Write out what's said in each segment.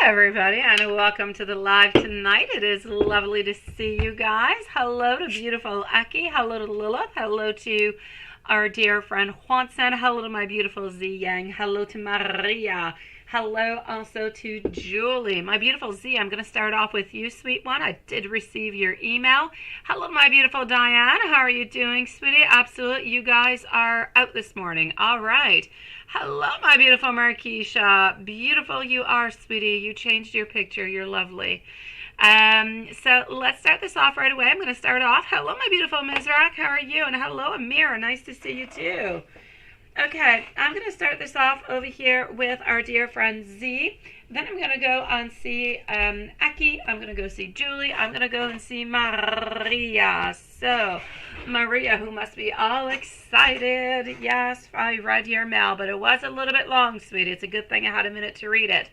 everybody, and welcome to the live tonight. It is lovely to see you guys. Hello to beautiful Aki. Hello to Lilith. Hello to our dear friend Juansen. Hello to my beautiful Z Yang. Hello to Maria. Hello also to Julie. My beautiful Z, I'm going to start off with you, sweet one. I did receive your email. Hello, my beautiful Diane. How are you doing, sweetie? Absolutely. You guys are out this morning. All right. Hello, my beautiful Marquisha. Beautiful you are, sweetie. You changed your picture. You're lovely. So let's start this off right away. I'm going to start off. Hello, my beautiful Mizrak. How are you? And hello, Amira. Nice to see you too. Okay, I'm going to start this off over here with our dear friend Z. Then I'm going to go and see Aki. I'm going to go see Julie. I'm going to go and see Maria. So, Maria, who must be all excited. Yes, I read your mail, but it was a little bit long, sweetie. It's a good thing I had a minute to read it.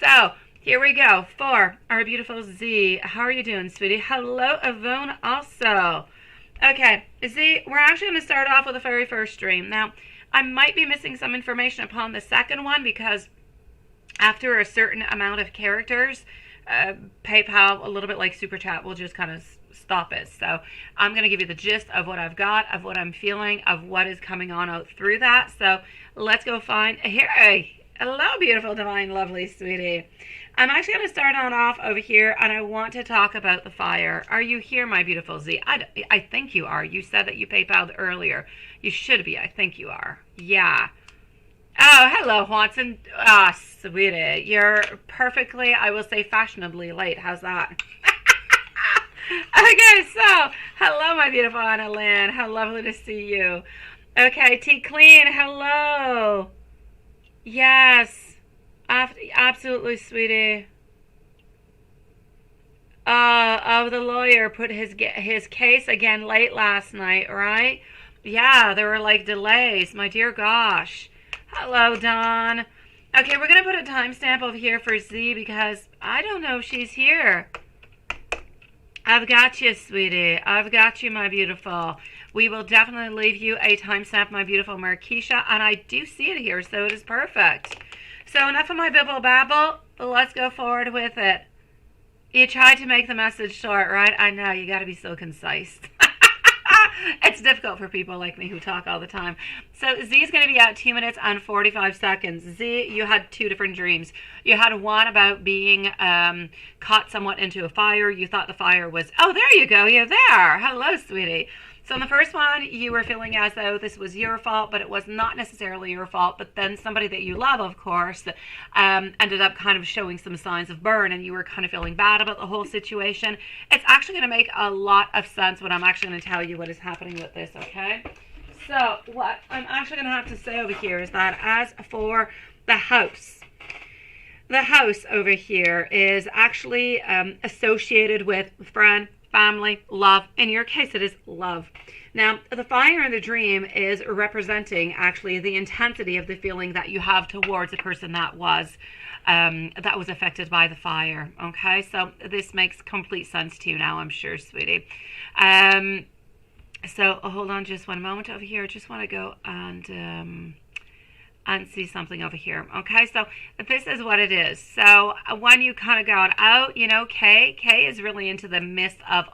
So, here we go for our beautiful Z. How are you doing, sweetie? Hello, Yvonne, also. Okay, Z, we're actually going to start off with the very first dream. Now, I might be missing some information upon the second one because after a certain amount of characters, PayPal, a little bit like Super Chat, will just kind of stop it. So I'm going to give you the gist of what I've got, of what I'm feeling, of what is coming on out through that. So let's go find here. Hello, beautiful, divine, lovely, sweetie. I'm actually going to start on off over here, and I want to talk about the fire. Are you here, my beautiful Z? I think you are. You said that you PayPal'd earlier. You should be. I think you are. Yeah. Oh, hello, Watson. Ah, sweetie. You're perfectly, I will say, fashionably late. How's that? Okay, so, hello, my beautiful Anna Lynn. How lovely to see you. Okay, T Clean, hello. Yes. Absolutely, sweetie. The lawyer put his case again late last night, right? Yeah, there were like delays. My dear gosh. Hello, Dawn. Okay, we're going to put a timestamp over here for Z because I don't know if she's here. I've got you, sweetie. I've got you, my beautiful. We will definitely leave you a timestamp, my beautiful Marquisha, and I do see it here, so it is perfect. So enough of my bibble babble. Let's go forward with it. You tried to make the message short, right? I know, you got to be so concise. It's difficult for people like me who talk all the time. So Z is going to be at 2 minutes and 45 seconds. Z, you had two different dreams. You had one about being caught somewhat into a fire. You thought the fire was, oh, there you go. You're there. Hello, sweetie. So in the first one, you were feeling as though this was your fault, but it was not necessarily your fault. But then somebody that you love, of course, ended up kind of showing some signs of burn, and you were kind of feeling bad about the whole situation. It's actually going to make a lot of sense when I'm actually going to tell you what is happening with this, okay? So what I'm actually going to have to say over here is that as for the house over here is actually associated with friend, family, love. In your case, it is love. Now, the fire in the dream is representing actually the intensity of the feeling that you have towards a person that was affected by the fire. Okay, so this makes complete sense to you now, I'm sure, sweetie. So hold on just one moment over here. I just want to go and see something over here. Okay, so this is what it is. So when you kind of got out, you know, K is really into the midst of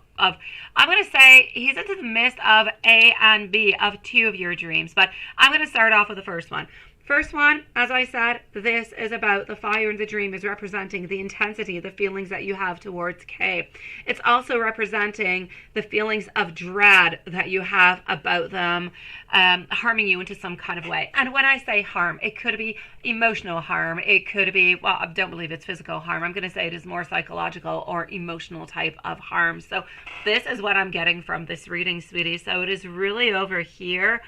I'm going to say he's into the midst of A and B of two of your dreams, but I'm going to start off with the first one. First one, as I said, this is about the fire in the dream is representing the intensity, the feelings that you have towards K. It's also representing the feelings of dread that you have about them harming you into some kind of way. And when I say harm, it could be emotional harm. It could be, well, I don't believe it's physical harm. I'm going to say it is more psychological or emotional type of harm. So this is what I'm getting from this reading, sweetie. So it is really over here.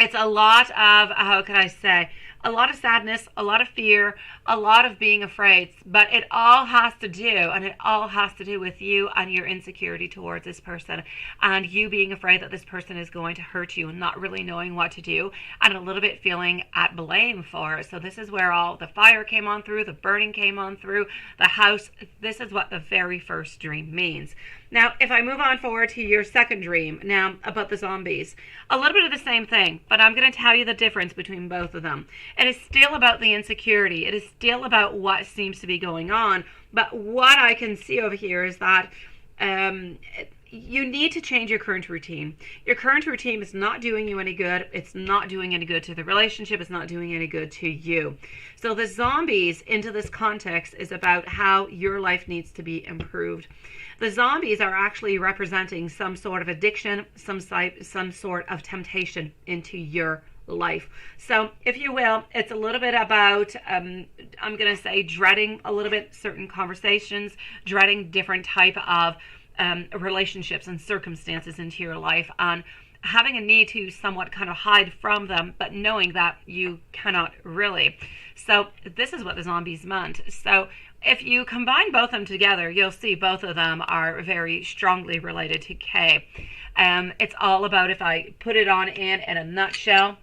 It's a lot of, how can I say, a lot of sadness, a lot of fear, a lot of being afraid, but it all has to do with you and your insecurity towards this person and you being afraid that this person is going to hurt you and not really knowing what to do and a little bit feeling at blame for it. So this is where all the fire came on through, the burning came on through, the house. This is what the very first dream means. Now, if I move on forward to your second dream, now about the zombies, a little bit of the same thing, but I'm going to tell you the difference between both of them. It is still about the insecurity. It is still about what seems to be going on. But what I can see over here is that you need to change your current routine. Your current routine is not doing you any good. It's not doing any good to the relationship. It's not doing any good to you. So the zombies into this context is about how your life needs to be improved. The zombies are actually representing some sort of addiction, some sort of temptation into your life. So if you will, it's a little bit about, I'm going to say, dreading a little bit certain conversations, dreading different type of relationships and circumstances into your life, and having a need to somewhat kind of hide from them, but knowing that you cannot really. So this is what the zombies meant. So if you combine both of them together, you'll see both of them are very strongly related to K. It's all about, if I put it on in a nutshell,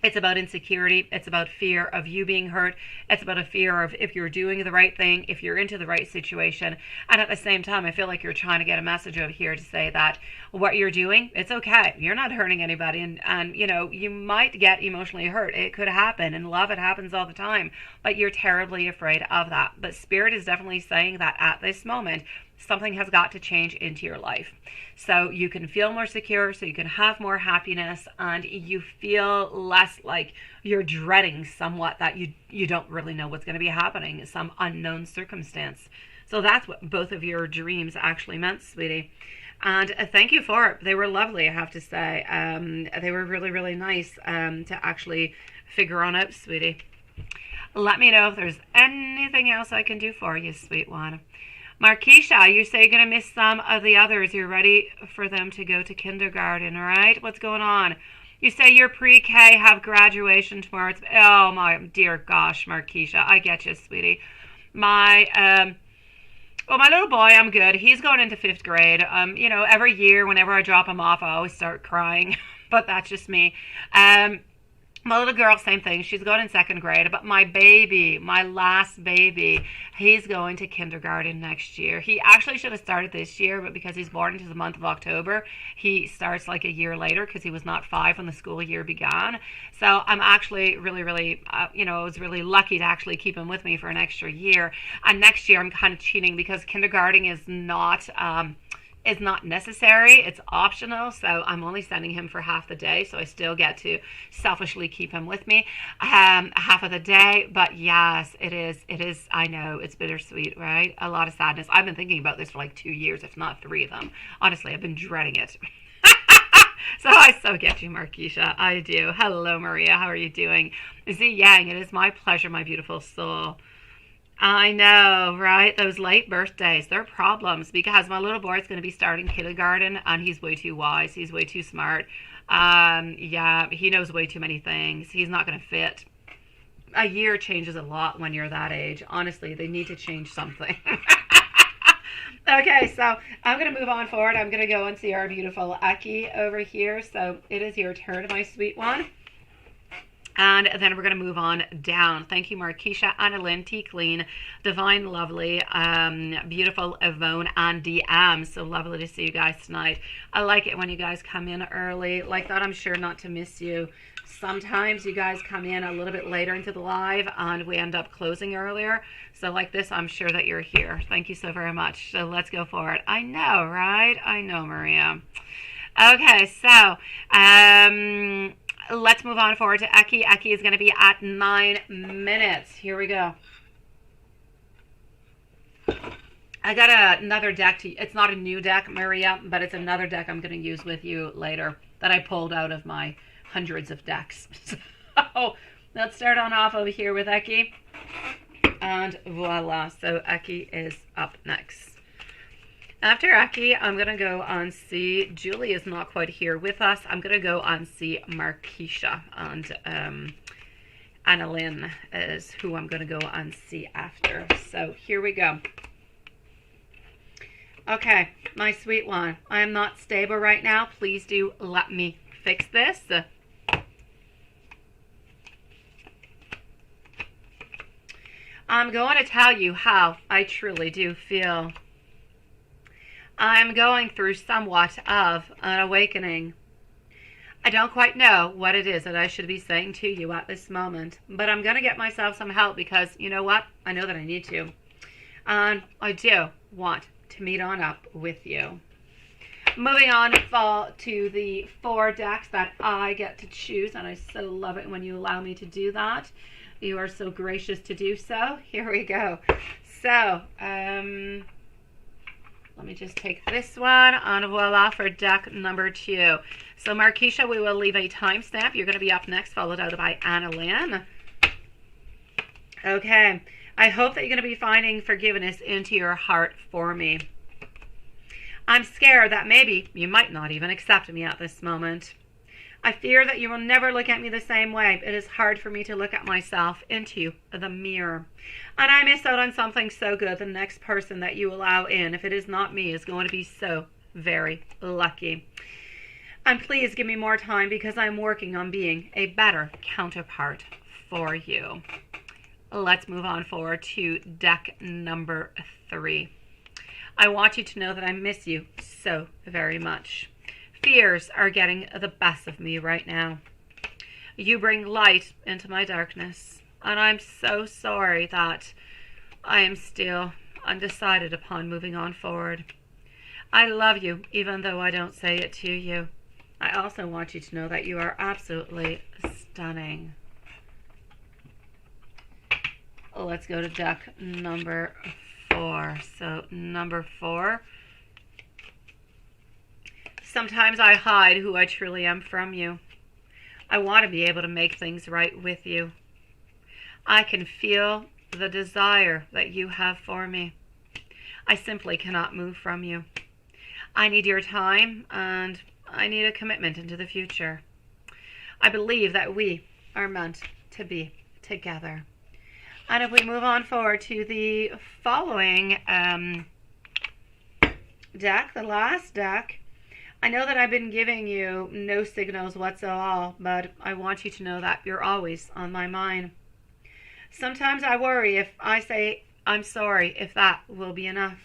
it's about insecurity. It's about fear of you being hurt. It's about a fear of if you're doing the right thing, if you're into the right situation. And at the same time, I feel like you're trying to get a message over here to say that what you're doing, it's okay. You're not hurting anybody. And you know, you might get emotionally hurt. It could happen. In love, it happens all the time. But you're terribly afraid of that. But Spirit is definitely saying that at this moment, something has got to change into your life. So you can feel more secure, so you can have more happiness, and you feel less like you're dreading somewhat that you don't really know what's going to be happening, some unknown circumstance. So that's what both of your dreams actually meant, sweetie. And thank you for it. They were lovely, I have to say. They were really, really nice to actually figure on out, sweetie. Let me know if there's anything else I can do for you, sweet one. Markeisha, you say you're going to miss some of the others. You're ready for them to go to kindergarten, all right? What's going on? You say your pre-K have graduation tomorrow. Oh, my dear gosh, Markeisha. I get you, sweetie. My little boy, I'm good. He's going into 5th grade. You know, every year, whenever I drop him off, I always start crying. But that's just me. My little girl, same thing. She's going in 2nd grade. But my baby, my last baby, he's going to kindergarten next year. He actually should have started this year, but because he's born into the month of October, he starts like a year later because he was not 5 when the school year began. So I'm actually really, really, I was really lucky to actually keep him with me for an extra year. And next year I'm kind of cheating because kindergarten is not necessary. It's optional, so I'm only sending him for half the day, so I still get to selfishly keep him with me half of the day. But yes, it is, I know, it's bittersweet, right? A lot of sadness. I've been thinking about this for like 2 years, if not 3 of them. Honestly, I've been dreading it. So I so get you, Markeisha. I do. Hello, Maria. How are you doing? Z Yang, it is my pleasure, my beautiful soul. I know, right? Those late birthdays, they're problems because my little boy is going to be starting kindergarten and he's way too wise. He's way too smart. Yeah, he knows way too many things. He's not going to fit. A year changes a lot when you're that age. Honestly, they need to change something. Okay, so I'm going to move on forward. I'm going to go and see our beautiful Aki over here. So it is your turn, my sweet one. And then we're going to move on down. Thank you, Markeisha, Annalyn, T. Clean, Divine Lovely, beautiful Yvonne, and DM. So lovely to see you guys tonight. I like it when you guys come in early. Like that, I'm sure not to miss you. Sometimes you guys come in a little bit later into the live and we end up closing earlier. So like this, I'm sure that you're here. Thank you so very much. So let's go for it. I know, right? I know, Maria. Okay, so let's move on forward to Eki. Eki is going to be at 9 minutes. Here we go. I got another deck. It's not a new deck, Maria, but it's another deck I'm going to use with you later that I pulled out of my hundreds of decks. So let's start on off over here with Eki. And voila. So Eki is up next. After Eki, I'm going to go and see, Julie is not quite here with us. I'm going to go and see Markeisha, and Annalyn is who I'm going to go and see after. So here we go. Okay, my sweet one, I am not stable right now. Please do let me fix this. I'm going to tell you how I truly do feel. I'm going through somewhat of an awakening. I don't quite know what it is that I should be saying to you at this moment, but I'm going to get myself some help because you know what? I know that I need to. And I do want to meet on up with you. Moving on to the 4 decks that I get to choose, and I so love it when you allow me to do that. You are so gracious to do so. Here we go. So, let me just take this one, and voila for deck number 2. So, Markeisha, we will leave a timestamp. You're going to be up next, followed out by Anna Lynn. Okay. I hope that you're going to be finding forgiveness into your heart for me. I'm scared that maybe you might not even accept me at this moment. I fear that you will never look at me the same way. It is hard for me to look at myself into the mirror. And I miss out on something so good. The next person that you allow in, if it is not me, is going to be so very lucky. And please give me more time because I'm working on being a better counterpart for you. Let's move on forward to deck number 3. I want you to know that I miss you so very much. Fears are getting the best of me right now. You bring light into my darkness, and I'm so sorry that I am still undecided upon moving on forward. I love you, even though I don't say it to you. I also want you to know that you are absolutely stunning. Let's go to deck number 4. So number 4. Sometimes I hide who I truly am from you. I want to be able to make things right with you. I can feel the desire that you have for me. I simply cannot move from you. I need your time and I need a commitment into the future. I believe that we are meant to be together. And if we move on forward to the following deck, the last deck, I know that I've been giving you no signals whatsoever, but I want you to know that you're always on my mind. Sometimes I worry if I say I'm sorry, if that will be enough.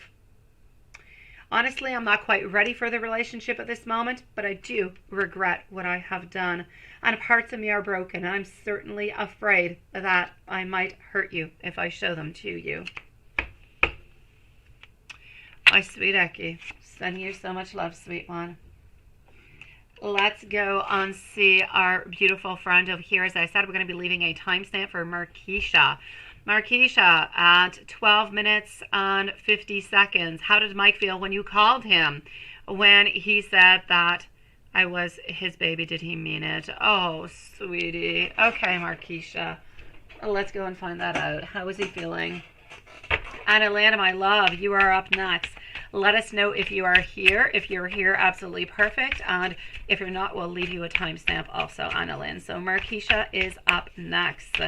Honestly, I'm not quite ready for the relationship at this moment, but I do regret what I have done. And parts of me are broken, and I'm certainly afraid that I might hurt you if I show them to you. My sweet Eki, sending you so much love, sweet one. Let's go and see our beautiful friend over here. As I said, we're going to be leaving a timestamp for Markeisha. Markeisha, at 12 minutes and 50 seconds. How did Mike feel when you called him? When he said that I was his baby, did he mean it? Oh, sweetie. Okay, Markeisha. Let's go and find that out. How is he feeling? And Atlanta, my love, you are up next. Let us know if you are here. If you're here, absolutely perfect. And if you're not, we'll leave you a timestamp also, Annalyn. So Markeisha is up next.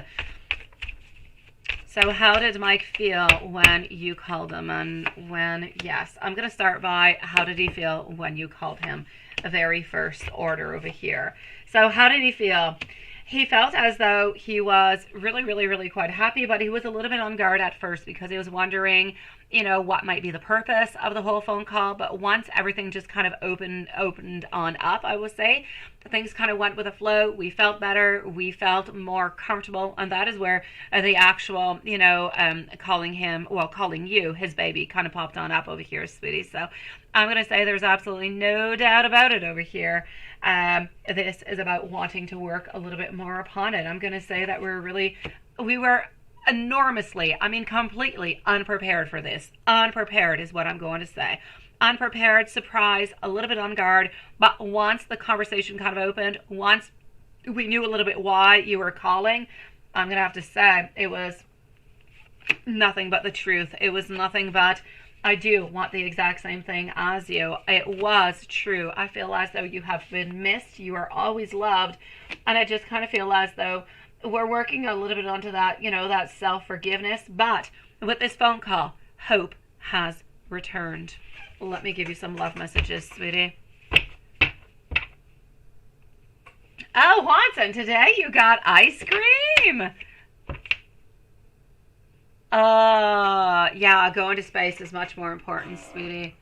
So how did Mike feel when you called him? And when, yes, I'm going to start by how did he feel when you called him? The very first order over here. So how did he feel? He felt as though he was really quite happy, but he was a little bit on guard at first because he was wondering, you know, what might be the purpose of the whole phone call. But once everything just kind of opened on up, I would say, things kind of went with the flow. We felt better. We felt more comfortable. And that is where the actual, you know, calling you his baby kind of popped on up over here, sweetie. So I'm going to say there's absolutely no doubt about it over here. This is about wanting to work a little bit more upon it. I'm going to say that we were enormously, I mean completely unprepared for this. Unprepared is what I'm going to say. Unprepared, surprised, a little bit on guard, but once the conversation kind of opened, once we knew a little bit why you were calling, I'm going to have to say it was nothing but the truth. It was nothing but, I do want the exact same thing as you. It was true. I feel as though you have been missed. You are always loved. And I just kind of feel as though we're working a little bit onto that, you know, that self-forgiveness. But with this phone call, hope has returned. Let me give you some love messages, sweetie. Oh, Watson, today you got ice cream. Yeah, going to space is much more important, sweetie.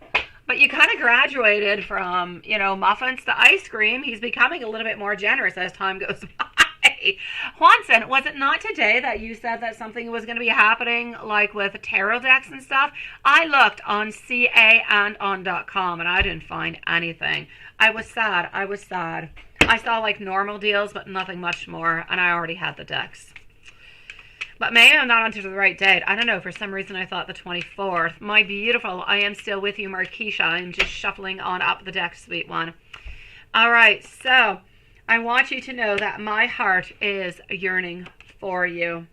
But you kind of graduated from, muffins to ice cream. He's becoming a little bit more generous as time goes by. Juanson, was it not today that you said that something was going to be happening, like with tarot decks and stuff? I looked on CA and on .com, and I didn't find anything. I was sad. I saw like normal deals, but nothing much more, and I already had the decks. But maybe I'm not onto the right date. I don't know. For some reason, I thought the 24th. My beautiful, I am still with you, Markeisha. I'm just shuffling on up the deck, sweet one. All right. So I want you to know that my heart is yearning for you.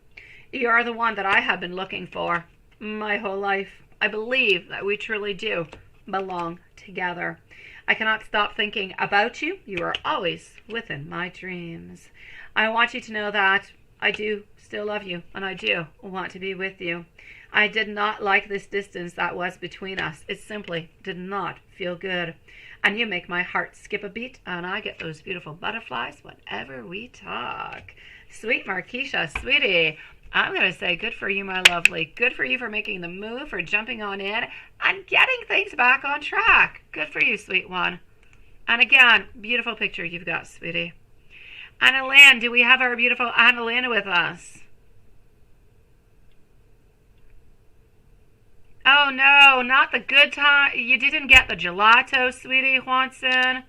You are the one that I have been looking for my whole life. I believe that we truly do belong together. I cannot stop thinking about you. You are always within my dreams. I want you to know that I do still love you, and I do want to be with you. I did not like this distance that was between us. It simply did not feel good. And you make my heart skip a beat, and I get those beautiful butterflies whenever we talk. Sweet Markeisha, sweetie, I'm going to say good for you, my lovely. Good for you for making the move, for jumping on in, and getting things back on track. Good for you, sweet one. And again, beautiful picture you've got, sweetie. Anna Lynn, do we have our beautiful Anna Lynn with us? Oh no, not the good time. You didn't get the gelato, sweetie, Juanson.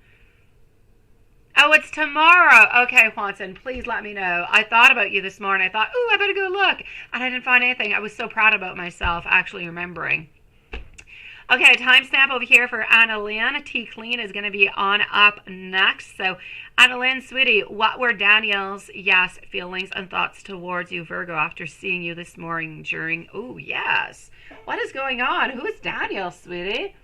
Oh, it's tomorrow. Okay, Juanson, please let me know. I thought about you this morning. I thought, ooh, I better go look. And I didn't find anything. I was so proud about myself actually remembering. Okay, timestamp over here for Anna Lynn. T Clean is going to be on up next. So, Anna Lynn, sweetie, what were Danielle's, yes, feelings and thoughts towards you, Virgo, after seeing you this morning during, oh, yes. What is going on? Who is Danielle, sweetie?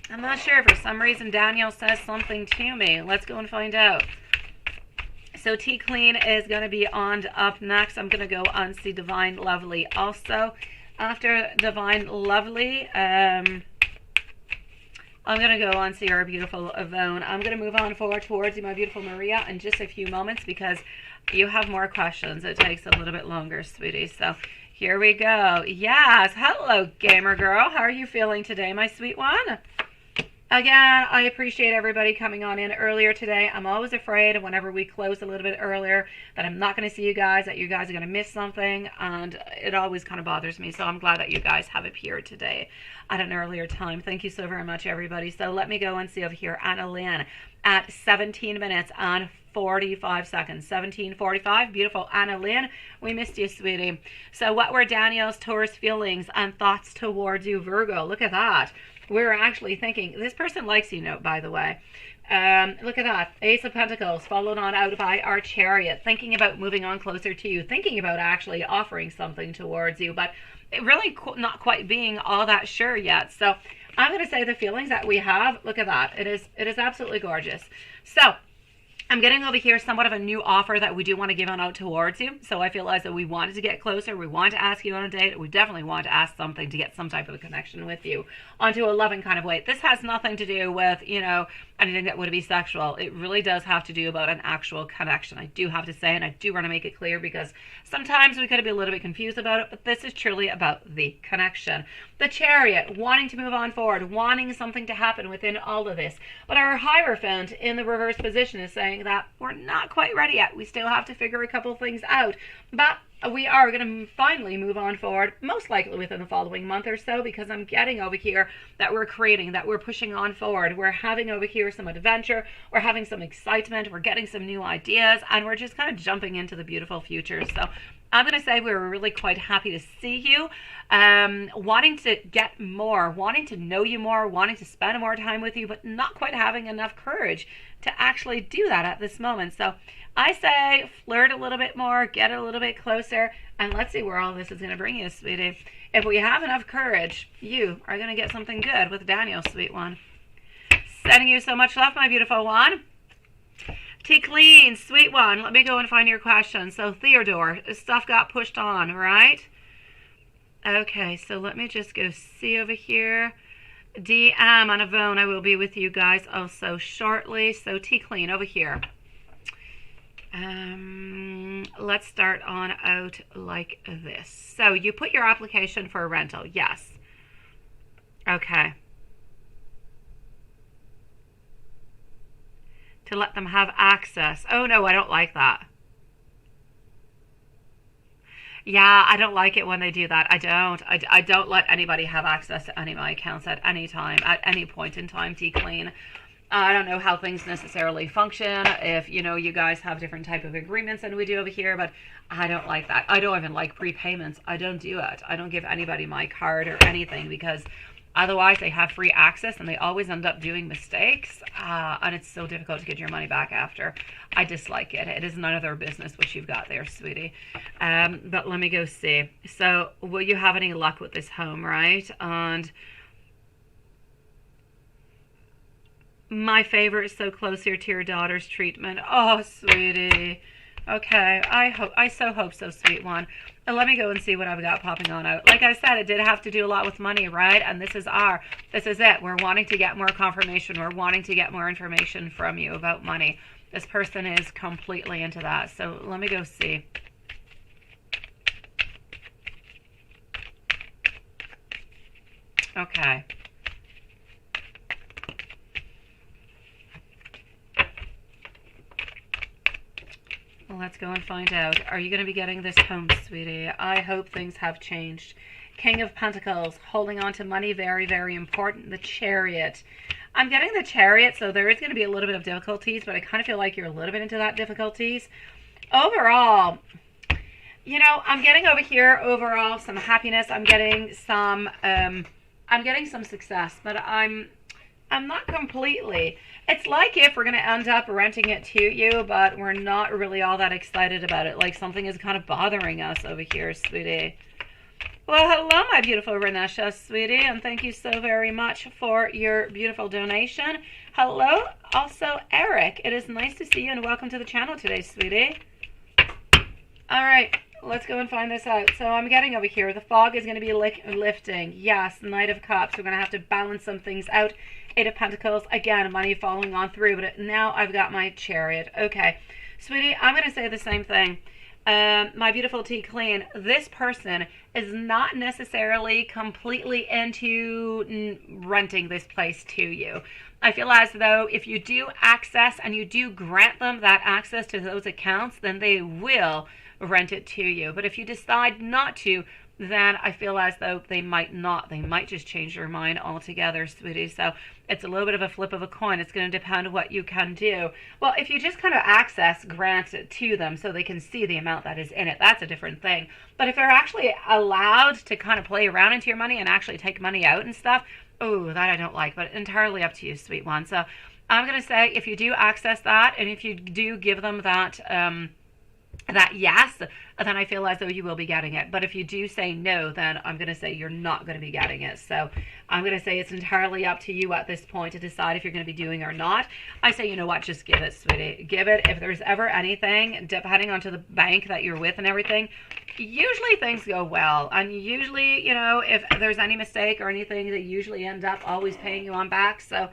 I'm not sure. For some reason, Danielle says something to me. Let's go and find out. So T Clean is going to be on up next. I'm going to go on see Divine Lovely also. After Divine Lovely, I'm going to go on see our beautiful Yvonne. I'm going to move on forward towards you, my beautiful Maria, in just a few moments because you have more questions. It takes a little bit longer, sweetie. So here we go. Yes. Hello, gamer girl. How are you feeling today, my sweet one? Again, I appreciate everybody coming on in earlier today. I'm always afraid whenever we close a little bit earlier that I'm not going to see you guys, that you guys are going to miss something, and it always kind of bothers me. So I'm glad that you guys have appeared today at an earlier time. Thank you so very much, everybody. So let me go and see over here Anna Lynn at 17 minutes and 45 seconds. 17:45. Beautiful Anna Lynn. We missed you, sweetie. So what were Danielle's Taurus feelings and thoughts towards you, Virgo? Look at that. We're actually thinking, this person likes you, note, by the way. Look at that. Ace of Pentacles, followed on out by our Chariot. Thinking about moving on closer to you. Thinking about actually offering something towards you. But it really not quite being all that sure yet. So I'm going to say the feelings that we have. Look at that. It is absolutely gorgeous. So I'm getting over here somewhat of a new offer that we do want to give on out towards you. So I feel as though we wanted to get closer. We want to ask you on a date. We definitely want to ask something to get some type of a connection with you onto a loving kind of way. This has nothing to do with, anything that would be sexual. It really does have to do about an actual connection. I do have to say, and I do want to make it clear because sometimes we could be a little bit confused about it, but this is truly about the connection. The Chariot, wanting to move on forward, wanting something to happen within all of this. But our Hierophant in the reverse position is saying that we're not quite ready yet. We still have to figure a couple things out. But we are going to finally move on forward, most likely within the following month or so, because I'm getting over here that we're creating, that we're pushing on forward. We're having over here some adventure. We're having some excitement. We're getting some new ideas, and we're just kind of jumping into the beautiful future. So I'm going to say we were really quite happy to see you, wanting to get more, wanting to know you more, wanting to spend more time with you, but not quite having enough courage to actually do that at this moment. So I say flirt a little bit more, get a little bit closer, and let's see where all this is going to bring you, sweetie. If we have enough courage, you are going to get something good with Daniel, sweet one. Sending you so much love, my beautiful one. T Clean, sweet one. Let me go and find your question. So Theodore, stuff got pushed on, right? Okay, so let me just go see over here. DM on Yvonne, I will be with you guys also shortly. So T Clean over here. Let's start on out like this. So you put your application for a rental. Yes. Okay. To let them have access. Oh no, I don't like that. Yeah, I don't like it when they do that. I don't. I don't let anybody have access to any of my accounts at any time, at any point in time, T-Clean. I don't know how things necessarily function, if, you guys have different type of agreements than we do over here, but I don't like that. I don't even like prepayments. I don't do it. I don't give anybody my card or anything because otherwise they have free access and they always end up doing mistakes, and it's so difficult to get your money back after. I dislike it. It is none of their business what you've got there, sweetie. But let me go see. So will you have any luck with this home, right? And my favorite is so close here to your daughter's treatment. Oh, sweetie. Okay, I so hope so, sweet one. And let me go and see what I've got popping on out. Like I said, it did have to do a lot with money, right? And this is it. We're wanting to get more confirmation. We're wanting to get more information from you about money. This person is completely into that. So let me go see. Okay. Well, let's go and find out. Are you going to be getting this home, sweetie? I hope things have changed. King of Pentacles, holding on to money, very, very important. The Chariot. I'm getting the Chariot, so there is going to be a little bit of difficulties, but I kind of feel like you're a little bit into that difficulties. Overall, I'm getting over here, overall, some happiness. I'm getting some success, but I'm not completely. It's like if we're going to end up renting it to you, but we're not really all that excited about it. Like something is kind of bothering us over here, sweetie. Well, hello, my beautiful Renesha, sweetie, and thank you so very much for your beautiful donation. Hello, also Eric. It is nice to see you, and welcome to the channel today, sweetie. All right, let's go and find this out. So I'm getting over here. The fog is going to be lifting. Yes, Knight of Cups. We're going to have to balance some things out. Eight of Pentacles. Again, money falling on through, but now I've got my Chariot. Okay, sweetie, I'm going to say the same thing. My beautiful T-Clean, this person is not necessarily completely into renting this place to you. I feel as though if you do access and you do grant them that access to those accounts, then they will rent it to you. But if you decide not to, then I feel as though they might not. They might just change their mind altogether, sweetie. So it's a little bit of a flip of a coin. It's going to depend on what you can do. Well, if you just kind of grant it to them so they can see the amount that is in it, that's a different thing. But if they're actually allowed to kind of play around into your money and actually take money out and stuff, oh, that I don't like. But entirely up to you, sweet one. So I'm going to say if you do access that and if you do give them that yes, then I feel as though you will be getting it. But if you do say no, then I'm going to say you're not going to be getting it. So I'm going to say it's entirely up to you at this point to decide if you're going to be doing or not. I say, you know what, just give it, sweetie. Give it. If there's ever anything, depending onto the bank that you're with and everything, usually things go well. And usually, if there's any mistake or anything, they usually end up always paying you on back. So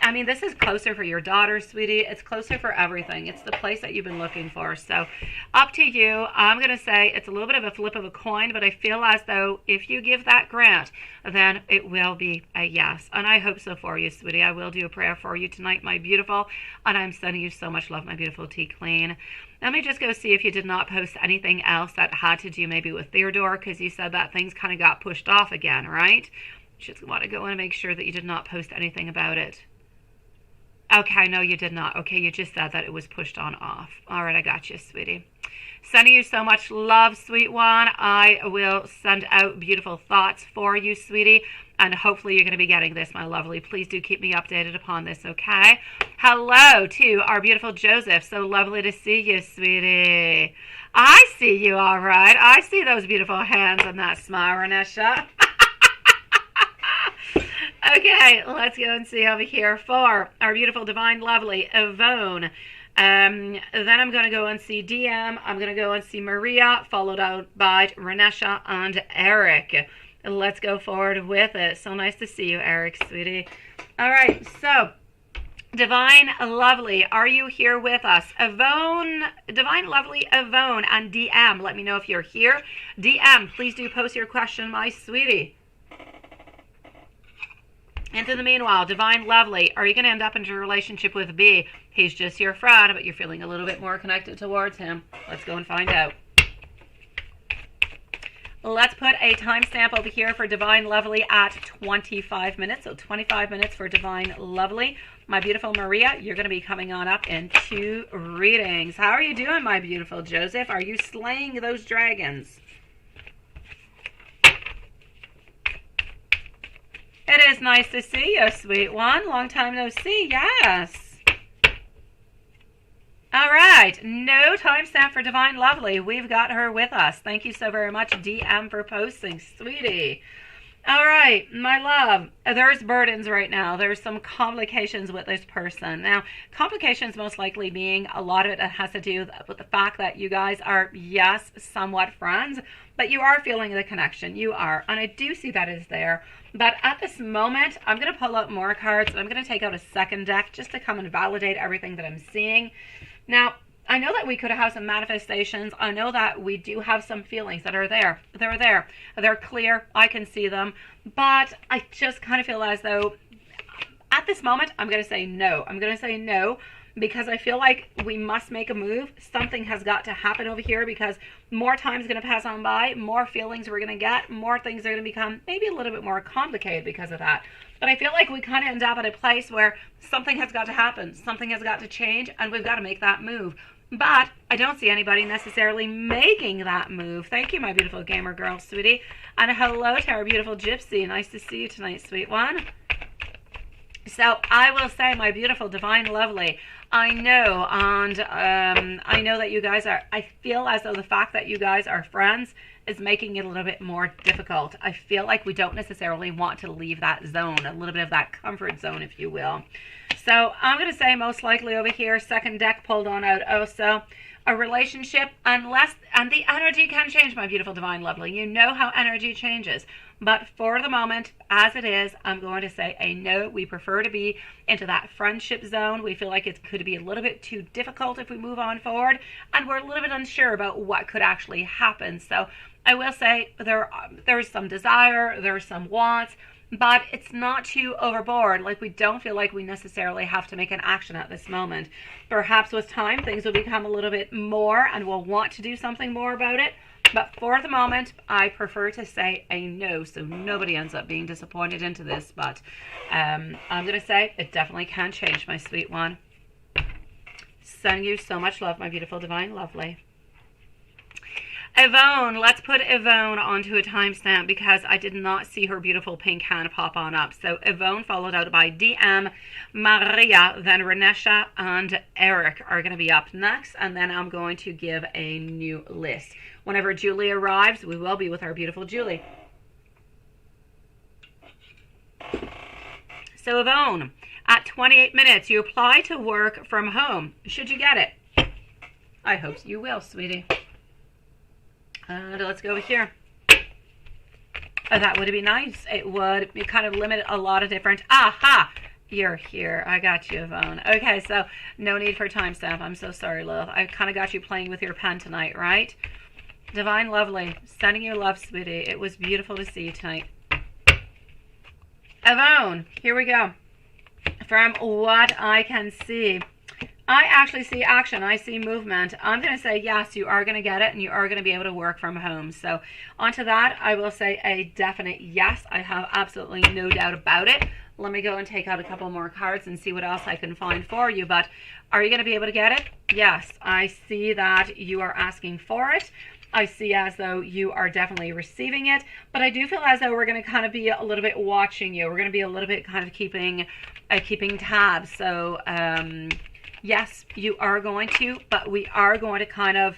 I mean, this is closer for your daughter, sweetie. It's closer for everything. It's the place that you've been looking for. So up to you. I'm going to say it's a little bit of a flip of a coin, but I feel as though if you give that grant, then it will be a yes. And I hope so for you, sweetie. I will do a prayer for you tonight, my beautiful. And I'm sending you so much love, my beautiful T-Clean. Let me just go see if you did not post anything else that had to do maybe with Theodore, because you said that things kind of got pushed off again, right? You just want to go and make sure that you did not post anything about it. Okay, no, you did not. Okay, you just said that it was pushed on off. All right, I got you, sweetie. Sending you so much love, sweet one. I will send out beautiful thoughts for you, sweetie. And hopefully you're going to be getting this, my lovely. Please do keep me updated upon this, okay? Hello to our beautiful Joseph. So lovely to see you, sweetie. I see you, all right. I see those beautiful hands and that smile, Renesha. Okay, let's go and see over here for our beautiful, divine, lovely Yvonne. Then I'm going to go and see DM. I'm going to go and see Maria, followed out by Renesha and Eric. Let's go forward with it. So nice to see you, Eric, sweetie. All right, so Divine Lovely, are you here with us? Yvonne, Divine Lovely, Yvonne, and DM. Let me know if you're here. DM, please do post your question, my sweetie. And in the meanwhile, Divine Lovely, are you going to end up into a relationship with B? He's just your friend, but you're feeling a little bit more connected towards him. Let's go and find out. Let's put a timestamp over here for Divine Lovely at 25 minutes. So 25 minutes for Divine Lovely. My beautiful Maria, you're going to be coming on up in 2 readings. How are you doing, my beautiful Joseph? Are you slaying those dragons? It is nice to see you, sweet one. Long time no see. Yes. All right. No timestamp for Divine Lovely. We've got her with us. Thank you so very much, DM, for posting, sweetie. All right, my love. There's burdens right now. There's some complications with this person. Now, complications most likely being a lot of it has to do with the fact that you guys are, yes, somewhat friends, but you are feeling the connection. You are. And I do see that is there. But at this moment, I'm going to pull out more cards, and I'm going to take out a second deck just to come and validate everything that I'm seeing. Now, I know that we could have some manifestations. I know that we do have some feelings that are there. They're there. They're clear. I can see them. But I just kind of feel as though at this moment, I'm going to say no. I'm going to say no because I feel like we must make a move. Something has got to happen over here because more time is going to pass on by, more feelings we're going to get, more things are going to become maybe a little bit more complicated because of that. But I feel like we kind of end up at a place where something has got to happen, something has got to change, and we've got to make that move. But I don't see anybody necessarily making that move. Thank you, my beautiful gamer girl, sweetie. And hello to our beautiful Gypsy. Nice to see you tonight, sweet one. So I will say, my beautiful Divine Lovely, I know, and I know that you guys are, I feel as though the fact that you guys are friends is making it a little bit more difficult. I feel like we don't necessarily want to leave that zone, a little bit of that comfort zone, if you will. So I'm going to say most likely over here, second deck pulled on out also, a relationship, unless, and the energy can change, my beautiful Divine Lovely. You know how energy changes. But for the moment, as it is, I'm going to say a no. We prefer to be into that friendship zone. We feel like it could be a little bit too difficult if we move on forward, and we're a little bit unsure about what could actually happen. So I will say there's some desire, there's some wants, but it's not too overboard. Like, we don't feel like we necessarily have to make an action at this moment. Perhaps with time, things will become a little bit more and we'll want to do something more about it. But for the moment, I prefer to say a no, so nobody ends up being disappointed into this. But I'm going to say it definitely can change, my sweet one. Sending you so much love, my beautiful Divine Lovely. Yvonne, let's put Yvonne onto a timestamp because I did not see her beautiful pink hand pop on up. So Yvonne followed out by DM, Maria, then Renesha and Eric are going to be up next. And then I'm going to give a new list. Whenever Julie arrives, we will be with our beautiful Julie. So Yvonne, at 28 minutes, you apply to work from home. Should you get it? I hope you will, sweetie. Let's go over here. Oh, that would be nice. It would kind of limit a lot of different... Aha! You're here. I got you, Yvonne. Okay, so no need for timestamp. I'm so sorry, love. I kind of got you playing with your pen tonight, right? Divine Lovely, sending you love, sweetie. It was beautiful to see you tonight. Yvonne, here we go. From what I can see, I actually see action. I see movement. I'm going to say yes, you are going to get it, and you are going to be able to work from home. So onto that, I will say a definite yes. I have absolutely no doubt about it. Let me go and take out a couple more cards and see what else I can find for you. But are you going to be able to get it? Yes, I see that you are asking for it. I see as though you are definitely receiving it, but I do feel as though we're going to kind of be a little bit watching you. We're going to be a little bit kind of keeping tabs. So yes, you are going to, but we are going to kind of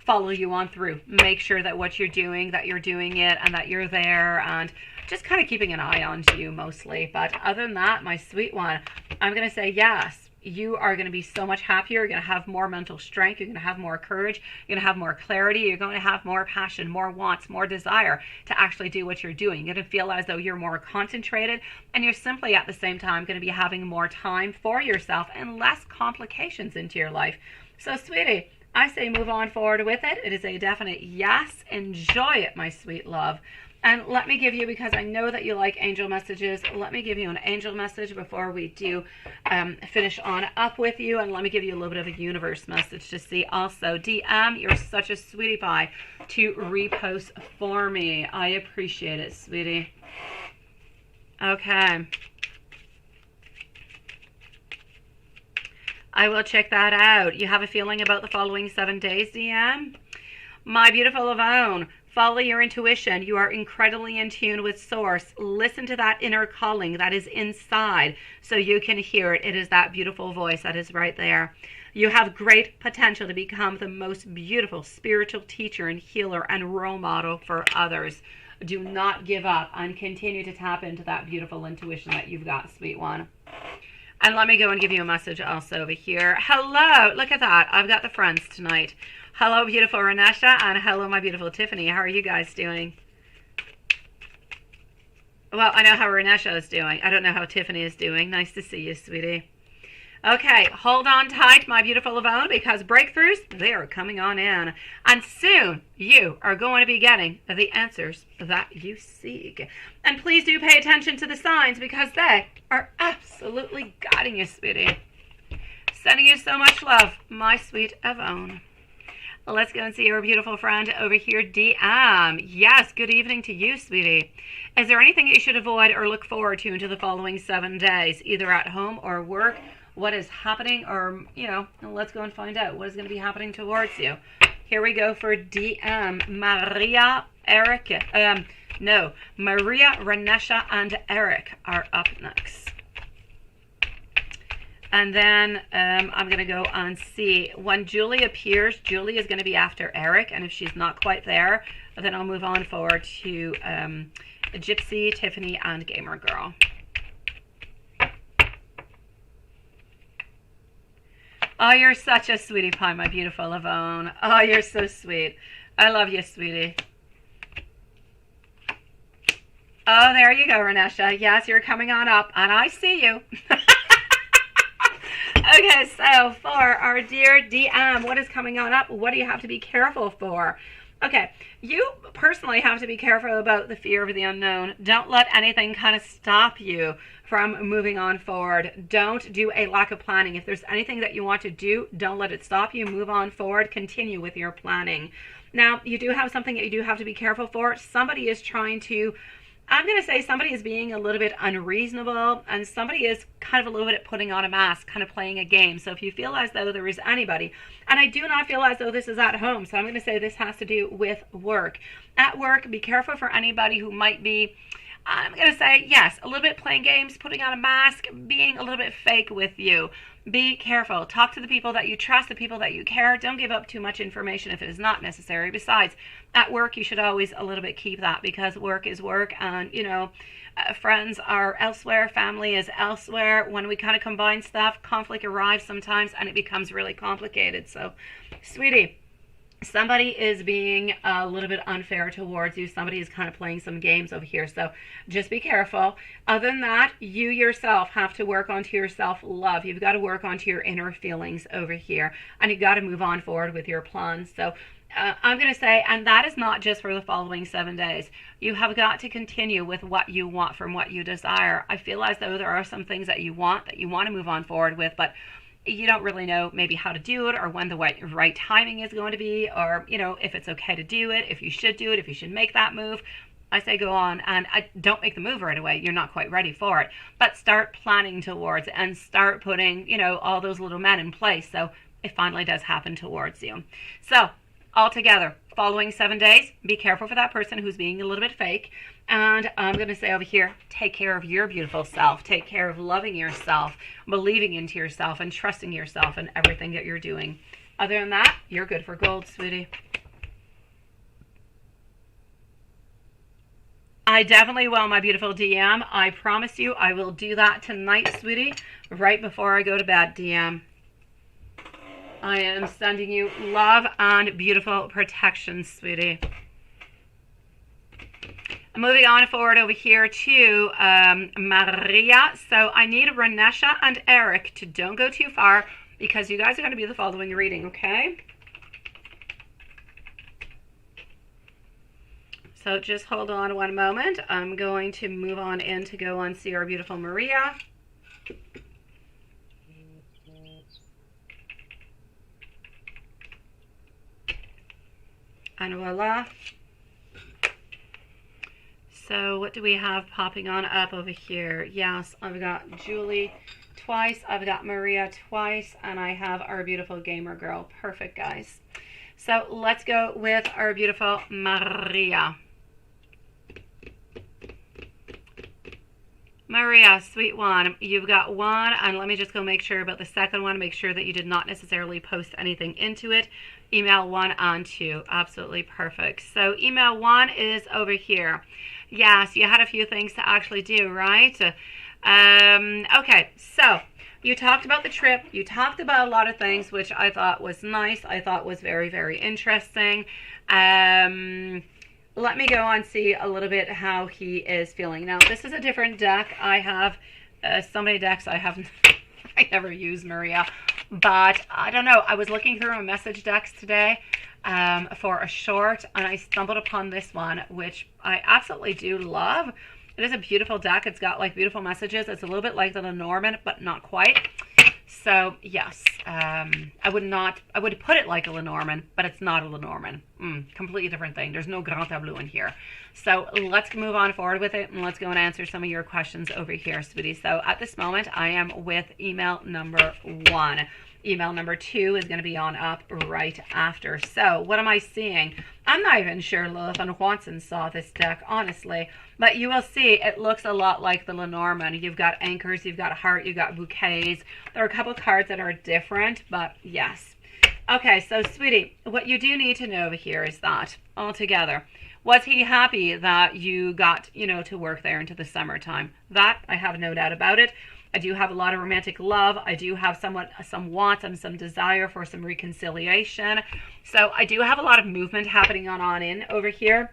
follow you on through. Make sure that what you're doing, that you're doing it, and that you're there, and just kind of keeping an eye on you mostly. But other than that, my sweet one, I'm going to say yes. you are going to be so much happier. You're going to have more mental strength. You're going to have more courage. You're going to have more clarity. You're going to have more passion, more wants, more desire to actually do what you're doing. You're going to feel as though you're more concentrated, and you're simply at the same time going to be having more time for yourself and less complications into your life. So, sweetie, I say move on forward with it. It is a definite yes. Enjoy it, my sweet love. And let me give you, because I know that you like angel messages, let me give you an angel message before we do finish on up with you. And let me give you a little bit of a universe message to see also. DM, you're such a sweetie pie to repost for me. I appreciate it, sweetie. Okay. I will check that out. You have a feeling about the following 7 days, DM? My beautiful Yvonne, follow your intuition. You are incredibly in tune with source. Listen to that inner calling that is inside so you can hear it. It is that beautiful voice that is right there. You have great potential to become the most beautiful spiritual teacher and healer and role model for others. Do not give up and continue to tap into that beautiful intuition that you've got, sweet one. And let me go and give you a message also over here. Hello, look at that. I've got the friends tonight. Hello, beautiful Renesha, and hello, my beautiful Tiffany. How are you guys doing? Well, I know how Renesha is doing. I don't know how Tiffany is doing. Nice to see you, sweetie. Okay, hold on tight, my beautiful Yvonne, because breakthroughs, they are coming on in. And soon, you are going to be getting the answers that you seek. And please do pay attention to the signs, because they are absolutely guiding you, sweetie. Sending you so much love, my sweet Yvonne. Let's go and see our beautiful friend over here, DM. Yes, good evening to you, sweetie. Is there anything you should avoid or look forward to into the following 7 days, either at home or work? What is happening, or, let's go and find out what is going to be happening towards you. Here we go for DM. Maria, Renesha, and Eric are up next. And then I'm going to go and see. When Julie appears, Julie is going to be after Eric. And if she's not quite there, then I'll move on forward to Gypsy, Tiffany, and Gamer Girl. Oh, you're such a sweetie pie, my beautiful Yvonne. Oh, you're so sweet. I love you, sweetie. Oh, there you go, Renesha. Yes, you're coming on up, and I see you. Okay, so for our dear DM, what is coming on up? What do you have to be careful for? Okay, you personally have to be careful about the fear of the unknown. Don't let anything kind of stop you from moving on forward. Don't do a lack of planning. If there's anything that you want to do, don't let it stop you. Move on forward. Continue with your planning. Now, you do have something that you do have to be careful for. Somebody is trying to, I'm going to say somebody is being a little bit unreasonable, and somebody is kind of a little bit putting on a mask, kind of playing a game. So if you feel as though there is anybody, and I do not feel as though this is at home, so I'm going to say this has to do with work. At work, be careful for anybody who might be, I'm going to say, yes, a little bit playing games, putting on a mask, being a little bit fake with you. Be careful. Talk to the people that you trust, the people that you care. Don't give up too much information if it is not necessary. Besides, at work, you should always a little bit keep that, because work is work, and, friends are elsewhere, family is elsewhere. When we kind of combine stuff, conflict arrives sometimes, and it becomes really complicated. So, sweetie, somebody is being a little bit unfair towards you. Somebody is kind of playing some games over here. So just be careful. Other than that, you yourself have to work onto your self-love. You've got to work onto your inner feelings over here. And you've got to move on forward with your plans. So I'm going to say, and that is not just for the following 7 days. You have got to continue with what you want from what you desire. I feel as though there are some things that you want to move on forward with, but you don't really know maybe how to do it, or when the right timing is going to be, or, if it's okay to do it, if you should do it, if you should make that move. I say go on, and don't make the move right away. You're not quite ready for it. But start planning towards it, and start putting, all those little men in place so it finally does happen towards you. So, altogether, following 7 days, be careful for that person who's being a little bit fake. And I'm going to say over here, take care of your beautiful self. Take care of loving yourself, believing into yourself, and trusting yourself in everything that you're doing. Other than that, you're good for gold, sweetie. I definitely will, my beautiful DM. I promise you I will do that tonight, sweetie, right before I go to bed, DM. I am sending you love and beautiful protection, sweetie. Moving on forward over here to Maria. So I need Renesha and Eric to don't go too far because you guys are going to be the following reading, okay? So just hold on one moment. I'm going to move on in to go and see our beautiful Maria. And voila. So what do we have popping on up over here? Yes, I've got Julie twice. I've got Maria twice. And I have our beautiful gamer girl. Perfect, guys. So let's go with our beautiful Maria. Maria, sweet one, you've got one, and let me just go make sure about the second one, make sure that you did not necessarily post anything into it. Email 1 and 2, absolutely perfect. So email 1 is over here. Yes, you had a few things to actually do, right? Okay, so you talked about the trip, you talked about a lot of things, which I thought was nice, I thought was very, very interesting. Let me go and see a little bit how he is feeling. Now, this is a different deck. I have so many decks I haven't, I never use, Maria. But I don't know. I was looking through my message decks today for a short, and I stumbled upon this one, which I absolutely do love. It is a beautiful deck. It's got like beautiful messages. It's a little bit like the Lenormand, but not quite. So yes, I would put it like a Lenormand, but it's not a Lenormand. Completely different thing. There's no Grand Tableau in here. So let's move on forward with it, and let's go and answer some of your questions over here, sweetie. So at this moment, I am with email number 1. Email number 2 is going to be on up right after. So what am I seeing? I'm not even sure Lilith and Watson saw this deck, honestly. But you will see it looks a lot like the Lenormand. You've got anchors, you've got a heart, you've got bouquets. There are a couple cards that are different, but yes. Okay, so sweetie, what you do need to know over here is that, altogether, was he happy that you got, to work there into the summertime? That, I have no doubt about it. I do have a lot of romantic love. I do have some wants and some desire for some reconciliation. So I do have a lot of movement happening on in over here.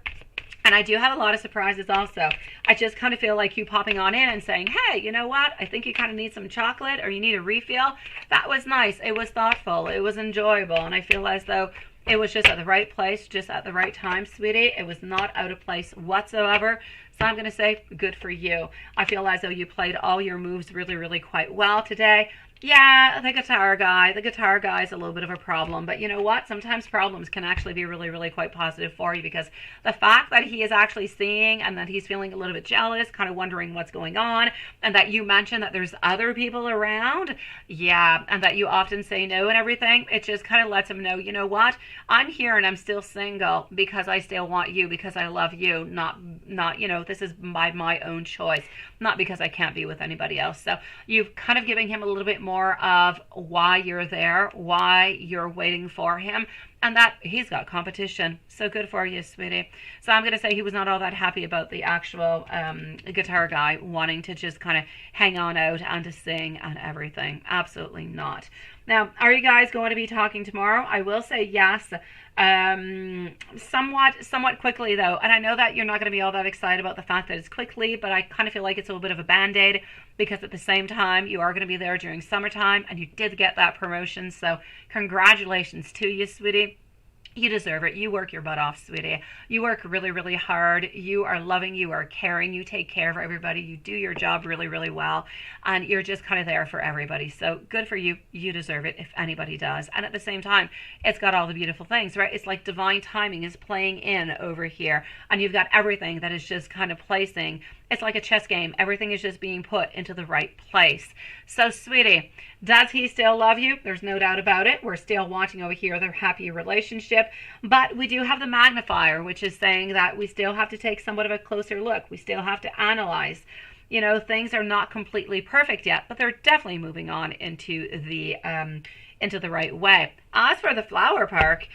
And I do have a lot of surprises also. I just kind of feel like you popping on in and saying, hey, you know what? I think you kind of need some chocolate or you need a refill. That was nice. It was thoughtful. It was enjoyable. And I feel as though it was just at the right place, just at the right time, sweetie. It was not out of place whatsoever. So I'm going to say good for you. I feel as though you played all your moves really, really quite well today. Yeah, the guitar guy is a little bit of a problem, but you know what? Sometimes problems can actually be really, really quite positive for you, because the fact that he is actually seeing and that he's feeling a little bit jealous, kind of wondering what's going on, and that you mentioned that there's other people around, yeah, and that you often say no and everything, it just kind of lets him know, you know what? I'm here and I'm still single because I still want you, because I love you, not this is by my own choice, not because I can't be with anybody else. So you've kind of giving him a little bit more of why you're there, why you're waiting for him, and that he's got competition. So good for you, sweetie. So I'm going to say he was not all that happy about the actual guitar guy wanting to just kind of hang on out and to sing and everything. Absolutely not. Now, are you guys going to be talking tomorrow? I will say yes. Somewhat quickly though, and I know that you're not going to be all that excited about the fact that it's quickly, but I kind of feel like it's a little bit of a band-aid, because at the same time you are going to be there during summertime and you did get that promotion, so congratulations to you, sweetie. You deserve it. You work your butt off, sweetie. You work really, really hard. You are loving. You are caring. You take care of everybody. You do your job really, really well. And you're just kind of there for everybody. So good for you. You deserve it if anybody does. And at the same time, it's got all the beautiful things, right? It's like divine timing is playing in over here. And you've got everything that is just kind of placing. It's like a chess game. Everything is just being put into the right place. So, sweetie, does he still love you? There's no doubt about it. We're still watching over here their happy relationship. But we do have the magnifier, which is saying that we still have to take somewhat of a closer look. We still have to analyze. Things are not completely perfect yet, but they're definitely moving on into the right way. As for the flower park,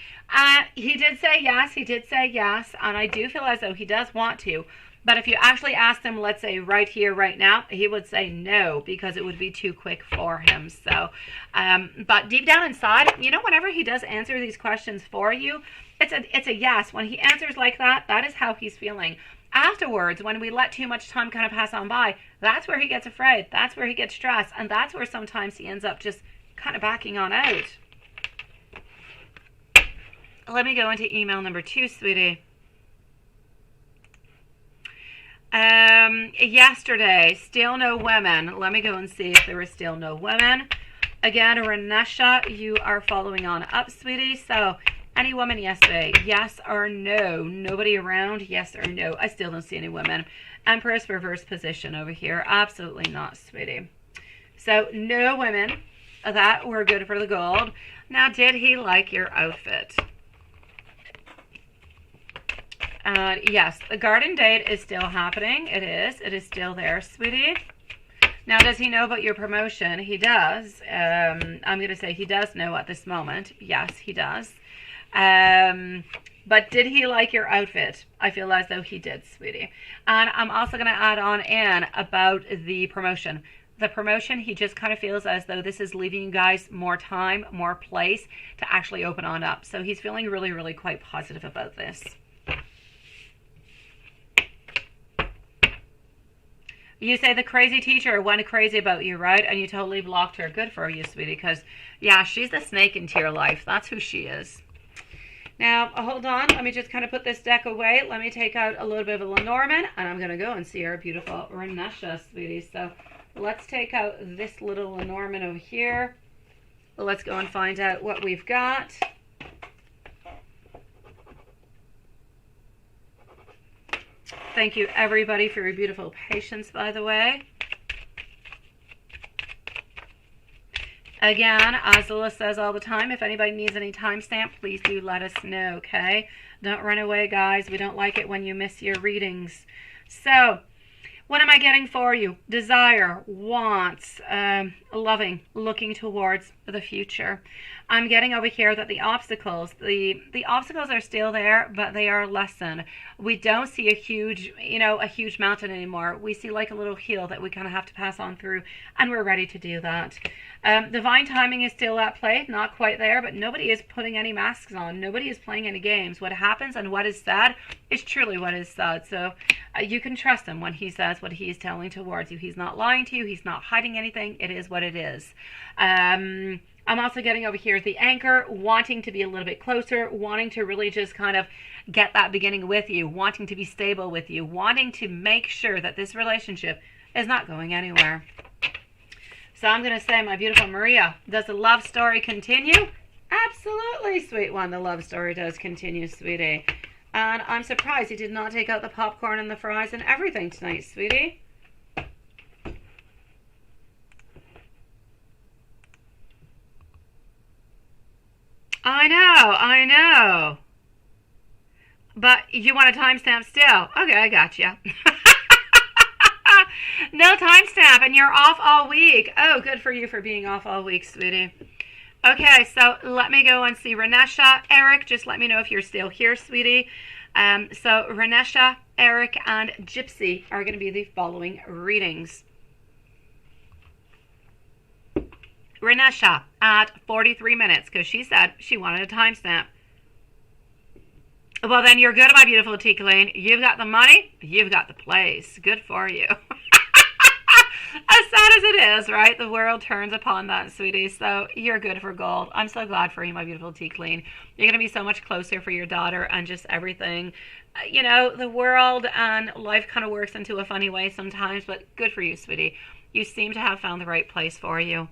he did say yes. And I do feel as though he does want to. But if you actually asked him, let's say right here, right now, he would say no, because it would be too quick for him. So, but deep down inside, you know, whenever he does answer these questions for you, it's a yes. When he answers like that, that is how he's feeling. Afterwards, when we let too much time kind of pass on by, that's where he gets afraid. That's where he gets stressed. And that's where sometimes he ends up just kind of backing on out. Let me go into email number 2, sweetie. Yesterday, still no women. Let me go and see if there were still no women. Again, Renesha, you are following on up, sweetie. So, any women yesterday? Yes or no? Nobody around? Yes or no? I still don't see any women. Empress reverse position over here. Absolutely not, sweetie. So, no women. That were good for the gold. Now, did he like your outfit? Yes, the garden date is still happening. It is. It is still there, sweetie. Now, does he know about your promotion? He does. I'm going to say he does know at this moment. Yes, he does. But did he like your outfit? I feel as though he did, sweetie. And I'm also going to add on in about the promotion. The promotion, he just kind of feels as though this is leaving you guys more time, more place to actually open on up. So he's feeling really, really quite positive about this. You say the crazy teacher went crazy about you, right? And you totally blocked her. Good for you, sweetie, because, yeah, she's the snake into your life. That's who she is. Now, hold on. Let me just kind of put this deck away. Let me take out a little bit of a Lenormand, and I'm going to go and see our beautiful Renesha, sweetie. So let's take out this little Lenormand over here. Let's go and find out what we've got. Thank you, everybody, for your beautiful patience, by the way. Again, as Lila says all the time, if anybody needs any timestamp, please do let us know, okay? Don't run away, guys. We don't like it when you miss your readings. So, what am I getting for you? Desire, wants, loving, looking towards the future. I'm getting over here that the obstacles are still there, but they are lessened. We don't see a huge mountain anymore. We see like a little hill that we kind of have to pass on through, and we're ready to do that. Divine timing is still at play, not quite there, but nobody is putting any masks on. Nobody is playing any games. What happens and what is said is truly what is said. So you can trust him when he says what he is telling towards you. He's not lying to you. He's not hiding anything. It is what it is. I'm also getting over here the anchor, wanting to be a little bit closer, wanting to really just kind of get that beginning with you, wanting to be stable with you, wanting to make sure that this relationship is not going anywhere. So I'm going to say, my beautiful Maria, does the love story continue? Absolutely, sweet one. The love story does continue, sweetie. And I'm surprised you did not take out the popcorn and the fries and everything tonight, sweetie. I know. But you want a timestamp still? Okay, I got you. No timestamp, and you're off all week. Oh, good for you for being off all week, sweetie. Okay, so let me go and see Renesha. Eric, just let me know if you're still here, sweetie. So Renesha, Eric, and Gypsy are going to be the following readings. Renesha at 43 minutes, because she said she wanted a timestamp. Well, then you're good, my beautiful Tea Colleen. You've got the money. You've got the place. Good for you. As sad as it is, right? The world turns upon that, sweetie. So you're good for gold. I'm so glad for you, my beautiful Tea Colleen. You're going to be so much closer for your daughter and just everything. You know, the world and life kind of works into a funny way sometimes, but good for you, sweetie. You seem to have found the right place for you.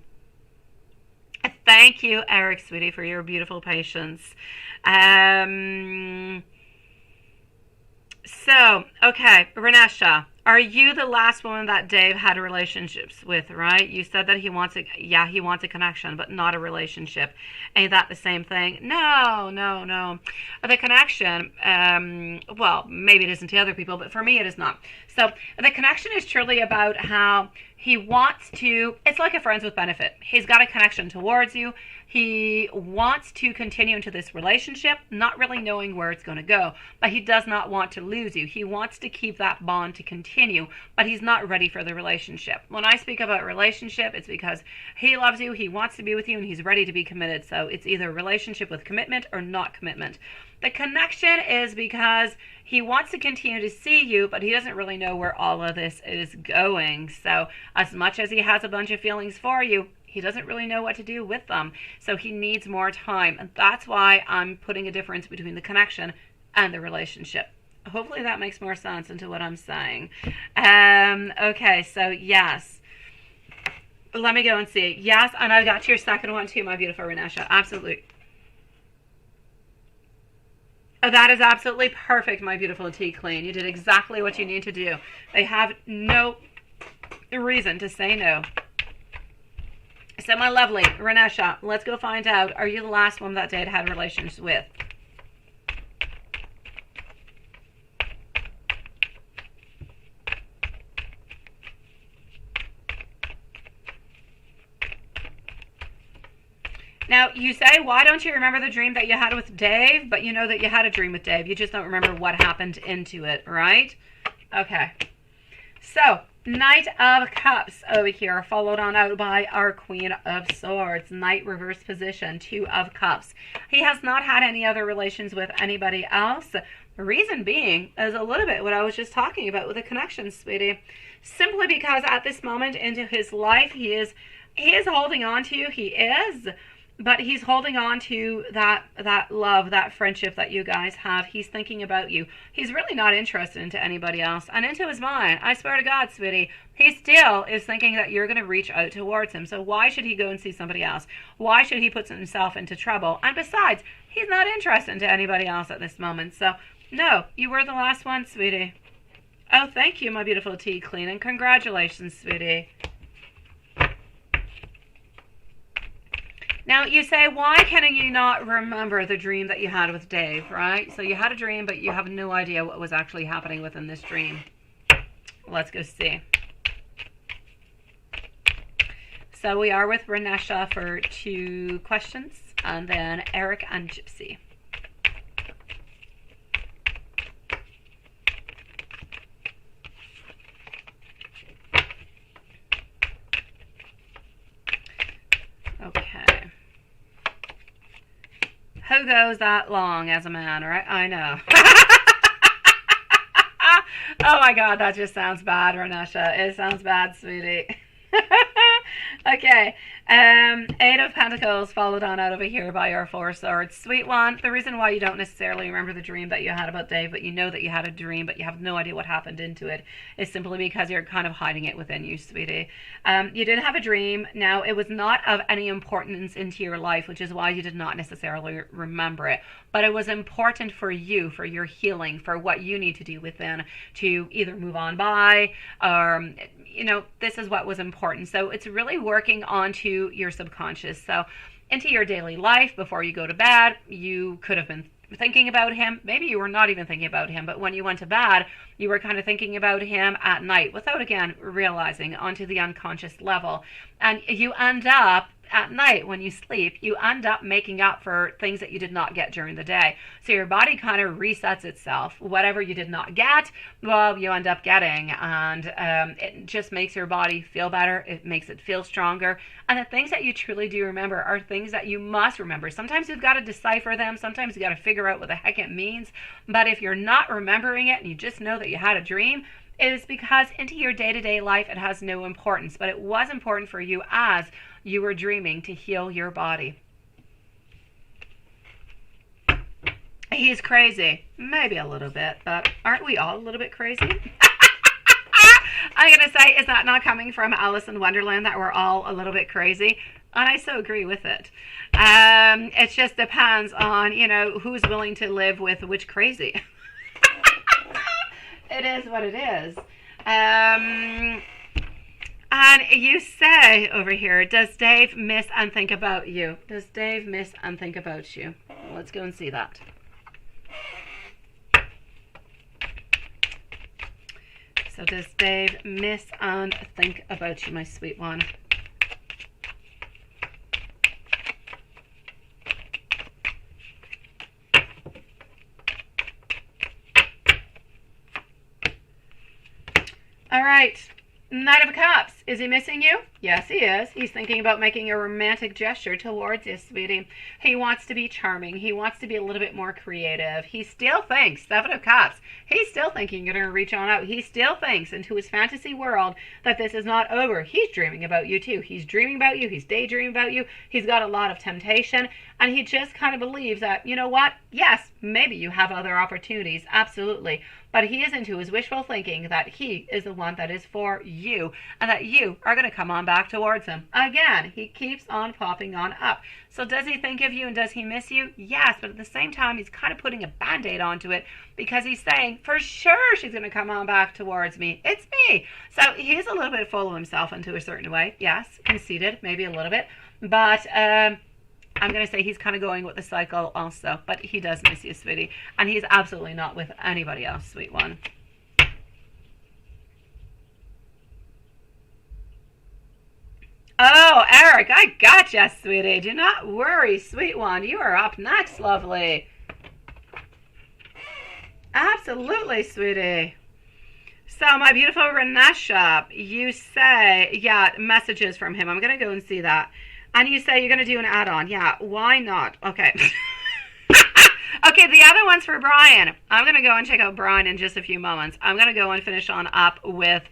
Thank you, Eric, sweetie, for your beautiful patience. So, okay, Renesha, are you the last woman that Dave had relationships with, right? You said that he wants a connection, but not a relationship. Ain't that the same thing? No. The connection, well, maybe it isn't to other people, but for me it is not. So the connection is truly about how he wants to, it's like a friends with benefit. He's got a connection towards you. He wants to continue into this relationship, not really knowing where it's going to go, but he does not want to lose you. He wants to keep that bond to continue, but he's not ready for the relationship. When I speak about relationship, it's because he loves you, he wants to be with you, and he's ready to be committed. So it's either a relationship with commitment or not commitment. The connection is because he wants to continue to see you, but he doesn't really know where all of this is going. So as much as he has a bunch of feelings for you, he doesn't really know what to do with them. So he needs more time. And that's why I'm putting a difference between the connection and the relationship. Hopefully that makes more sense into what I'm saying. Okay, so yes. Let me go and see. Yes, and I got your second one too, my beautiful Renesha. Absolutely. Oh, that is absolutely perfect, my beautiful tea queen. You did exactly what you need to do. They have no reason to say no. So, my lovely Renesha, let's go find out. Are you the last one that Dave had relations with? Now, you say, why don't you remember the dream that you had with Dave? But you know that you had a dream with Dave. You just don't remember what happened into it, right? Okay. So, Knight of Cups over here, followed on out by our Queen of Swords. Knight reverse position, Two of Cups. He has not had any other relations with anybody else. The reason being is a little bit what I was just talking about with the connection, sweetie. Simply because at this moment into his life, he is holding on to you. He is. But he's holding on to that love, that friendship that you guys have. He's thinking about you. He's really not interested into anybody else. And into his mind, I swear to God, sweetie, he still is thinking that you're going to reach out towards him. So why should he go and see somebody else? Why should he put himself into trouble? And besides, he's not interested into anybody else at this moment. So, no, you were the last one, sweetie. Oh, thank you, my beautiful tea queen, and congratulations, sweetie. Now, you say, why can you not remember the dream that you had with Dave, right? So you had a dream, but you have no idea what was actually happening within this dream. Let's go see. So we are with Renesha for 2 questions, and then Eric and Gypsy. Okay. Who goes that long as a man, right? I know. Oh my God, that just sounds bad, Renesha. It sounds bad, sweetie. Okay. 8 of Pentacles followed on out over here by our 4 Swords. Sweet one, the reason why you don't necessarily remember the dream that you had about Dave, but you know that you had a dream, but you have no idea what happened into it, is simply because you're kind of hiding it within you, sweetie. You did have a dream. Now, it was not of any importance into your life, which is why you did not necessarily remember it. But it was important for you, for your healing, for what you need to do within to either move on by, or, you know, this is what was important. So it's really working onto your subconscious. So into your daily life, before you go to bed, you could have been thinking about him. Maybe you were not even thinking about him, but when you went to bed, you were kind of thinking about him at night without, again, realizing onto the unconscious level. And you end up at night when you sleep, you end up making up for things that you did not get during the day. So your body kind of resets itself. Whatever you did not get, well, you end up getting. And it just makes your body feel better. It makes it feel stronger. And the things that you truly do remember are things that you must remember. Sometimes you've got to decipher them. Sometimes you got to figure out what the heck it means. But if you're not remembering it and you just know that you had a dream, it is because into your day-to-day life, it has no importance. But it was important for you as you were dreaming to heal your body. He's crazy. Maybe a little bit, but aren't we all a little bit crazy? I'm going to say, is that not coming from Alice in Wonderland, that we're all a little bit crazy? And I so agree with it. It just depends on, you know, who's willing to live with which crazy. It is what it is. And you say over here, does Dave miss and think about you? Does Dave miss and think about you? Let's go and see that. So does Dave miss and think about you, my sweet one? right. Knight of Cups. Is he missing you? Yes, he is. He's thinking about making a romantic gesture towards you, sweetie. He wants to be charming. He wants to be a little bit more creative. He still thinks, Seven of Cups, he's still thinking you're going to reach on out. He still thinks into his fantasy world that this is not over. He's dreaming about you, too. He's dreaming about you. He's daydreaming about you. He's got a lot of temptation. And he just kind of believes that, you know what? Yes, maybe you have other opportunities. Absolutely. But he is into his wishful thinking that he is the one that is for you and that you are going to come on back towards him. Again, he keeps on popping on up. So does he think of you and does he miss you? Yes, but at the same time, he's kind of putting a Band-Aid onto it because he's saying, for sure she's going to come on back towards me. It's me. So he's a little bit full of himself into a certain way. Yes, conceited, maybe a little bit. But I'm going to say he's kind of going with the cycle also, but he does miss you, sweetie. And he's absolutely not with anybody else, sweet one. Oh, Eric, I gotcha, sweetie. Do not worry, sweet one. You are up next, lovely. Absolutely, sweetie. So, my beautiful Renesha, you say, yeah, messages from him. I'm going to go and see that. And you say you're going to do an add-on. Yeah, why not? Okay. Okay, the other one's for Brian. I'm going to go and check out Brian in just a few moments. I'm going to go and finish on up with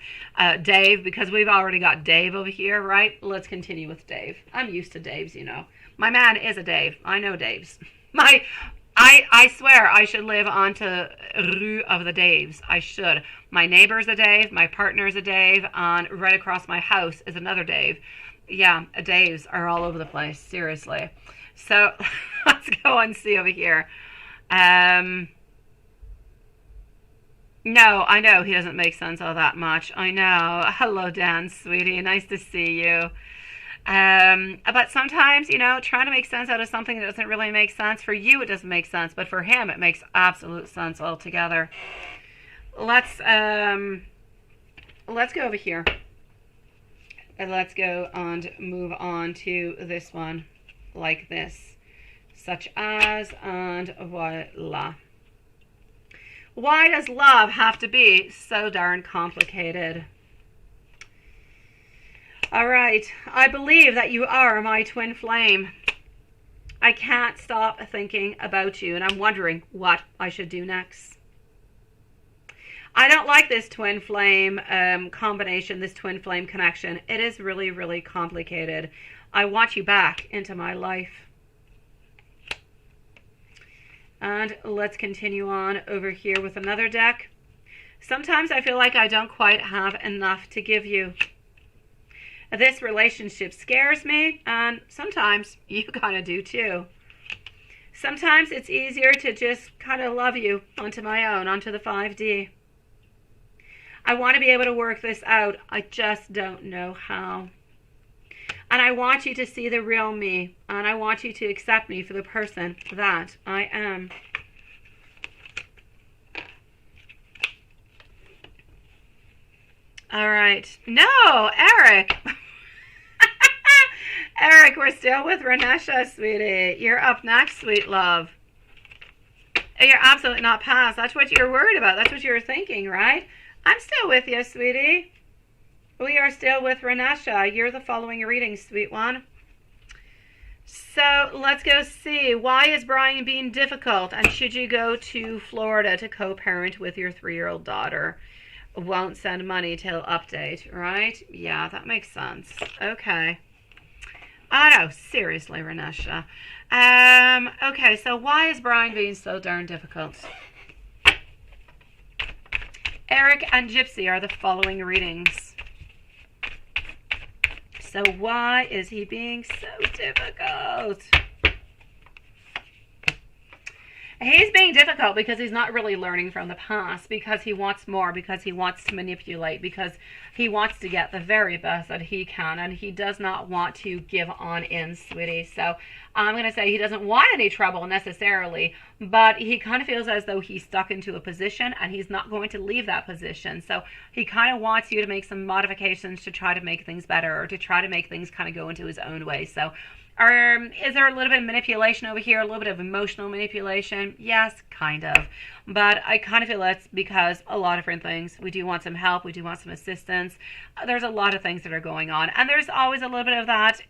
Dave because we've already got Dave over here, right? Let's continue with Dave. I'm used to Daves, you know. My man is a Dave. I know Daves. I swear I should live onto Rue of the Daves. I should. My neighbor's a Dave. My partner's a Dave. And right across my house is another Dave. Yeah, Daves are all over the place, seriously. So let's go and see over here. No, I know he doesn't make sense all that much. I know. Hello, Dan, sweetie. Nice to see you. But sometimes, you know, trying to make sense out of something that doesn't really make sense. For you, it doesn't make sense, but for him, it makes absolute sense altogether. Let's go over here. And let's go and move on to this one like this. Such as, and voila. Why does love have to be so darn complicated? All right. I believe that you are my twin flame. I can't stop thinking about you, and I'm wondering what I should do next. I don't like this twin flame combination, this twin flame connection. It is really, really complicated. I want you back into my life. And let's continue on over here with another deck. Sometimes I feel like I don't quite have enough to give you. This relationship scares me, and sometimes you kind of do too. Sometimes it's easier to just kind of love you onto my own, onto the 5D. I want to be able to work this out. I just don't know how. And I want you to see the real me. And I want you to accept me for the person that I am. All right. No, Eric. Eric, we're still with Renesha, sweetie. You're up next, sweet love. You're absolutely not past. That's what you're worried about. That's what you were thinking, right? I'm still with you, sweetie. We are still with Renesha. You're the following reading, sweet one. So let's go see. Why is Brian being difficult? And should you go to Florida to co-parent with your 3-year-old daughter? Won't send money till update, right? Yeah, that makes sense. Okay. Oh, no, seriously, Renesha. Okay, so why is Brian being so darn difficult? Eric and Gypsy are the following readings. So why is he being so difficult? He's being difficult because he's not really learning from the past, because he wants more, because he wants to manipulate, because he wants to get the very best that he can, and he does not want to give on in, sweetie. So I'm going to say he doesn't want any trouble necessarily, but he kind of feels as though he's stuck into a position and he's not going to leave that position. So he kind of wants you to make some modifications to try to make things better, or to try to make things kind of go into his own way. So is there a little bit of manipulation over here, a little bit of emotional manipulation? Yes, kind of. But I kind of feel that's because a lot of different things. We do want some help. We do want some assistance. There's a lot of things that are going on. And there's always a little bit of that,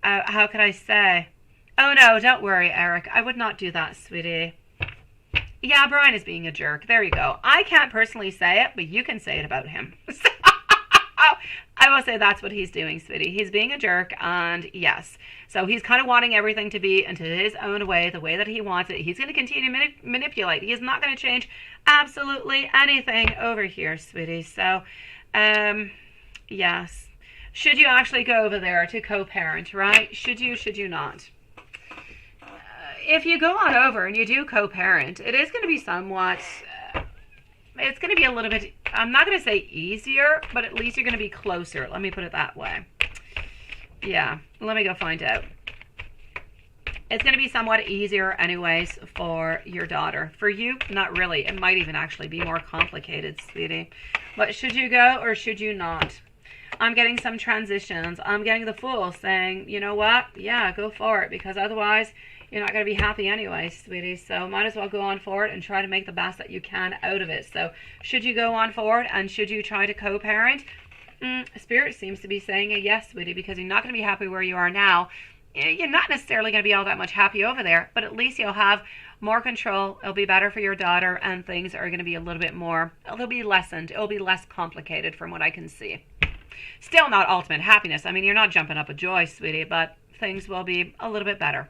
how could I say? Oh, no, don't worry, Eric. I would not do that, sweetie. Yeah, Brian is being a jerk. There you go. I can't personally say it, but you can say it about him. I will say that's what he's doing, sweetie. He's being a jerk, and yes. So he's kind of wanting everything to be into his own way, the way that he wants it. He's going to continue to manipulate. He's not going to change absolutely anything over here, sweetie. So, yes. Should you actually go over there to co-parent, right? Should you not? If you go on over and you do co-parent, it is going to be somewhat... it's going to be a little bit, I'm not going to say easier, but at least you're going to be closer. Let me put it that way. Yeah, let me go find out. It's going to be somewhat easier anyways for your daughter. For you, not really. It might even actually be more complicated, sweetie. But should you go or should you not? I'm getting some transitions. I'm getting the Fool saying, you know what? Yeah, go for it, because otherwise you're not going to be happy anyway, sweetie. So might as well go on for it and try to make the best that you can out of it. So should you go on for it and should you try to co-parent? Spirit seems to be saying a yes, sweetie, because you're not going to be happy where you are now. You're not necessarily going to be all that much happy over there, but at least you'll have more control. It'll be better for your daughter, and things are going to be a little bit more, it'll be lessened. It'll be less complicated from what I can see. Still not ultimate happiness. I mean, you're not jumping up with joy, sweetie, but things will be a little bit better.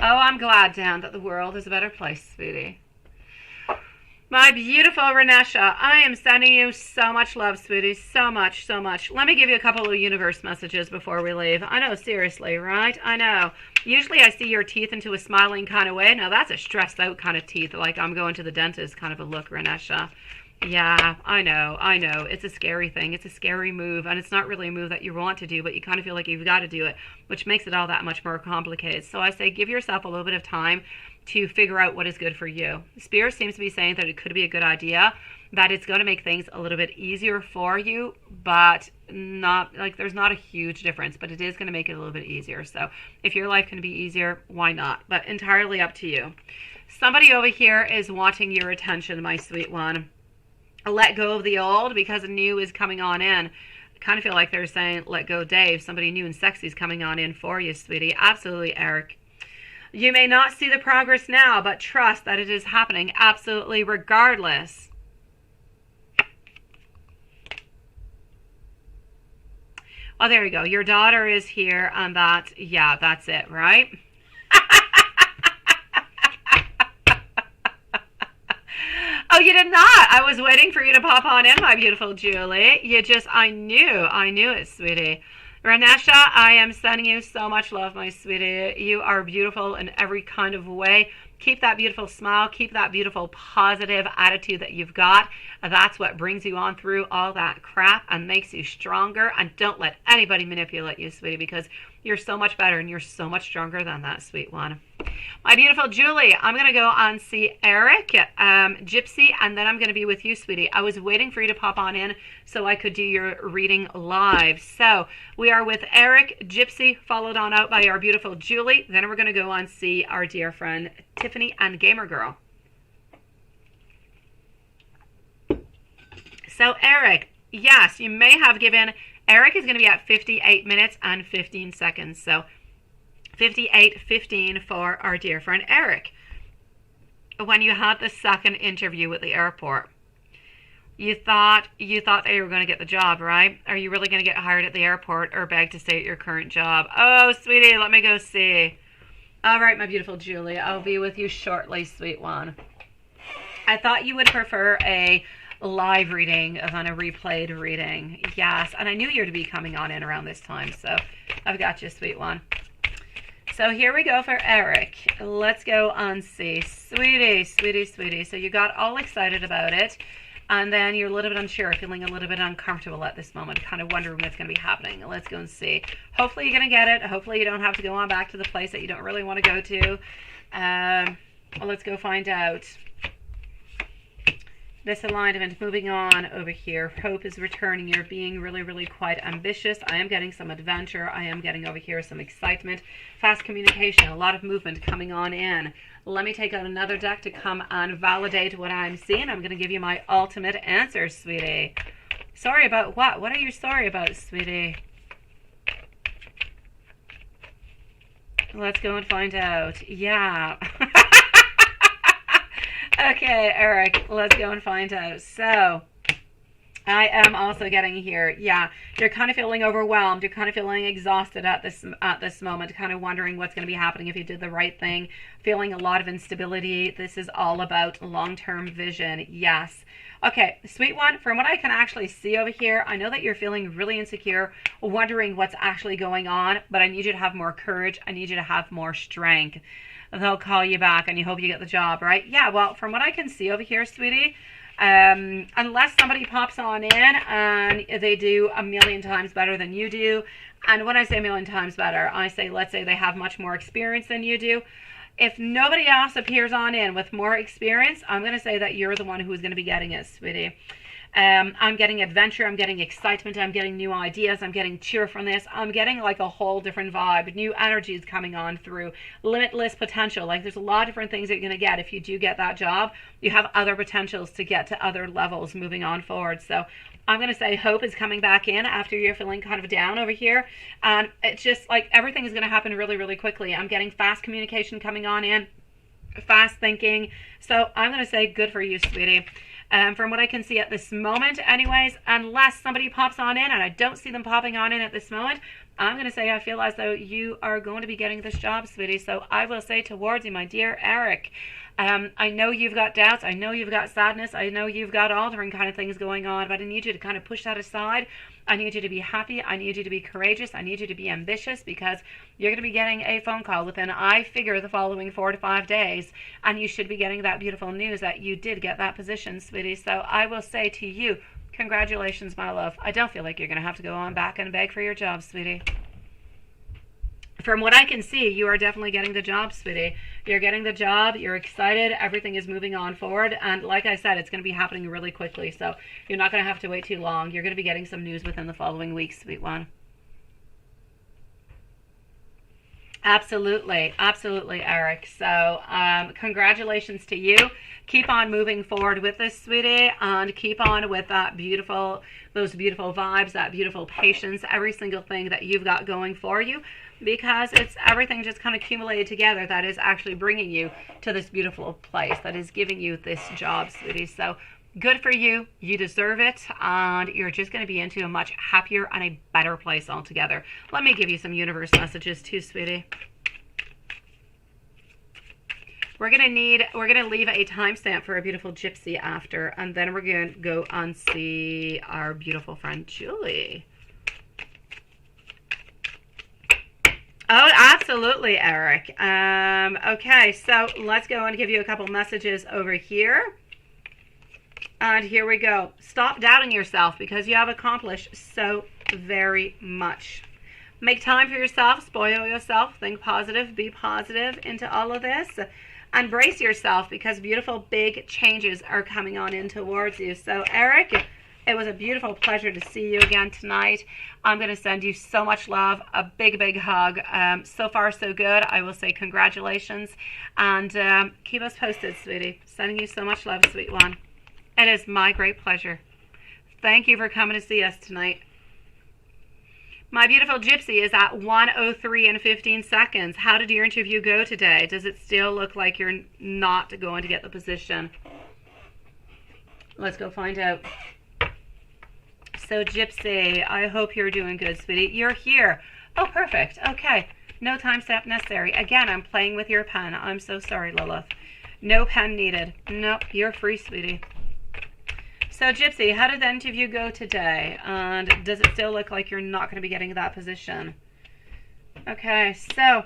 Oh, I'm glad, Dan, that the world is a better place, sweetie. My beautiful Renesha, I am sending you so much love, sweetie. So much, so much. Let me give you a couple of universe messages before we leave. I know, seriously, right? I know. Usually I see your teeth into a smiling kind of way. Now, that's a stressed out kind of teeth, like I'm going to the dentist kind of a look, Renesha. Yeah, I know. It's a scary thing. It's a scary move, and it's not really a move that you want to do, but you kind of feel like you've got to do it, which makes it all that much more complicated. So I say give yourself a little bit of time to figure out what is good for you. Spirit seems to be saying that it could be a good idea, that it's going to make things a little bit easier for you, but not like there's not a huge difference, but it is going to make it a little bit easier. So if your life can be easier, why not? But entirely up to you. Somebody over here is wanting your attention, my sweet one. Let go of the old because a new is coming on in. I kind of feel like they're saying, let go, Dave. Somebody new and sexy is coming on in for you, sweetie. Absolutely, Eric. You may not see the progress now, but trust that it is happening absolutely regardless. Oh, there you go. Your daughter is here, and that's it, right? Oh, you did not. I was waiting for you to pop on in, my beautiful Julie. I knew it, sweetie. Renesha, I am sending you so much love, my sweetie. You are beautiful in every kind of way. Keep that beautiful smile. Keep that beautiful positive attitude that you've got. That's what brings you on through all that crap and makes you stronger. And don't let anybody manipulate you, sweetie, because you're so much better and you're so much stronger than that, sweet one. My beautiful Julie, I'm going to go on see Eric, Gypsy, and then I'm going to be with you, sweetie. I was waiting for you to pop on in so I could do your reading live. So we are with Eric, Gypsy, followed on out by our beautiful Julie. Then we're going to go on see our dear friend Tiffany and Gamer Girl. So Eric, yes, you may have given, Eric is going to be at 58 minutes and 15 seconds. So 58:15 for our dear friend Eric. When you had the second interview at the airport, you thought that you were going to get the job, right? Are you really going to get hired at the airport or beg to stay at your current job? Oh, sweetie, let me go see. All right, my beautiful Julie, I'll be with you shortly, sweet one. I thought you would prefer a live reading than a replayed reading. Yes, and I knew you were to be coming on in around this time, so I've got you, sweet one. So here we go for Eric. Let's go on see. Sweetie, sweetie, sweetie. So you got all excited about it. And then you're a little bit unsure, feeling a little bit uncomfortable at this moment, kind of wondering what's going to be happening. Let's go and see. Hopefully you're going to get it. Hopefully you don't have to go on back to the place that you don't really want to go to. Well, let's go find out. Misalignment, moving on over here. Hope is returning. You're being really, really quite ambitious. I am getting some adventure. I am getting over here some excitement. Fast communication, a lot of movement coming on in. Let me take out another deck to come and validate what I'm seeing. I'm going to give you my ultimate answer, sweetie. Sorry about what? What are you sorry about, sweetie? Let's go and find out. Yeah. Okay, Eric, let's go and find out. So, I am also getting here, yeah, you're kind of feeling overwhelmed. You're kind of feeling exhausted at this moment, kind of wondering what's going to be happening if you did the right thing, feeling a lot of instability. This is all about long-term vision, yes. Okay, sweet one, from what I can actually see over here, I know that you're feeling really insecure, wondering what's actually going on, but I need you to have more courage. I need you to have more strength. They'll call you back and you hope you get the job, right? Yeah, well, from what I can see over here, sweetie, unless somebody pops on in and they do a million times better than you do, and when I say a million times better, I say, let's say they have much more experience than you do. If nobody else appears on in with more experience, I'm going to say that you're the one who's going to be getting it, sweetie. I'm getting adventure, I'm getting excitement, I'm getting new ideas, I'm getting cheerfulness, I'm getting like a whole different vibe, new energies coming on through, limitless potential. Like there's a lot of different things that you're going to get if you do get that job. You have other potentials to get to other levels moving on forward. So I'm going to say hope is coming back in after you're feeling kind of down over here. And it's just like everything is going to happen really, really quickly. I'm getting fast communication coming on in, fast thinking. So I'm going to say good for you, sweetie. From what I can see at this moment anyways, unless somebody pops on in, and I don't see them popping on in at this moment, I'm going to say I feel as though you are going to be getting this job, sweetie. So I will say towards you, my dear Eric, I know you've got doubts, I know you've got sadness, I know you've got all different kind of things going on, but I need you to kind of push that aside. I need you to be happy, I need you to be courageous, I need you to be ambitious, because you're going to be getting a phone call within, I figure, the following 4 to 5 days, and you should be getting that beautiful news that you did get that position, sweetie. So I will say to you, congratulations, my love. I don't feel like you're going to have to go on back and beg for your job, sweetie. From what I can see, you are definitely getting the job, sweetie. You're getting the job, you're excited, everything is moving on forward, and like I said, it's going to be happening really quickly, so you're not going to have to wait too long. You're going to be getting some news within the following weeks, sweet one. Absolutely, absolutely, Eric. So congratulations to you. Keep on moving forward with this, sweetie, and keep on with that those beautiful vibes, that beautiful patience, every single thing that you've got going for you, because it's everything just kind of accumulated together that is actually bringing you to this beautiful place, that is giving you this job, sweetie. So good for you. You deserve it, and you're just going to be into a much happier and a better place altogether. Let me give you some universe messages too, sweetie. We're going to leave a timestamp for a beautiful gypsy after, and then we're going to go and see our beautiful friend Julie. Oh, absolutely, Eric. Okay, so let's go and give you a couple messages over here. And here we go. Stop doubting yourself, because you have accomplished so very much. Make time for yourself, spoil yourself, think positive, be positive into all of this. And brace yourself, because beautiful big changes are coming on in towards you. So Eric, it was a beautiful pleasure to see you again tonight. I'm going to send you so much love, a big, big hug. So far, so good. I will say congratulations. And keep us posted, sweetie. Sending you so much love, sweet one. It is my great pleasure. Thank you for coming to see us tonight. My beautiful gypsy is at 1:03 and 15 seconds. How did your interview go today? Does it still look like you're not going to get the position? Let's go find out. So gypsy, I hope you're doing good, sweetie. You're here. Oh, perfect. Okay. No time step necessary. Again, I'm playing with your pen. I'm so sorry, Lilith. No pen needed. Nope, you're free, sweetie. So gypsy, how did the interview go today? And does it still look like you're not going to be getting that position? Okay, so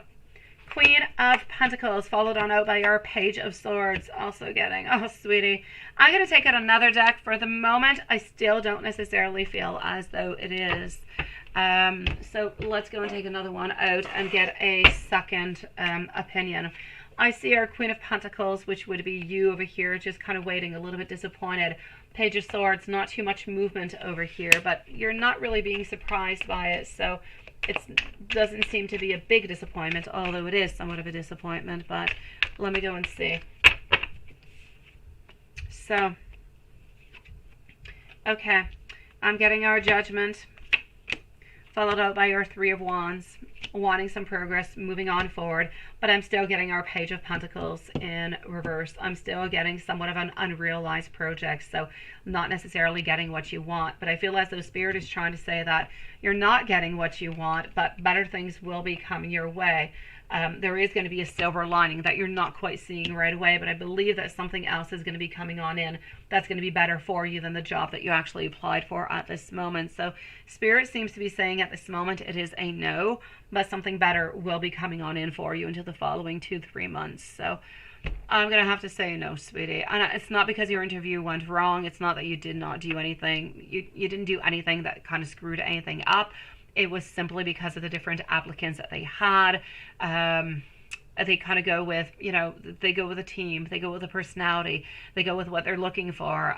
Queen of Pentacles, followed on out by our Page of Swords. Also getting, oh, sweetie. I'm going to take out another deck. For the moment, I still don't necessarily feel as though it is. So let's go and take another one out and get a second opinion. I see our Queen of Pentacles, which would be you over here, just kind of waiting, a little bit disappointed. Page of Swords, not too much movement over here, but you're not really being surprised by it, so it doesn't seem to be a big disappointment, although it is somewhat of a disappointment, but let me go and see. So, okay, I'm getting our Judgment, followed out by our Three of Wands, wanting some progress, moving on forward, but I'm still getting our Page of Pentacles in reverse. I'm still getting somewhat of an unrealized project, so not necessarily getting what you want, but I feel as though Spirit is trying to say that you're not getting what you want, but better things will be coming your way. There is going to be a silver lining that you're not quite seeing right away, but I believe that something else is going to be coming on in that's going to be better for you than the job that you actually applied for at this moment. So Spirit seems to be saying at this moment it is a no, but something better will be coming on in for you until the following 2-3 months. So I'm going to have to say no, sweetie. And it's not because your interview went wrong. It's not that you did not do anything. You didn't do anything that kind of screwed anything up. It was simply because of the different applicants that they had. They kind of go with, you know, they go with a team, they go with a personality, they go with what they're looking for.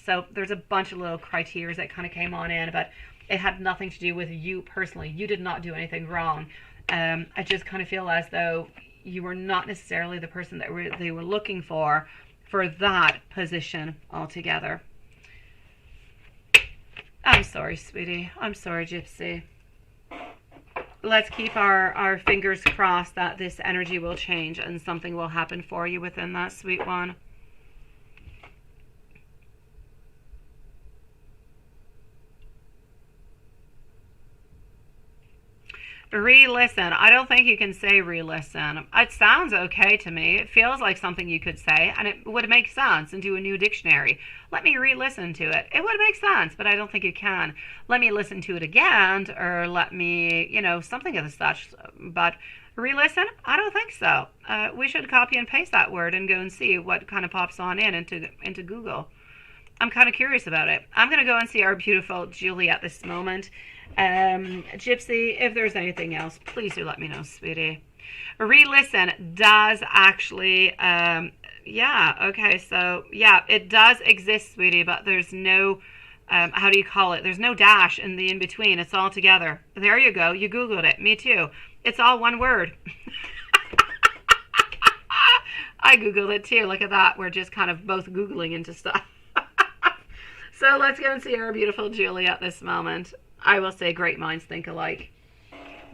So there's a bunch of little criteria that kind of came on in, but it had nothing to do with you personally. You did not do anything wrong. I just kind of feel as though you were not necessarily the person that they were looking for that position altogether. I'm sorry, sweetie. I'm sorry, Gypsy. Let's keep our fingers crossed that this energy will change and something will happen for you within that, sweet one. Re-listen. I don't think you can say re-listen. It sounds okay to me. It feels like something you could say, and it would make sense into a new dictionary. Let me re-listen to it. It would make sense, but I don't think you can. Let me listen to it again, or let me, you know, something of the such. But re-listen? I don't think so. We should copy and paste that word and go and see what kind of pops on into Google. I'm kind of curious about it. I'm going to go and see our beautiful Julie at this moment. Gypsy, if there's anything else, please do let me know, sweetie. Re-listen does actually, yeah, okay, so, yeah, it does exist, sweetie, but there's no, how do you call it? There's no dash in the in-between. It's all together. There you go. You Googled it. Me too. It's all one word. I Googled it too. Look at that. We're just kind of both Googling into stuff. So let's go and see our beautiful Julie at this moment. I will say great minds think alike.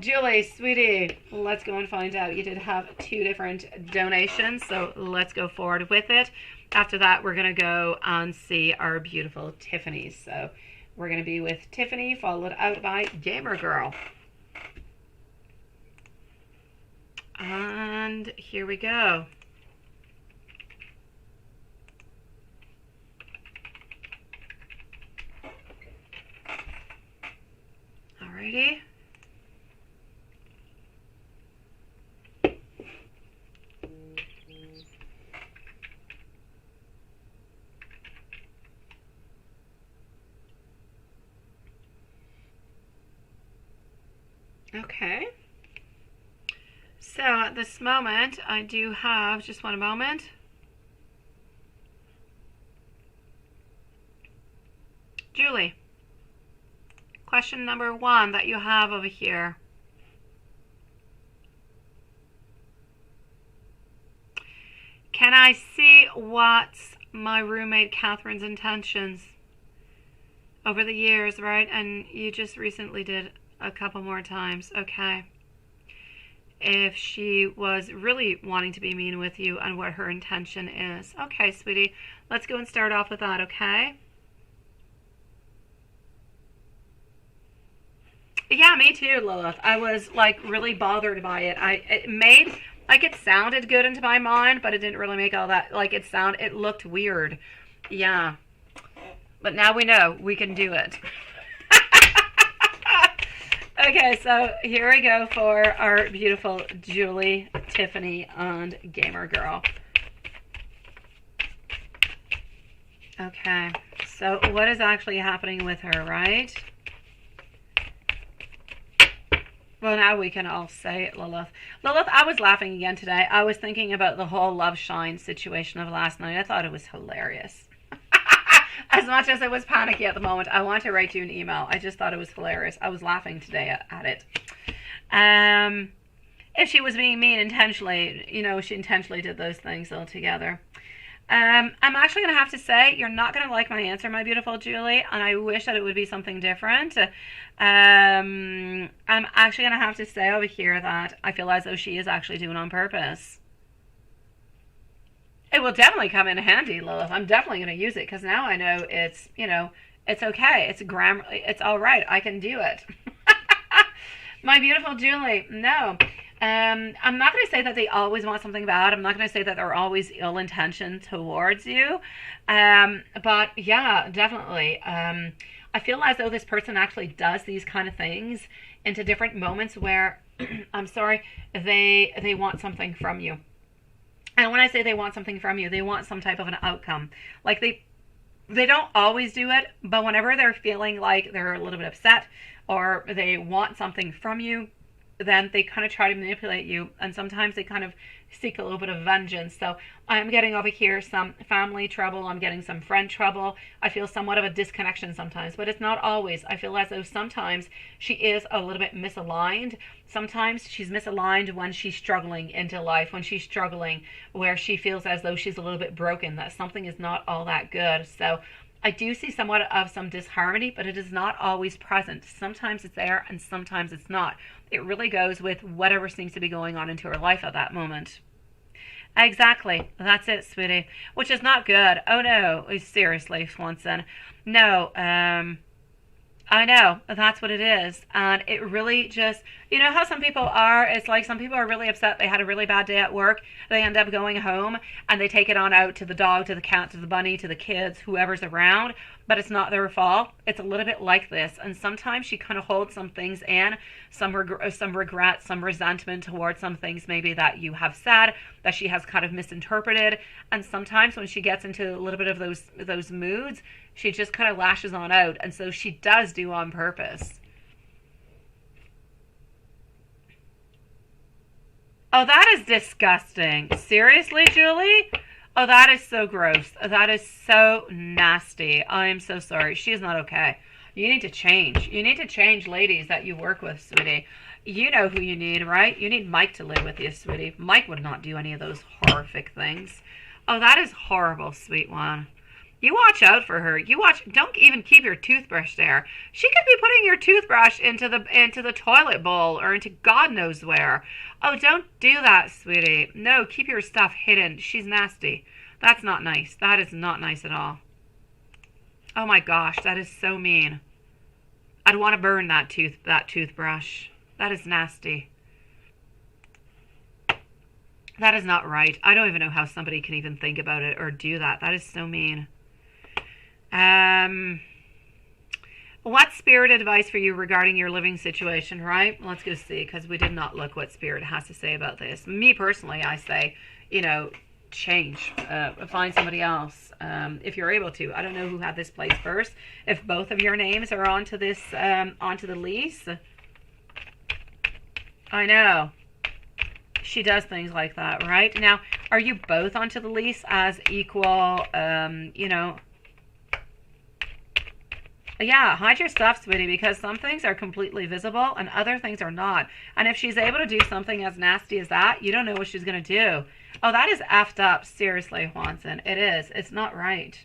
Julie, sweetie, let's go and find out. You did have 2 different donations, so let's go forward with it. After that, we're going to go and see our beautiful Tiffany. So we're going to be with Tiffany, followed out by Gamer Girl. And here we go. Alrighty. Okay. So at this moment, I do have, just one moment. Julie. Question number 1 that you have over here. Can I see what's my roommate Catherine's intentions over the years, right? And you just recently did a couple more times. Okay. If she was really wanting to be mean with you and what her intention is. Okay, sweetie. Let's go and start off with that, okay? Yeah, me too, Lilith. I was like really bothered by it. It made like it sounded good into my mind, but it didn't really make all that like it looked weird. Yeah. But now we know we can do it. Okay, so here we go for our beautiful Julie, Tiffany, and Gamer Girl. Okay, so what is actually happening with her, right? Well, now we can all say it, Lilith. Lilith, I was laughing again today. I was thinking about the whole Love Shine situation of last night. I thought it was hilarious. As much as I was panicky at the moment, I want to write you an email. I just thought it was hilarious. I was laughing today at it. If she was being mean intentionally, you know, she intentionally did those things altogether. I'm actually going to have to say, you're not going to like my answer, my beautiful Julie, and I wish that it would be something different. I'm actually going to have to say over here that I feel as though she is actually doing it on purpose. It will definitely come in handy, Lilith. I'm definitely going to use it because now I know it's, you know, it's okay. It's grammar. It's all right. I can do it. My beautiful Julie, no. I'm not going to say that they always want something bad. I'm not going to say that they're always ill-intentioned towards you. But yeah, definitely. I feel as though this person actually does these kind of things into different moments where, I'm sorry, they want something from you. And when I say they want something from you, they want some type of an outcome. Like they don't always do it, but whenever they're feeling like they're a little bit upset or they want something from you, then they kind of try to manipulate you, and sometimes they kind of seek a little bit of vengeance. So I'm getting over here some family trouble, I'm getting some friend trouble. I feel somewhat of a disconnection sometimes, but it's not always. I feel as though sometimes she is a little bit misaligned. Sometimes she's misaligned when she's struggling into life, when she's struggling where she feels as though she's a little bit broken, that something is not all that good. So I do see somewhat of some disharmony, but it is not always present. Sometimes it's there and sometimes it's not. It really goes with whatever seems to be going on into her life at that moment. Exactly. That's it, sweetie. Which is not good. Oh, no. Seriously, Swanson. No, I know. That's what it is. And it really just, you know how some people are? It's like some people are really upset. They had a really bad day at work. They end up going home and they take it on out to the dog, to the cat, to the bunny, to the kids, whoever's around. But it's not their fault. It's a little bit like this. And sometimes she kind of holds some things in, some regret, some resentment towards some things maybe that you have said, that she has kind of misinterpreted. And sometimes when she gets into a little bit of those moods, she just kind of lashes on out. And so she does do on purpose. Oh, that is disgusting. Seriously, Julie? Oh, that is so gross. That is so nasty. I am so sorry. She is not okay. You need to change. You need to change, ladies that you work with, sweetie. You know who you need, right? You need Mike to live with you, sweetie. Mike would not do any of those horrific things. Oh, that is horrible, sweet one. You watch out for her. You watch. Don't even keep your toothbrush there. She could be putting your toothbrush into the toilet bowl or into God knows where. Oh, don't do that, sweetie. No, keep your stuff hidden. She's nasty. That's not nice. That is not nice at all. Oh my gosh, that is so mean. I'd want to burn that toothbrush. That is nasty. That is not right. I don't even know how somebody can even think about it or do that. That is so mean. What spirit advice for you regarding your living situation, right? Let's go see, because we did not look what spirit has to say about this. Me personally, I say, you know, change. Find somebody else if you're able to. I don't know who had this place first. If both of your names are onto this, onto the lease. I know. She does things like that, right? Now, are you both onto the lease as equal, you know? Yeah, hide your stuff, sweetie, because some things are completely visible and other things are not. And if she's able to do something as nasty as that, you don't know what she's going to do. Oh, that is effed up. Seriously, Juanson. It is. It's not right.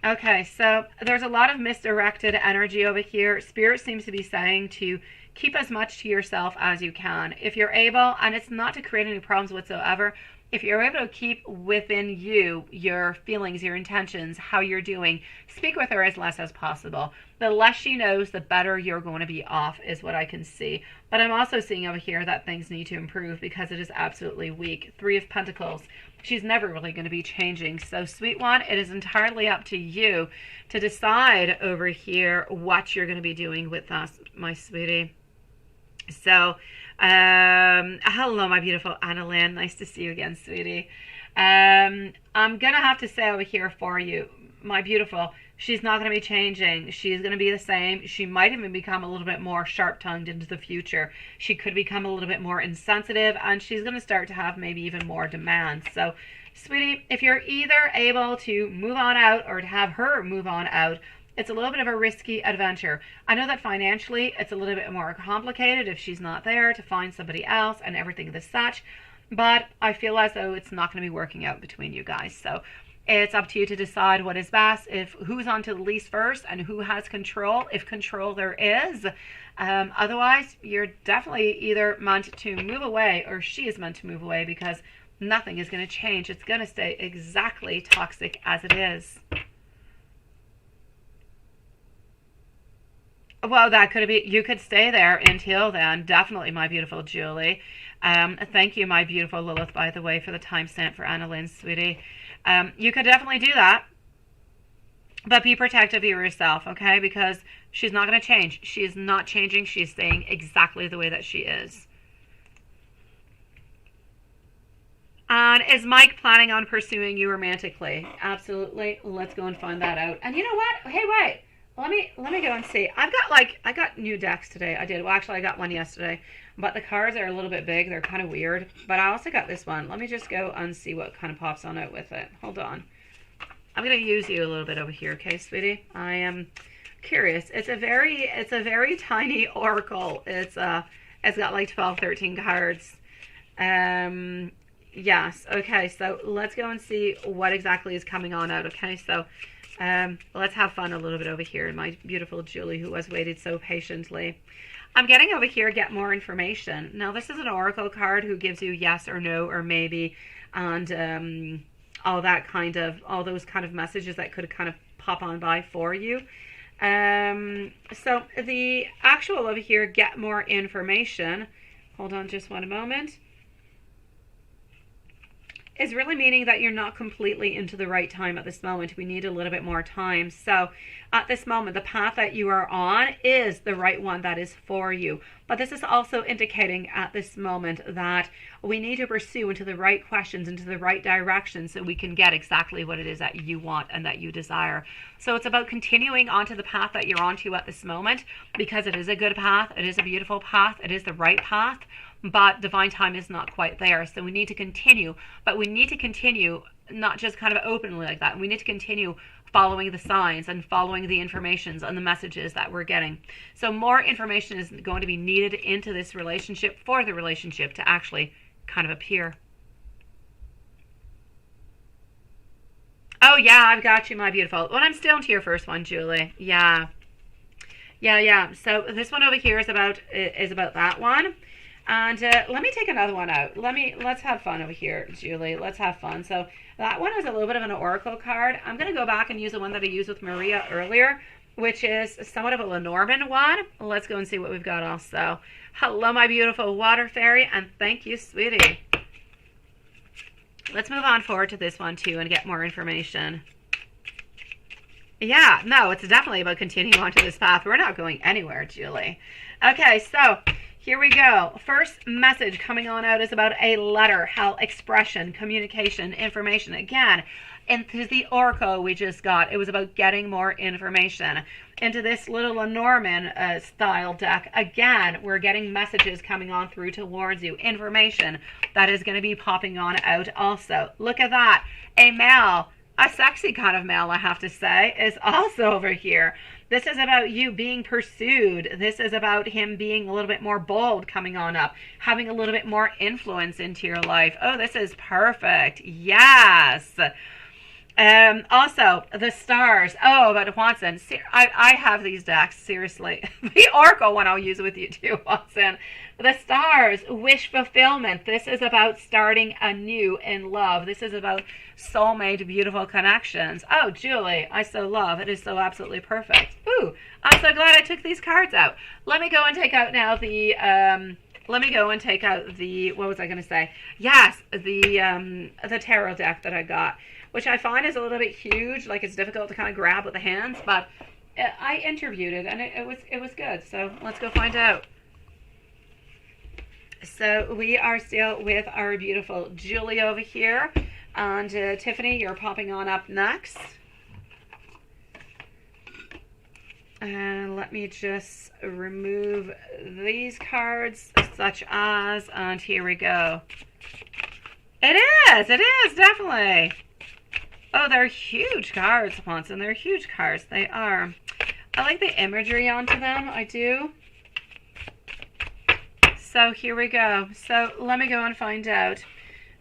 Okay, so there's a lot of misdirected energy over here. Spirit seems to be saying to keep as much to yourself as you can. If you're able, and it's not to create any problems whatsoever, if you're able to keep within you your feelings, your intentions, how you're doing, speak with her as less as possible. The less she knows, the better you're going to be off, is what I can see. But I'm also seeing over here that things need to improve because it is absolutely weak. 3 of Pentacles. she's never really going to be changing. So, sweet one, it is entirely up to you to decide over here what you're going to be doing with us, my sweetie. So, hello, my beautiful Annalyn. Nice to see you again, sweetie. I'm going to have to say over here for you, my beautiful, she's not going to be changing. She's going to be the same. She might even become a little bit more sharp-tongued into the future. She could become a little bit more insensitive, and she's going to start to have maybe even more demands. So, sweetie, if you're either able to move on out or to have her move on out, it's a little bit of a risky adventure. I know that financially it's a little bit more complicated if she's not there to find somebody else and everything as such, but I feel as though it's not going to be working out between you guys. So it's up to you to decide what is best, if who's on to the lease first and who has control, if control there is. Otherwise, you're definitely either meant to move away or she is meant to move away, because nothing is going to change. It's going to stay exactly toxic as it is. Well, that could be, you could stay there until then. Definitely, my beautiful Julie. Thank you, my beautiful Lilith, by the way, for the timestamp for Annalyn, sweetie. You could definitely do that. But be protective of yourself, okay? Because she's not going to change. She is not changing. She is staying exactly the way that she is. And is Mike planning on pursuing you romantically? Absolutely. Let's go and find that out. And you know what? Hey, wait. Let me go and see. I got new decks today. I did. Well, actually, I got one yesterday. But the cards are a little bit big. They're kind of weird. But I also got this one. Let me just go and see what kind of pops on out with it. Hold on. I'm going to use you a little bit over here, okay, sweetie? I am curious. It's a very tiny oracle. It's got like 12, 13 cards. Yes. Okay. So let's go and see what exactly is coming on out. Okay. So let's have fun a little bit over here. My beautiful Julie, who has waited so patiently. I'm getting over here, get more information. Now, this is an oracle card who gives you yes or no or maybe, and all those kind of messages that could kind of pop on by for you. So the actual over here, get more information. Hold on just one moment. Is really meaning that you're not completely into the right time at this moment. We need a little bit more time. So at this moment, the path that you are on is the right one that is for you. But this is also indicating at this moment that we need to pursue into the right questions, into the right direction, so we can get exactly what it is that you want and that you desire. So it's about continuing onto the path that you're onto at this moment, because it is a good path. It is a beautiful path. It is the right path. But divine time is not quite there. So we need to continue. But we need to continue not just kind of openly like that. We need to continue following the signs and following the informations and the messages that we're getting. So more information is going to be needed into this relationship for the relationship to actually kind of appear. Oh, yeah, I've got you, my beautiful. Well, I'm still into your first one, Julie. Yeah. So this one over here is about that one. And let me take another one out. Let's have fun over here, Julie. Let's have fun. So that one is a little bit of an oracle card. I'm going to go back and use the one that I used with Maria earlier, which is somewhat of a Lenormand one. Let's go and see what we've got also. Hello, my beautiful water fairy, and thank you, sweetie. Let's move on forward to this one, too, and get more information. Yeah, no, it's definitely about continuing on to this path. We're not going anywhere, Julie. Okay, so here we go. First message coming on out is about a letter, how expression, communication, information. Again, into the oracle we just got, it was about getting more information. Into this little Lenormand style deck, again, we're getting messages coming on through towards you. Information that is going to be popping on out also. Look at that. A male, a sexy kind of male, I have to say, is also over here. This is about you being pursued. This is about him being a little bit more bold coming on up, having a little bit more influence into your life. Oh, this is perfect. Yes. Also, the stars. Oh, about Watson. I have these decks, seriously. The Oracle one I'll use with you too, Watson. The stars, wish fulfillment. This is about starting anew in love. This is about soulmate, beautiful connections. Oh, Julie, I so love. It is so absolutely perfect. Ooh, I'm so glad I took these cards out. Let me go and take out now the let me go and take out the, what was I going to say? Yes, the tarot deck that I got, which I find is a little bit huge. Like, it's difficult to kind of grab with the hands, but I interviewed it, and it was good. So let's go find out. So we are still with our beautiful Julie over here, and Tiffany, you're popping on up next. And let me just remove these cards, such as, and here we go. It is, definitely. Oh, they're huge cards, Watson. They're huge cards. They are. I like the imagery onto them. I do. So here we go. So let me go and find out.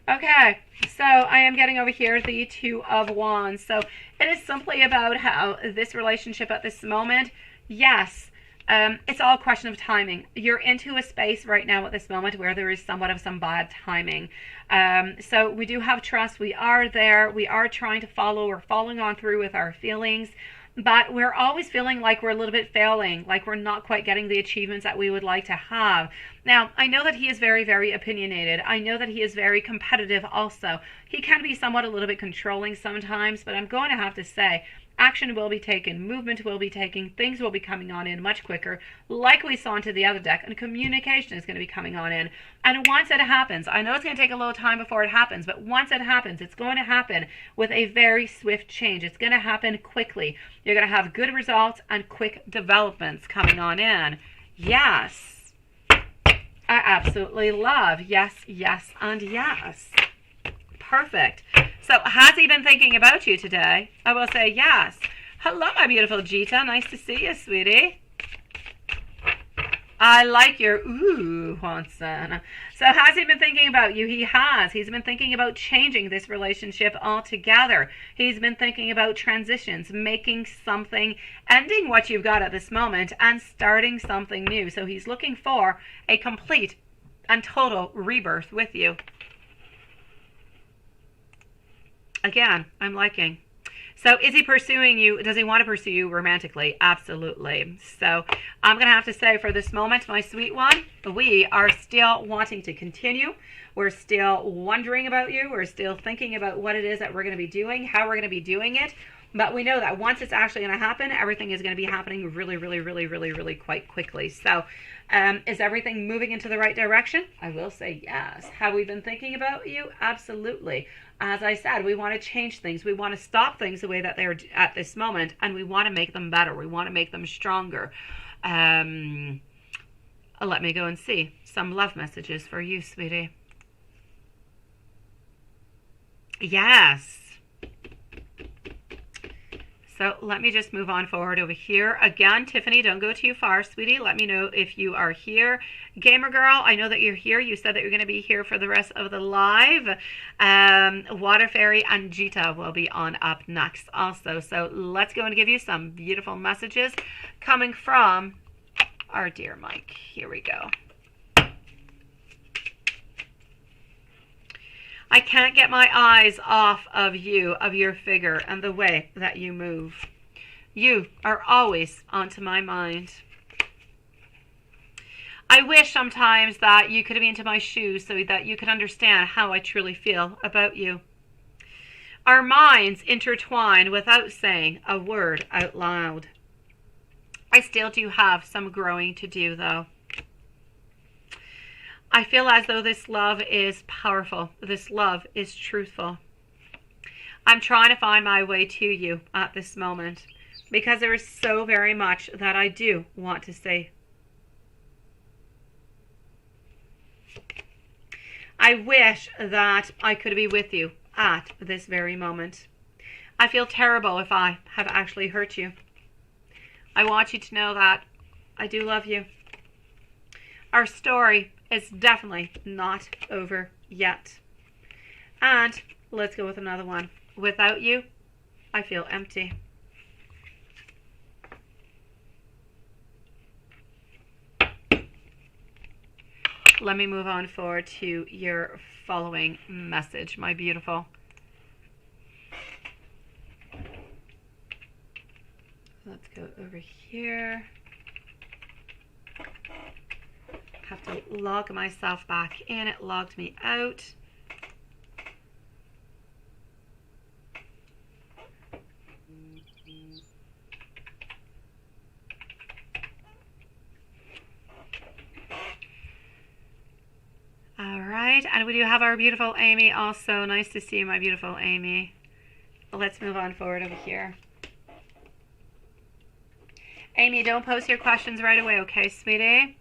Okay, so I am getting over here the Two of Wands. So it is simply about how this relationship at this moment, yes, it's all a question of timing. You're into a space right now at this moment where there is somewhat of some bad timing. So we do have trust. We are there. We are trying to follow. We're following on through with our feelings. But we're always feeling like we're a little bit failing, like we're not quite getting the achievements that we would like to have. Now, I know that he is very, very opinionated. I know that he is very competitive also. He can be somewhat a little bit controlling sometimes, but I'm going to have to say, action will be taken, movement will be taken, things will be coming on in much quicker, like we saw into the other deck, and communication is going to be coming on in. And once it happens, I know it's going to take a little time before it happens, but once it happens, it's going to happen with a very swift change. It's going to happen quickly. You're going to have good results and quick developments coming on in. Yes. I absolutely love. Yes, yes, and yes. Perfect. So has he been thinking about you today? I will say yes. Hello, my beautiful Jita. Nice to see you, sweetie. I like your ooh, Watson. So has he been thinking about you? He has. He's been thinking about changing this relationship altogether. He's been thinking about transitions, making something, ending what you've got at this moment and starting something new. So he's looking for a complete and total rebirth with you. Again, I'm liking. So is he pursuing you? Does he want to pursue you romantically? Absolutely. So I'm going to have to say for this moment, my sweet one, we are still wanting to continue. We're still wondering about you. We're still thinking about what it is that we're going to be doing, how we're going to be doing it. But we know that once it's actually going to happen, everything is going to be happening really quite quickly. So is everything moving into the right direction? I will say yes. Have we been thinking about you? Absolutely. As I said, we want to change things. We want to stop things the way that they're at this moment, and we want to make them better. We want to make them stronger. Let me go and see some love messages for you, sweetie. Yes. So let me just move on forward over here. Again, Tiffany, don't go too far, sweetie. Let me know if you are here. Gamer girl, I know that you're here. You said that you're going to be here for the rest of the live. Water Fairy and Jita will be on up next also. So let's go and give you some beautiful messages coming from our dear Mike. Here we go. I can't get my eyes off of you, of your figure, and the way that you move. You are always onto my mind. I wish sometimes that you could be into my shoes so that you could understand how I truly feel about you. Our minds intertwine without saying a word out loud. I still do have some growing to do, though. I feel as though this love is powerful. This love is truthful. I'm trying to find my way to you at this moment because there is so very much that I do want to say. I wish that I could be with you at this very moment. I feel terrible if I have actually hurt you. I want you to know that I do love you. Our story is definitely not over yet. And let's go with another one. Without you, I feel empty. Let me move on forward to your following message, my beautiful. Let's go over here. have to log myself back in. It logged me out. All right, and we do have our beautiful Amy also. Nice to see you, my beautiful Amy. Let's move on forward over here. Amy, don't post your questions right away, okay, sweetie?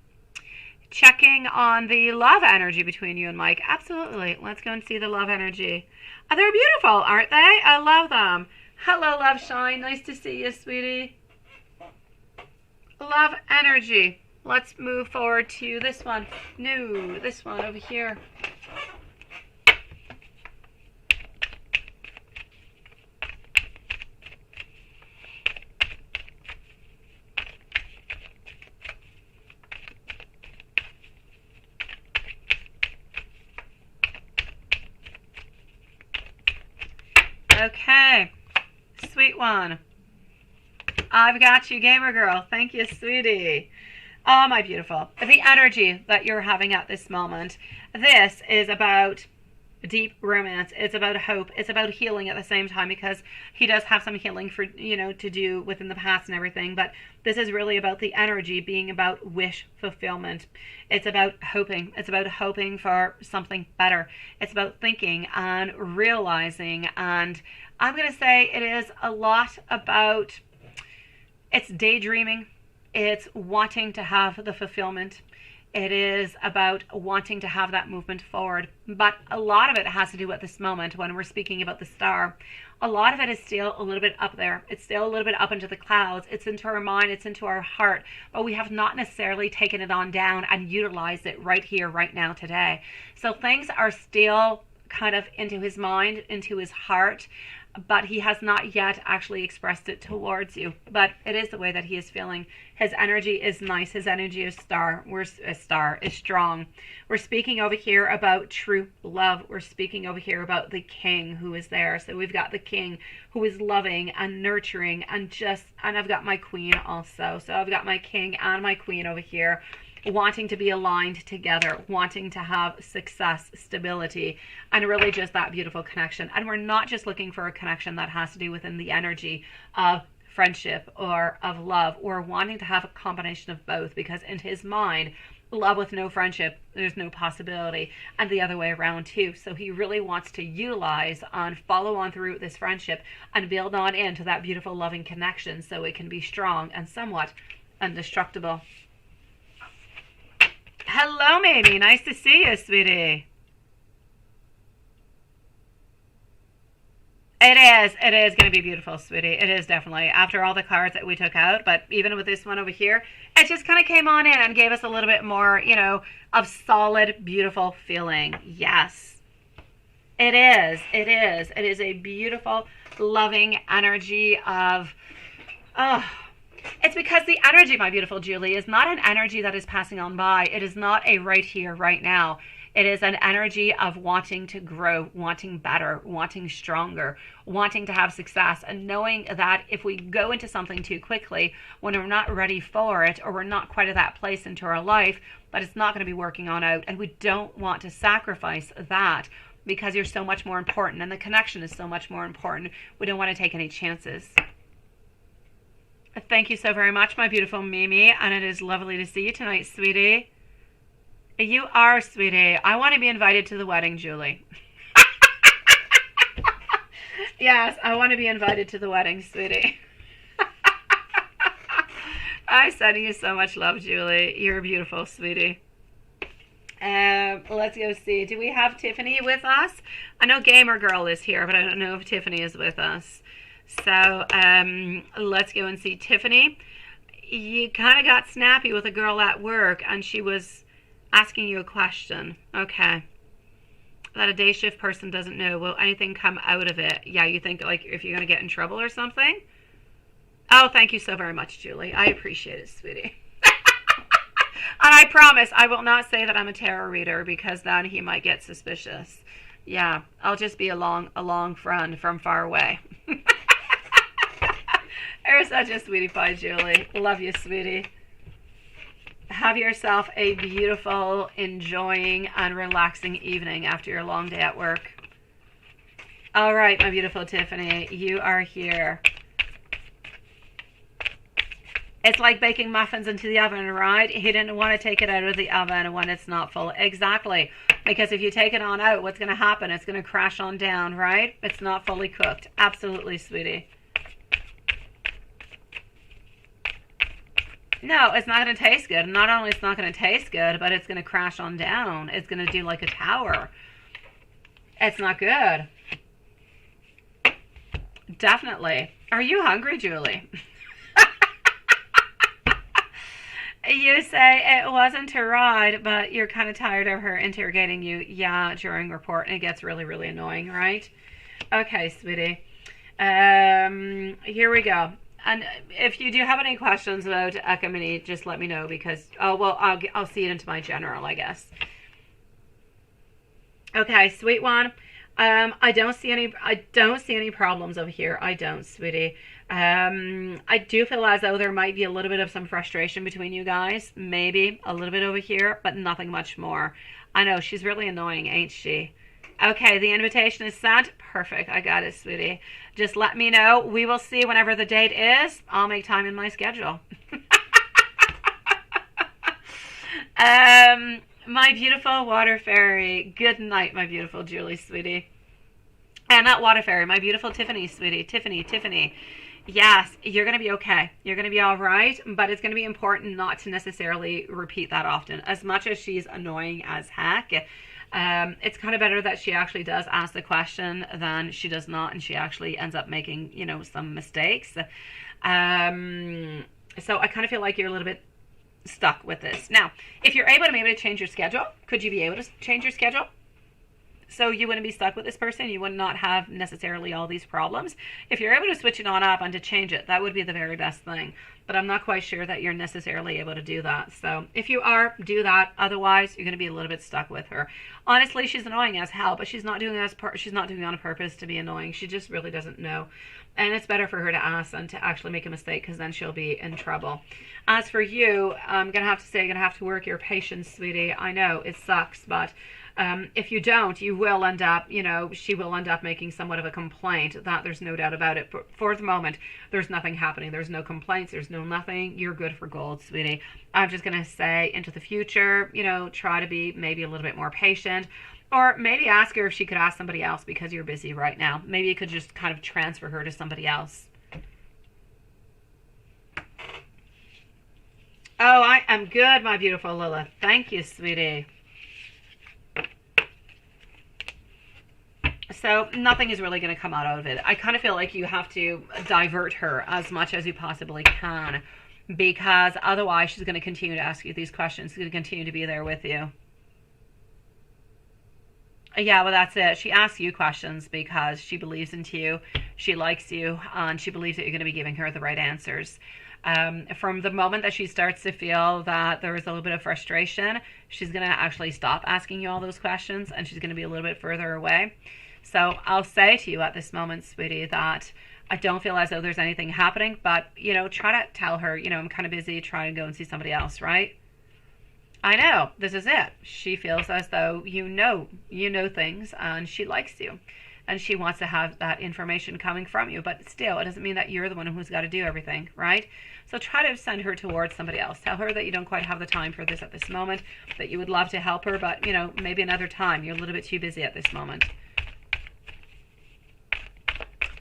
Checking on the love energy between you and Mike. Absolutely. Let's go and see the love energy. Oh, they're beautiful, aren't they? I love them. Hello, Love Shine. Nice to see you, sweetie. Love energy. Let's move forward to this one. No, this one over here. Okay, sweet one. I've got you, gamer girl. Thank you, sweetie. Oh, my beautiful. The energy that you're having at this moment. This is about deep romance. It's about hope. It's about healing at the same time, because he does have some healing for, to do within the past and everything. But this is really about the energy being about wish fulfillment. It's about hoping. It's about hoping for something better. It's about thinking and realizing. And I'm going to say it is a lot about, it's daydreaming. It's wanting to have the fulfillment. It is about wanting to have that movement forward. But a lot of it has to do with this moment when we're speaking about the star. A lot of it is still a little bit up there. It's still a little bit up into the clouds. It's into our mind. It's into our heart. But we have not necessarily taken it on down and utilized it right here, right now, today. So things are still kind of into his mind, into his heart, but he has not yet actually expressed it towards you. But it is the way that he is feeling. His energy is nice. His energy is strong. We're speaking over here about true love. We're speaking over here about the king who is there. So we've got the king who is loving and nurturing and I've got my queen also. So I've got my king and my queen over here, wanting to be aligned together, wanting to have success, stability, and really just that beautiful connection. And we're not just looking for a connection that has to do within the energy of friendship or of love. We're wanting to have a combination of both, because in his mind, love with no friendship, there's no possibility, and the other way around too. So he really wants to utilize and follow on through this friendship and build on into that beautiful loving connection so it can be strong and somewhat indestructible. Hello, Mamie. Nice to see you, sweetie. It is going to be beautiful, sweetie. It is definitely, after all the cards that we took out. But even with this one over here, it just kind of came on in and gave us a little bit more, of solid, beautiful feeling. Yes, it is. It is. It is a beautiful, loving energy of, it's because the energy, my beautiful Julie, is not an energy that is passing on by. It is not a right here, right now. It is an energy of wanting to grow, wanting better, wanting stronger, wanting to have success, and knowing that if we go into something too quickly, when we're not ready for it, or we're not quite at that place into our life, that it's not going to be working on out. And we don't want to sacrifice that, because you're so much more important and the connection is so much more important. We don't want to take any chances. Thank you so very much, my beautiful Mimi, and it is lovely to see you tonight, sweetie. You are, sweetie. I want to be invited to the wedding, Julie. Yes, I want to be invited to the wedding, sweetie. I send you so much love, Julie. You're beautiful, sweetie. Let's go see. Do we have Tiffany with us? I know Gamer Girl is here, but I don't know if Tiffany is with us. So let's go and see Tiffany. You kind of got snappy with a girl at work, and she was asking you a question. Okay. That a day shift person doesn't know. Will anything come out of it? Yeah, you think like if you're going to get in trouble or something? Oh, thank you so very much, Julie. I appreciate it, sweetie. And I promise I will not say that I'm a tarot reader, because then he might get suspicious. Yeah, I'll just be a long friend from far away. You're such a sweetie pie, Julie. Love you, sweetie. Have yourself a beautiful, enjoying, and relaxing evening after your long day at work. All right, my beautiful Tiffany, you are here. It's like baking muffins into the oven, right? He didn't want to take it out of the oven when it's not full. Exactly. Because if you take it on out, what's going to happen? It's going to crash on down, right? It's not fully cooked. Absolutely, sweetie. No, it's not going to taste good. Not only it's not going to taste good, but it's going to crash on down. It's going to do like a tower. It's not good. Definitely. Are you hungry, Julie? You say it wasn't a ride, but you're kind of tired of her interrogating you, yeah, during report, and it gets really, really annoying, right? Okay, sweetie. Here we go. And if you do have any questions about Ekamini, just let me know because, oh, well, I'll see it into my general, I guess. Okay, sweet one. I don't see any problems over here. I don't, sweetie. I do feel as though there might be a little bit of some frustration between you guys. Maybe a little bit over here, but nothing much more. I know, she's really annoying, ain't she? Okay, the invitation is sent. Perfect. I got it, sweetie. Just let me know. We will see whenever the date is. I'll make time in my schedule. My beautiful water fairy. Good night, my beautiful Julie, sweetie. And not water fairy, my beautiful Tiffany, sweetie. Tiffany. Yes, you're going to be okay. You're going to be all right, but it's going to be important not to necessarily repeat that often. As much as she's annoying as heck, it's kind of better that she actually does ask the question than she does not, and she actually ends up making, you know, some mistakes. So I kind of feel like you're a little bit stuck with this. Now, if you're able to change your schedule, could you be able to change your schedule? So you wouldn't be stuck with this person. You would not have necessarily all these problems. If you're able to switch it on up and to change it, that would be the very best thing. But I'm not quite sure that you're necessarily able to do that. So if you are, do that. Otherwise, you're going to be a little bit stuck with her. Honestly, she's annoying as hell, but she's not doing it on purpose to be annoying. She just really doesn't know. And it's better for her to ask than to actually make a mistake, because then she'll be in trouble. As for you, I'm going to have to say you're going to have to work your patience, sweetie. I know it sucks, but if you don't, you will end up, she will end up making somewhat of a complaint. That there's no doubt about it. But for the moment, there's nothing happening. There's no complaints. There's no nothing. You're good for gold, sweetie. I'm just going to say into the future, try to be maybe a little bit more patient. Or maybe ask her if she could ask somebody else because you're busy right now. Maybe you could just kind of transfer her to somebody else. Oh, I am good, my beautiful Lilith. Thank you, sweetie. So nothing is really going to come out of it. I kind of feel like you have to divert her as much as you possibly can, because otherwise she's going to continue to ask you these questions. She's going to continue to be there with you. Yeah, well, that's it. She asks you questions because she believes into you, she likes you, and she believes that you're going to be giving her the right answers. From the moment that she starts to feel that there is a little bit of frustration, she's going to actually stop asking you all those questions, and she's going to be a little bit further away. So I'll say to you at this moment, sweetie, that I don't feel as though there's anything happening, but, try to tell her, I'm kind of busy, try and go and see somebody else, right? I know, this is it. She feels as though you know things, and she likes you, and she wants to have that information coming from you, but still, it doesn't mean that you're the one who's got to do everything, right? So try to send her towards somebody else. Tell her that you don't quite have the time for this at this moment, that you would love to help her, but, maybe another time. You're a little bit too busy at this moment.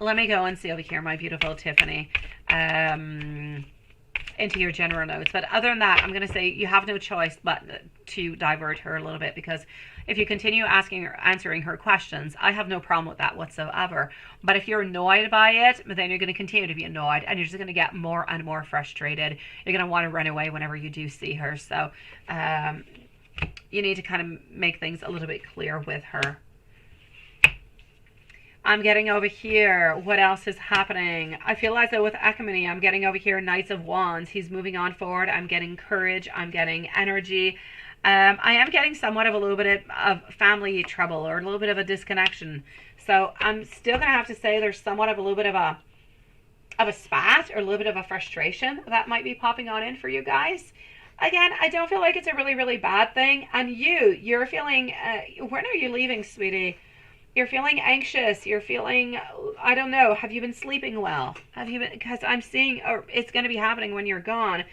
Let me go and see over here, my beautiful Tiffany, into your general notes. But other than that, I'm going to say you have no choice but to divert her a little bit, because if you continue answering her questions, I have no problem with that whatsoever. But if you're annoyed by it, then you're going to continue to be annoyed, and you're just going to get more and more frustrated. You're going to want to run away whenever you do see her. So you need to kind of make things a little bit clear with her. I'm getting over here. What else is happening? I feel as though with Ekamini, I'm getting over here Knights of Wands. He's moving on forward. I'm getting courage. I'm getting energy. I am getting somewhat of a little bit of family trouble, or a little bit of a disconnection. So I'm still going to have to say there's somewhat of a little bit of a spat, or a little bit of a frustration that might be popping on in for you guys. Again, I don't feel like it's a really, really bad thing. And you're feeling, when are you leaving, sweetie? You're feeling anxious. You're feeling, I don't know, have you been sleeping well? Have you been, because I'm seeing, or it's going to be happening when you're gone.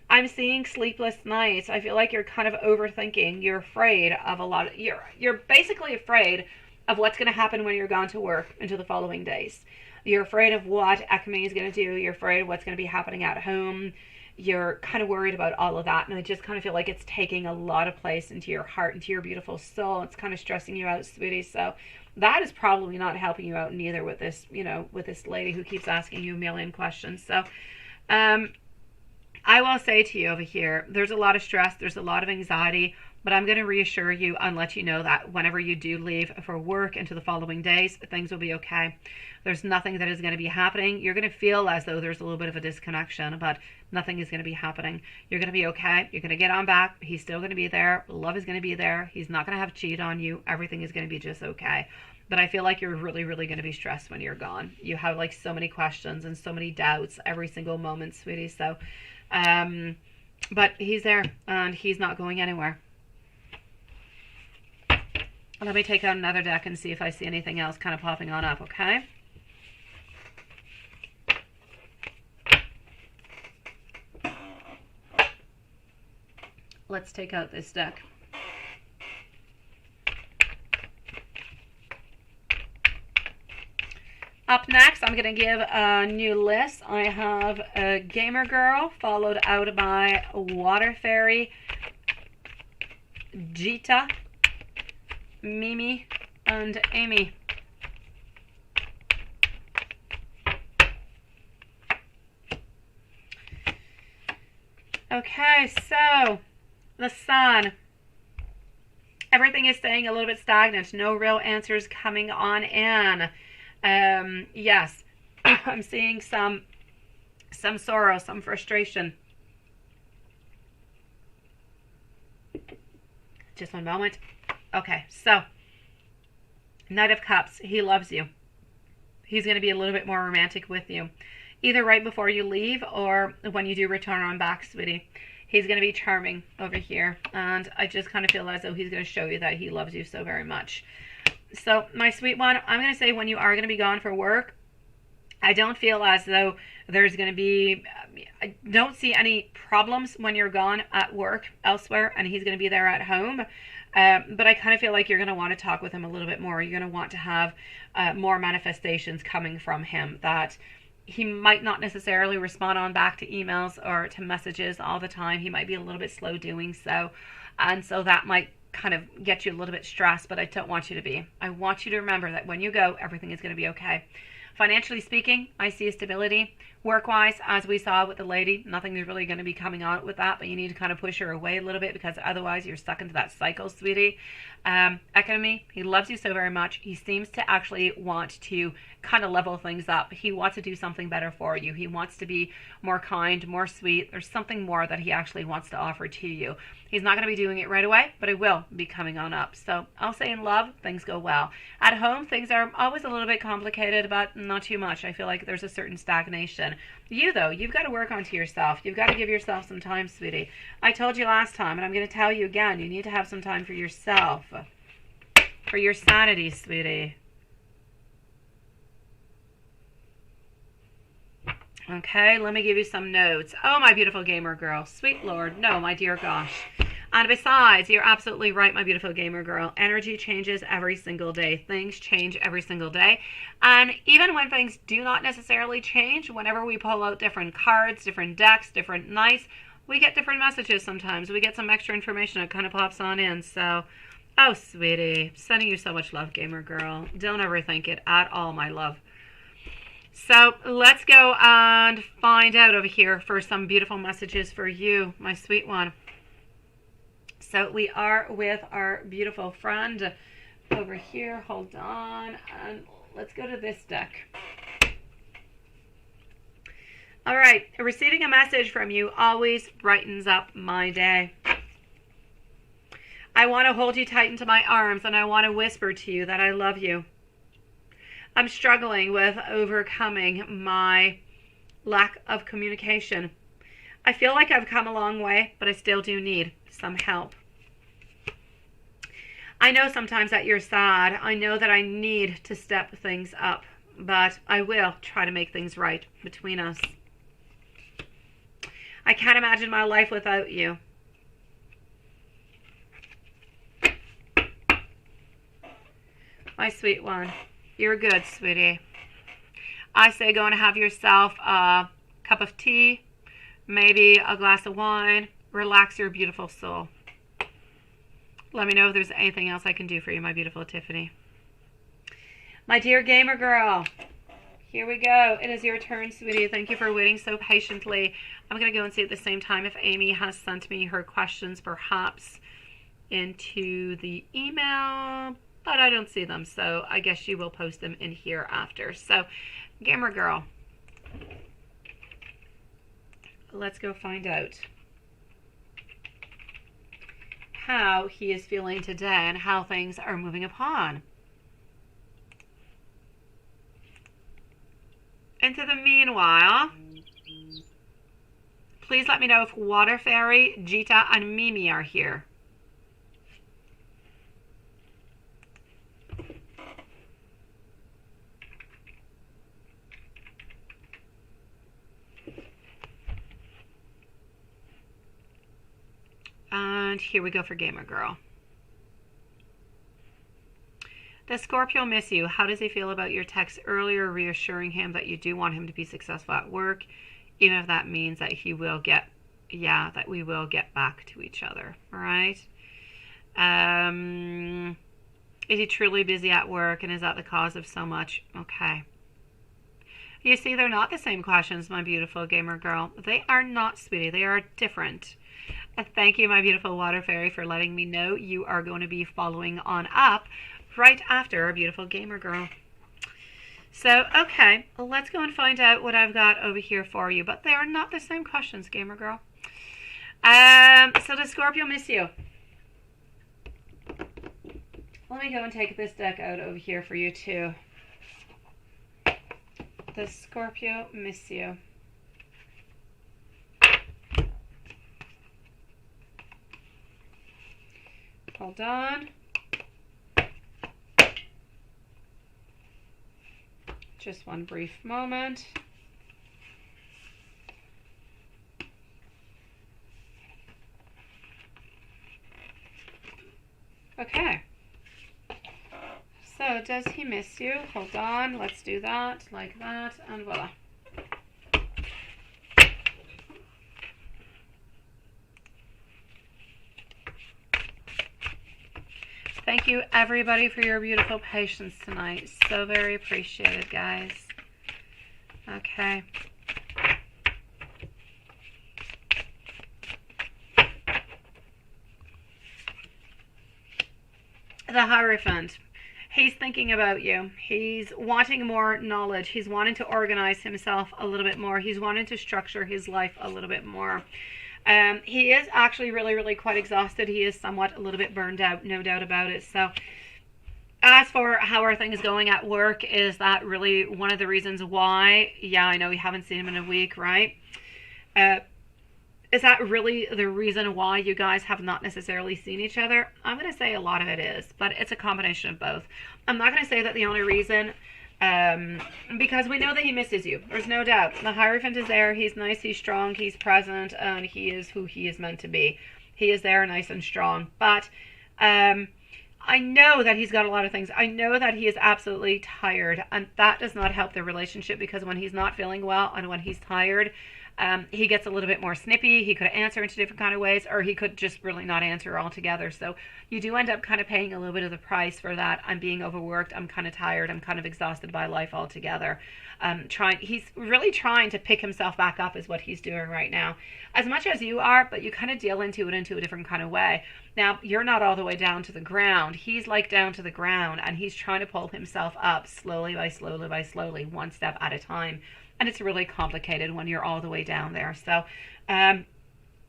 I'm seeing sleepless nights. I feel like you're kind of overthinking. You're afraid of a lot of, you're basically afraid of what's going to happen when you're gone to work into the following days. You're afraid of what Ekami is going to do. You're afraid of what's going to be happening at home. You're kind of worried about all of that. And I just kind of feel like it's taking a lot of place into your heart, into your beautiful soul. It's kind of stressing you out, sweetie. So that is probably not helping you out neither with this, with this lady who keeps asking you a million questions. So, I will say to you over here, there's a lot of stress, there's a lot of anxiety, but I'm going to reassure you and let you know that whenever you do leave for work into the following days, things will be okay. There's nothing that is going to be happening. You're going to feel as though there's a little bit of a disconnection, but nothing is going to be happening. You're going to be okay. You're going to get on back. He's still going to be there. Love is going to be there. He's not going to have cheat on you. Everything is going to be just okay. But I feel like you're really, really going to be stressed when you're gone. You have like so many questions and so many doubts every single moment, sweetie. So, but he's there and he's not going anywhere. Let me take out another deck and see if I see anything else kind of popping on up, okay? Let's take out this deck. Up next, I'm going to give a new list. I have a Gamer Girl, followed out by Water Fairy, Jita, Mimi, and Amy. Okay, so the Sun. Everything is staying a little bit stagnant. No real answers coming on in. Yes, I'm seeing some sorrow, some frustration. Just one moment. Okay, so Knight of Cups, he loves you. He's going to be a little bit more romantic with you, either right before you leave or when you do return on back, sweetie. He's going to be charming over here, and I just kind of feel as though he's going to show you that he loves you so very much. So, my sweet one, I'm going to say when you are going to be gone for work, I don't feel as though there's going to be, I don't see any problems when you're gone at work elsewhere, and he's going to be there at home. But I kind of feel like you're going to want to talk with him a little bit more. You're going to want to have more manifestations coming from him, that he might not necessarily respond on back to emails or to messages all the time. He might be a little bit slow doing so. And so that might kind of get you a little bit stressed, but I don't want you to be. I want you to remember that when you go, everything is going to be okay. Financially speaking, I see a stability. Work-wise, as we saw with the lady, nothing is really going to be coming out with that, but you need to kind of push her away a little bit because otherwise you're stuck into that cycle, sweetie. Economy, he loves you so very much. He seems to actually want to kind of level things up. He wants to do something better for you. He wants to be more kind, more sweet. There's something more that he actually wants to offer to you. He's not going to be doing it right away, but it will be coming on up. So I'll say in love, things go well. At home, things are always a little bit complicated, but not too much. I feel like there's a certain stagnation. You, though, you've got to work onto yourself. You've got to give yourself some time, sweetie. I told you last time, and I'm going to tell you again, you need to have some time for yourself. For your sanity, sweetie. Okay, let me give you some notes. Oh, my beautiful gamer girl. Sweet Lord. No, my dear gosh. And besides, you're absolutely right, my beautiful gamer girl. Energy changes every single day. Things change every single day. And even when things do not necessarily change, whenever we pull out different cards, different decks, different nights, we get different messages sometimes. We get some extra information that kind of pops on in. So, oh, sweetie. Sending you so much love, gamer girl. Don't overthink it at all, my love. So let's go and find out over here for some beautiful messages for you, my sweet one. So we are with our beautiful friend over here. Hold on, and let's go to this deck. All right, receiving a message from you always brightens up my day. I want to hold you tight into my arms, and I want to whisper to you that I love you. I'm struggling with overcoming my lack of communication. I feel like I've come a long way, but I still do need some help. I know sometimes that you're sad. I know that I need to step things up, but I will try to make things right between us. I can't imagine my life without you. My sweet one, you're good, sweetie. I say go and have yourself a cup of tea, maybe a glass of wine. Relax your beautiful soul. Let me know if there's anything else I can do for you, my beautiful Tiffany. My dear gamer girl, here we go. It is your turn, sweetie. Thank you for waiting so patiently. I'm going to go and see at the same time if Amy has sent me her questions perhaps into the email, but I don't see them, so I guess she will post them in here after. So, gamer girl, let's go find out how he is feeling today and how things are moving upon. Into the meanwhile, please let me know if Water Fairy, Jita, and Mimi are here. And here we go for Gamer Girl. Does Scorpio miss you? How does he feel about your text earlier reassuring him that you do want him to be successful at work, even if that means that he will get, that we will get back to each other, all right? Is he truly busy at work, and is that the cause of so much? Okay. You see, they're not the same questions, my beautiful gamer girl. They are not, sweetie. They are different. Thank you, my beautiful Water Fairy, for letting me know you are going to be following on up right after our beautiful gamer girl. So, okay, let's go and find out what I've got over here for you. But they are not the same questions, gamer girl. So does Scorpio miss you? Let me go and take this deck out over here for you too. Does Scorpio miss you? Hold on. Just one brief moment. Okay. So, does he miss you? Hold on. Let's do that, like that, and voila. Thank you, everybody, for your beautiful patience tonight. So very appreciated, guys. Okay. The Hierophant. He's thinking about you. He's wanting more knowledge. He's wanting to organize himself a little bit more. He's wanting to structure his life a little bit more. He is actually really, really quite exhausted. He is somewhat a little bit burned out, no doubt about it. So as for how are things going at work, is that really one of the reasons why? Yeah, I know we haven't seen him in a week, right? Is that really the reason why you guys have not necessarily seen each other? I'm going to say a lot of it is, but it's a combination of both. I'm not going to say that the only reason, because we know that he misses you. There's no doubt. The Hierophant is there. He's nice. He's strong. He's present. And he is who he is meant to be. He is there, nice and strong. But I know that he's got a lot of things. I know that he is absolutely tired. And that does not help the relationship, because when he's not feeling well and when he's tired, he gets a little bit more snippy. He could answer into different kind of ways, or he could just really not answer altogether. So you do end up kind of paying a little bit of the price for that. I'm being overworked. I'm kind of tired. I'm kind of exhausted by life altogether. He's really trying to pick himself back up is what he's doing right now. As much as you are, but you kind of deal into it into a different kind of way. Now, you're not all the way down to the ground. He's like down to the ground, and he's trying to pull himself up slowly by slowly by slowly, one step at a time. And it's really complicated when you're all the way down there. So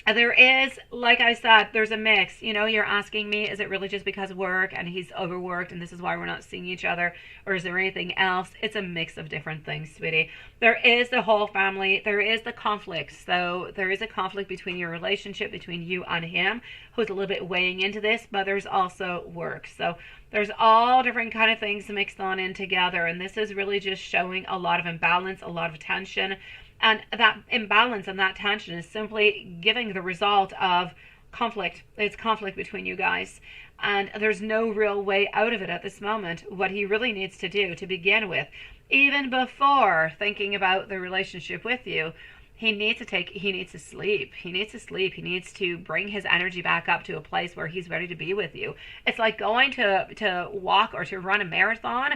There is, like I said, there's a mix. You know, you're asking me, is it really just because of work and he's overworked and this is why we're not seeing each other? Or is there anything else? It's a mix of different things, sweetie. There is the whole family. There is the conflict. So there is a conflict between your relationship, between you and him, who's a little bit weighing into this, but there's also work. So there's all different kind of things mixed on in together. And this is really just showing a lot of imbalance, a lot of tension. And that imbalance and that tension is simply giving the result of conflict. It's conflict between you guys. And there's no real way out of it at this moment. What he really needs to do to begin with, even before thinking about the relationship with you, he needs to sleep. He needs to sleep. He needs to bring his energy back up to a place where he's ready to be with you. It's like going to walk or to run a marathon,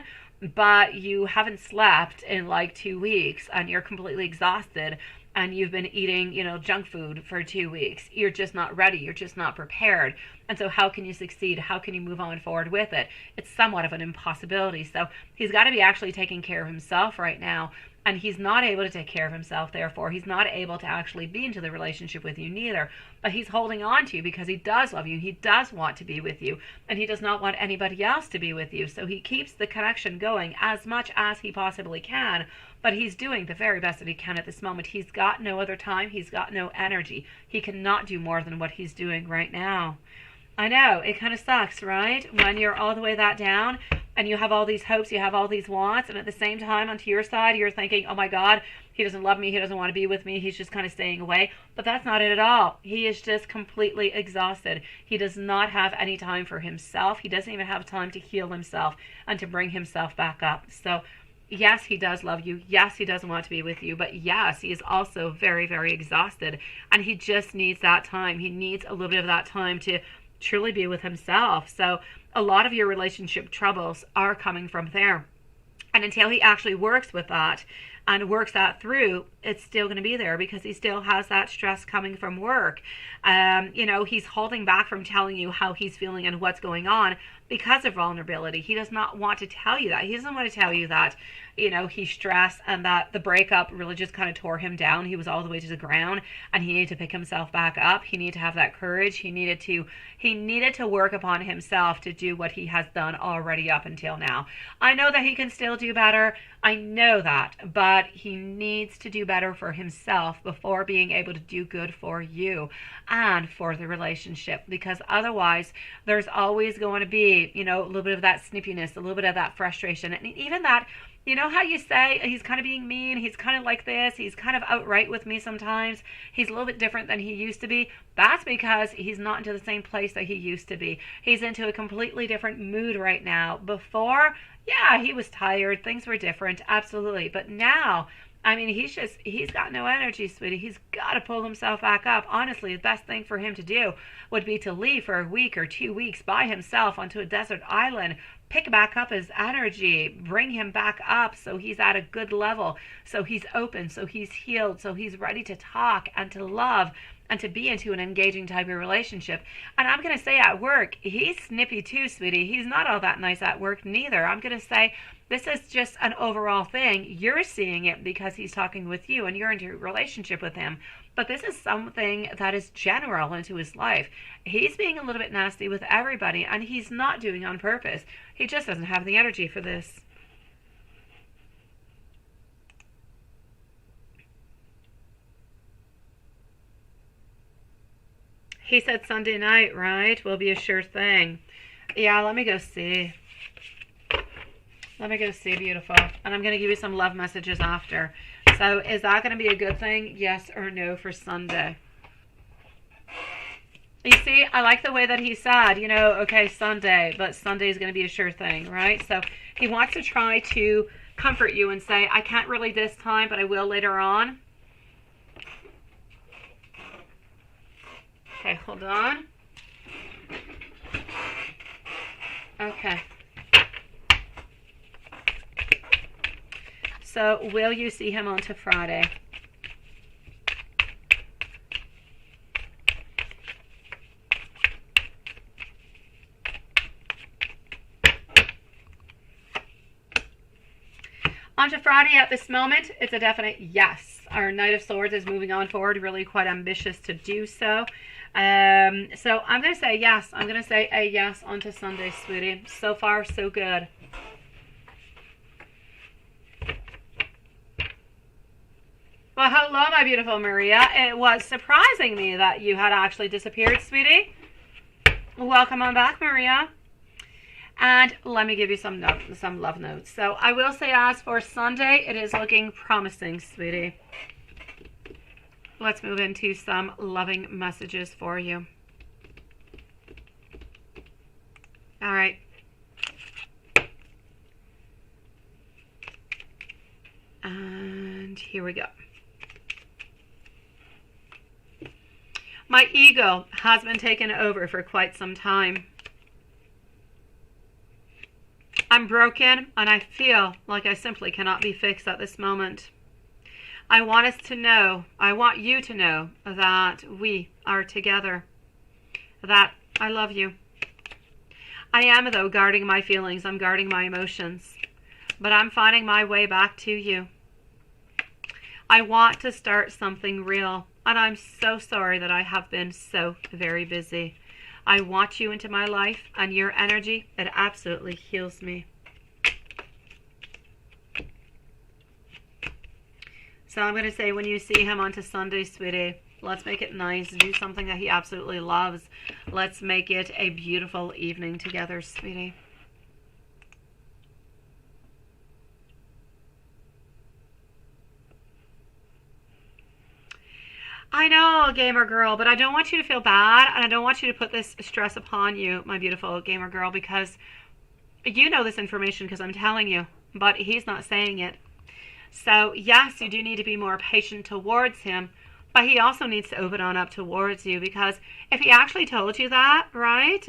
but you haven't slept in like 2 weeks and you're completely exhausted and you've been eating, junk food for 2 weeks. You're just not ready. You're just not prepared. And so how can you succeed? How can you move on forward with it? It's somewhat of an impossibility. So he's got to be actually taking care of himself right now. And he's not able to take care of himself, therefore he's not able to actually be into the relationship with you neither. But he's holding on to you because he does love you. He does want to be with you. And he does not want anybody else to be with you. So he keeps the connection going as much as he possibly can. But he's doing the very best that he can at this moment. He's got no other time. He's got no energy. He cannot do more than what he's doing right now. I know, it kind of sucks, right? When you're all the way that down and you have all these hopes, you have all these wants, and at the same time, onto your side, you're thinking, oh my God, he doesn't love me, he doesn't want to be with me, he's just kind of staying away. But that's not it at all. He is just completely exhausted. He does not have any time for himself. He doesn't even have time to heal himself and to bring himself back up. So yes, he does love you. Yes, he doesn't want to be with you. But yes, he is also very, very exhausted. And he just needs that time. He needs a little bit of that time to truly be with himself. So a lot of your relationship troubles are coming from there. And until he actually works with that and works that through, it's still going to be there because he still has that stress coming from work. He's holding back from telling you how he's feeling and what's going on because of vulnerability. He does not want to tell you that. He doesn't want to tell you that, he's stressed and that the breakup really just kind of tore him down. He was all the way to the ground and he needed to pick himself back up. He needed to have that courage. He needed to work upon himself to do what he has done already up until now. I know that he can still do better. I know that, but he needs to do better for himself before being able to do good for you and for the relationship, because otherwise there's always going to be, a little bit of that snippiness, a little bit of that frustration, and even that, how you say he's kind of being mean, he's kind of like this, he's kind of outright with me sometimes, he's a little bit different than he used to be. That's because he's not into the same place that he used to be. He's into a completely different mood right now. Before, yeah, he was tired, things were different, absolutely, but now, he's got no energy, sweetie. He's got to pull himself back up. Honestly, the best thing for him to do would be to leave for a week or 2 weeks by himself onto a desert island, pick back up his energy, bring him back up so he's at a good level, so he's open, so he's healed, so he's ready to talk and to love and to be into an engaging type of relationship. And I'm going to say at work, he's snippy too, sweetie. He's not all that nice at work neither. I'm going to say this is just an overall thing. You're seeing it because he's talking with you and you're into a relationship with him. But this is something that is general into his life. He's being a little bit nasty with everybody and he's not doing it on purpose. He just doesn't have the energy for this. He said Sunday night, right? Will be a sure thing. Yeah, let me go see. Let me go see, beautiful. And I'm going to give you some love messages after. So is that going to be a good thing? Yes or no for Sunday? You see, I like the way that he said, okay, Sunday, but Sunday is going to be a sure thing, right? So he wants to try to comfort you and say, I can't really this time, but I will later on. Okay, hold on. Okay. So, will you see him on to Friday? On to Friday at this moment, it's a definite yes. Our Knight of Swords is moving on forward, really quite ambitious to do so. So I'm going to say yes. I'm going to say a yes onto Sunday, sweetie. So far, so good. Well, hello, my beautiful Maria. It was surprising me that you had actually disappeared, sweetie. Welcome on back, Maria. And let me give you some love notes. So I will say, as for Sunday, it is looking promising, sweetie. Let's move into some loving messages for you. All right. And here we go. My ego has been taken over for quite some time. I'm broken and I feel like I simply cannot be fixed at this moment. I want us to know, I want you to know that we are together, that I love you. I am, though, guarding my feelings. I'm guarding my emotions, but I'm finding my way back to you. I want to start something real, and I'm so sorry that I have been so very busy. I want you into my life, and your energy, it absolutely heals me. So I'm going to say, when you see him onto Sunday, sweetie, let's make it nice. Do something that he absolutely loves. Let's make it a beautiful evening together, sweetie. I know, gamer girl, but I don't want you to feel bad, and I don't want you to put this stress upon you, my beautiful gamer girl, because you know this information because I'm telling you, but he's not saying it. So yes, you do need to be more patient towards him, but he also needs to open on up towards you, because if he actually told you that, right?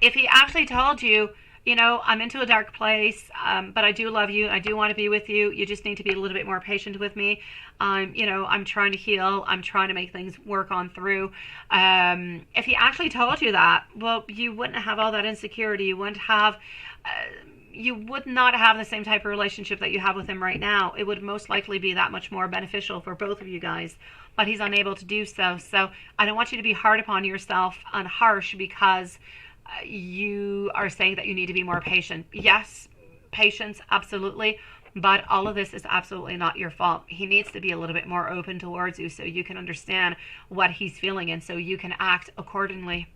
If he actually told you, you know, I'm into a dark place, but I do love you. I do want to be with you. You just need to be a little bit more patient with me. You know, I'm trying to heal. I'm trying to make things work on through. If he actually told you that, well, you wouldn't have all that insecurity. You wouldn't have, you would not have the same type of relationship that you have with him right now. It would most likely be that much more beneficial for both of you guys, but he's unable to do so. So I don't want you to be hard upon yourself and harsh because you are saying that you need to be more patient. Yes, patience, absolutely. But all of this is absolutely not your fault. He needs to be a little bit more open towards you so you can understand what he's feeling and so you can act accordingly.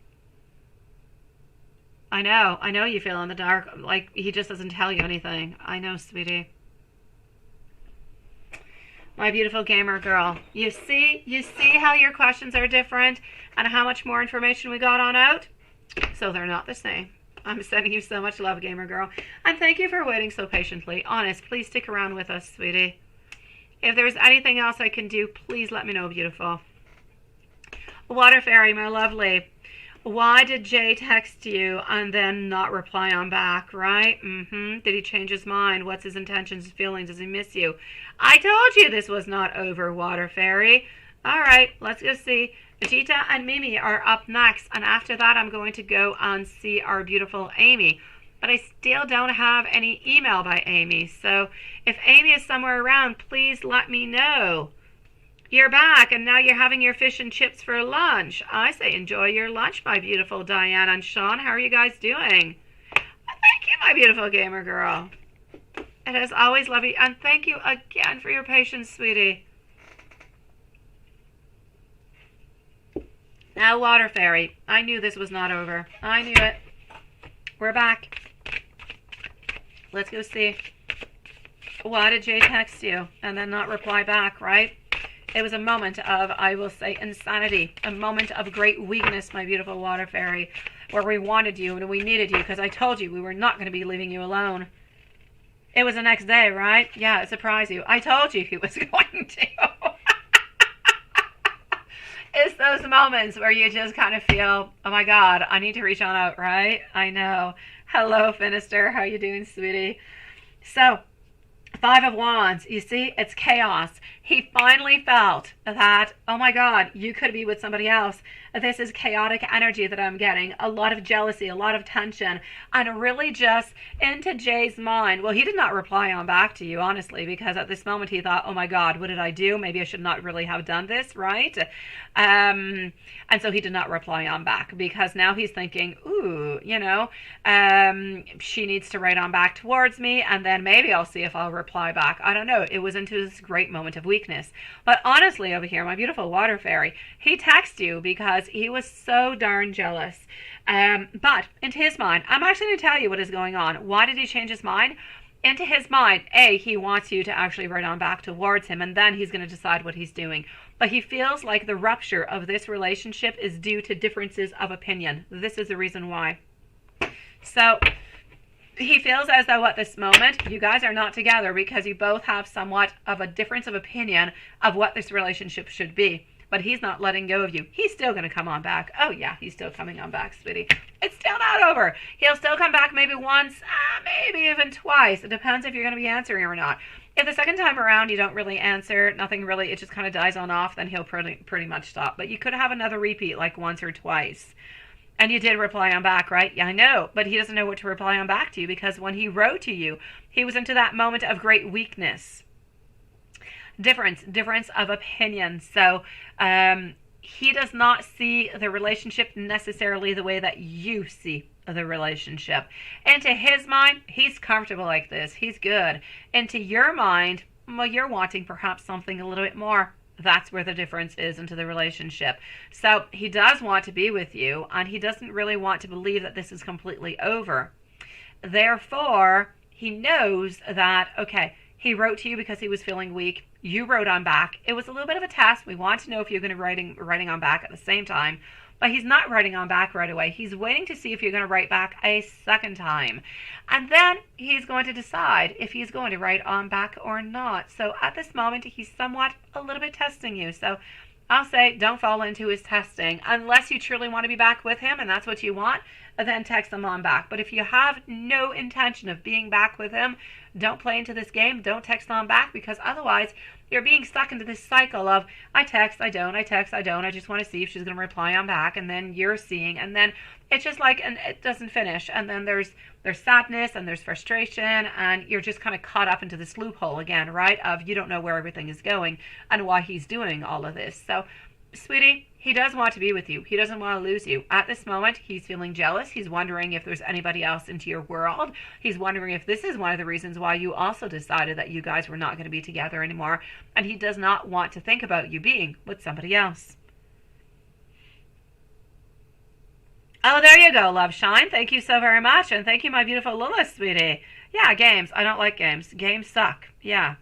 I know you feel in the dark, like he just doesn't tell you anything. I know, sweetie. My beautiful gamer girl. You see how your questions are different and how much more information we got on out? So they're not the same. I'm sending you so much love, gamer girl. And thank you for waiting so patiently. Honest, please stick around with us, sweetie. If there's anything else I can do, please let me know, beautiful. Water Fairy, my lovely. Why did Jay text you and then not reply on back, right? Did he change his mind? What's his intentions, his feelings? Does he miss you? I told you this was not over, Water Fairy. All right, let's go see. Vegeta and Mimi are up next, and after that I'm going to go and see our beautiful Amy. But I still don't have any email by Amy, so if Amy is somewhere around, please let me know. You're back, and now you're having your fish and chips for lunch. I say enjoy your lunch, my beautiful Diane and Sean. How are you guys doing? Thank you, my beautiful gamer girl. It is always lovely, and thank you again for your patience, sweetie. Now, Water Fairy, I knew this was not over. I knew it. We're back. Let's go see. Why did Jay text you and then not reply back, right? It was a moment of, I will say, insanity. A moment of great weakness, my beautiful Water Fairy, where we wanted you and we needed you because I told you we were not going to be leaving you alone. It was the next day, right? Yeah, it surprised you. I told you he was going to. It's those moments where you just kind of feel, oh my God, I need to reach on out, right? I know. Hello, Finister. How you doing, sweetie? So, Five of Wands, you see, it's chaos. He finally felt that, oh my God, you could be with somebody else. This is chaotic energy that I'm getting. A lot of jealousy, a lot of tension, and really just into Jay's mind. Well, he did not reply on back to you, honestly, because at this moment he thought, oh my God, what did I do? Maybe I should not really have done this, right? And so he did not reply on back because now he's thinking, ooh, she needs to write on back towards me, and then maybe I'll see if I'll reply back. I don't know. It was into this great moment of weakness. But honestly, over here, my beautiful water fairy, he texted you because he was so darn jealous. But into his mind, I'm actually going to tell you what is going on. Why did he change his mind? Into his mind, he wants you to actually write on back towards him, and then he's going to decide what he's doing. But he feels like the rupture of this relationship is due to differences of opinion. This is the reason why. So he feels as though at this moment you guys are not together because you both have somewhat of a difference of opinion of what this relationship should be. But he's not letting go of you. He's still going to come on back. Oh yeah, he's still coming on back, sweetie. It's still not over. He'll still come back maybe once, maybe even twice. It depends if you're going to be answering or not. If the second time around you don't really answer, nothing really, it just kind of dies on off, then he'll pretty much stop. But you could have another repeat like once or twice. And you did reply on back, right? Yeah, I know. But he doesn't know what to reply on back to you because when he wrote to you, he was into that moment of great weakness. Difference of opinion. So he does not see the relationship necessarily the way that you see the relationship. Into his mind, he's comfortable like this. He's good. Into your mind, well, you're wanting perhaps something a little bit more. That's where the difference is into the relationship. So he does want to be with you, and he doesn't really want to believe that this is completely over. Therefore, he knows that, okay, he wrote to you because he was feeling weak. You wrote on back. It was a little bit of a test. We want to know if you're going to writing on back at the same time. But he's not writing on back right away. He's waiting to see if you're going to write back a second time. And then he's going to decide if he's going to write on back or not. So at this moment, he's somewhat a little bit testing you. So I'll say don't fall into his testing. Unless you truly want to be back with him and that's what you want, then text him on back. But if you have no intention of being back with him, don't play into this game. Don't text on back because otherwise you're being stuck into this cycle of I text, I don't, I text, I don't. I just want to see if she's going to reply on back, and then you're seeing, and then it's just like, and it doesn't finish. And then there's sadness and there's frustration, and you're just kind of caught up into this loophole again, right? Of you don't know where everything is going and why he's doing all of this. So, sweetie, he does want to be with you. He doesn't want to lose you. At this moment, he's feeling jealous. He's wondering if there's anybody else into your world. He's wondering if this is one of the reasons why you also decided that you guys were not going to be together anymore. And he does not want to think about you being with somebody else. Oh, there you go, Love Shine. Thank you so very much. And thank you, my beautiful Lilith, sweetie. Yeah, games. I don't like games. Games suck. Yeah.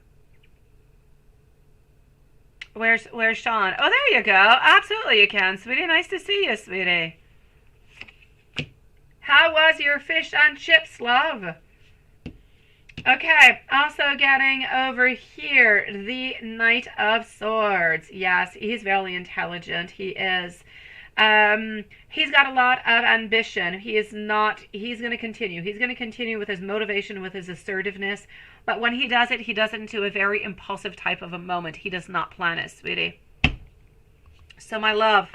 Where's Sean? Oh, there you go. Absolutely you can, sweetie. Nice to see you, sweetie. How was your fish and chips, love? Okay, also getting over here, the Knight of Swords. Yes, he's very intelligent. He is. He's got a lot of ambition. He's going to continue. He's going to continue with his motivation, with his assertiveness. But when he does it into a very impulsive type of a moment. He does not plan it, sweetie. So, my love.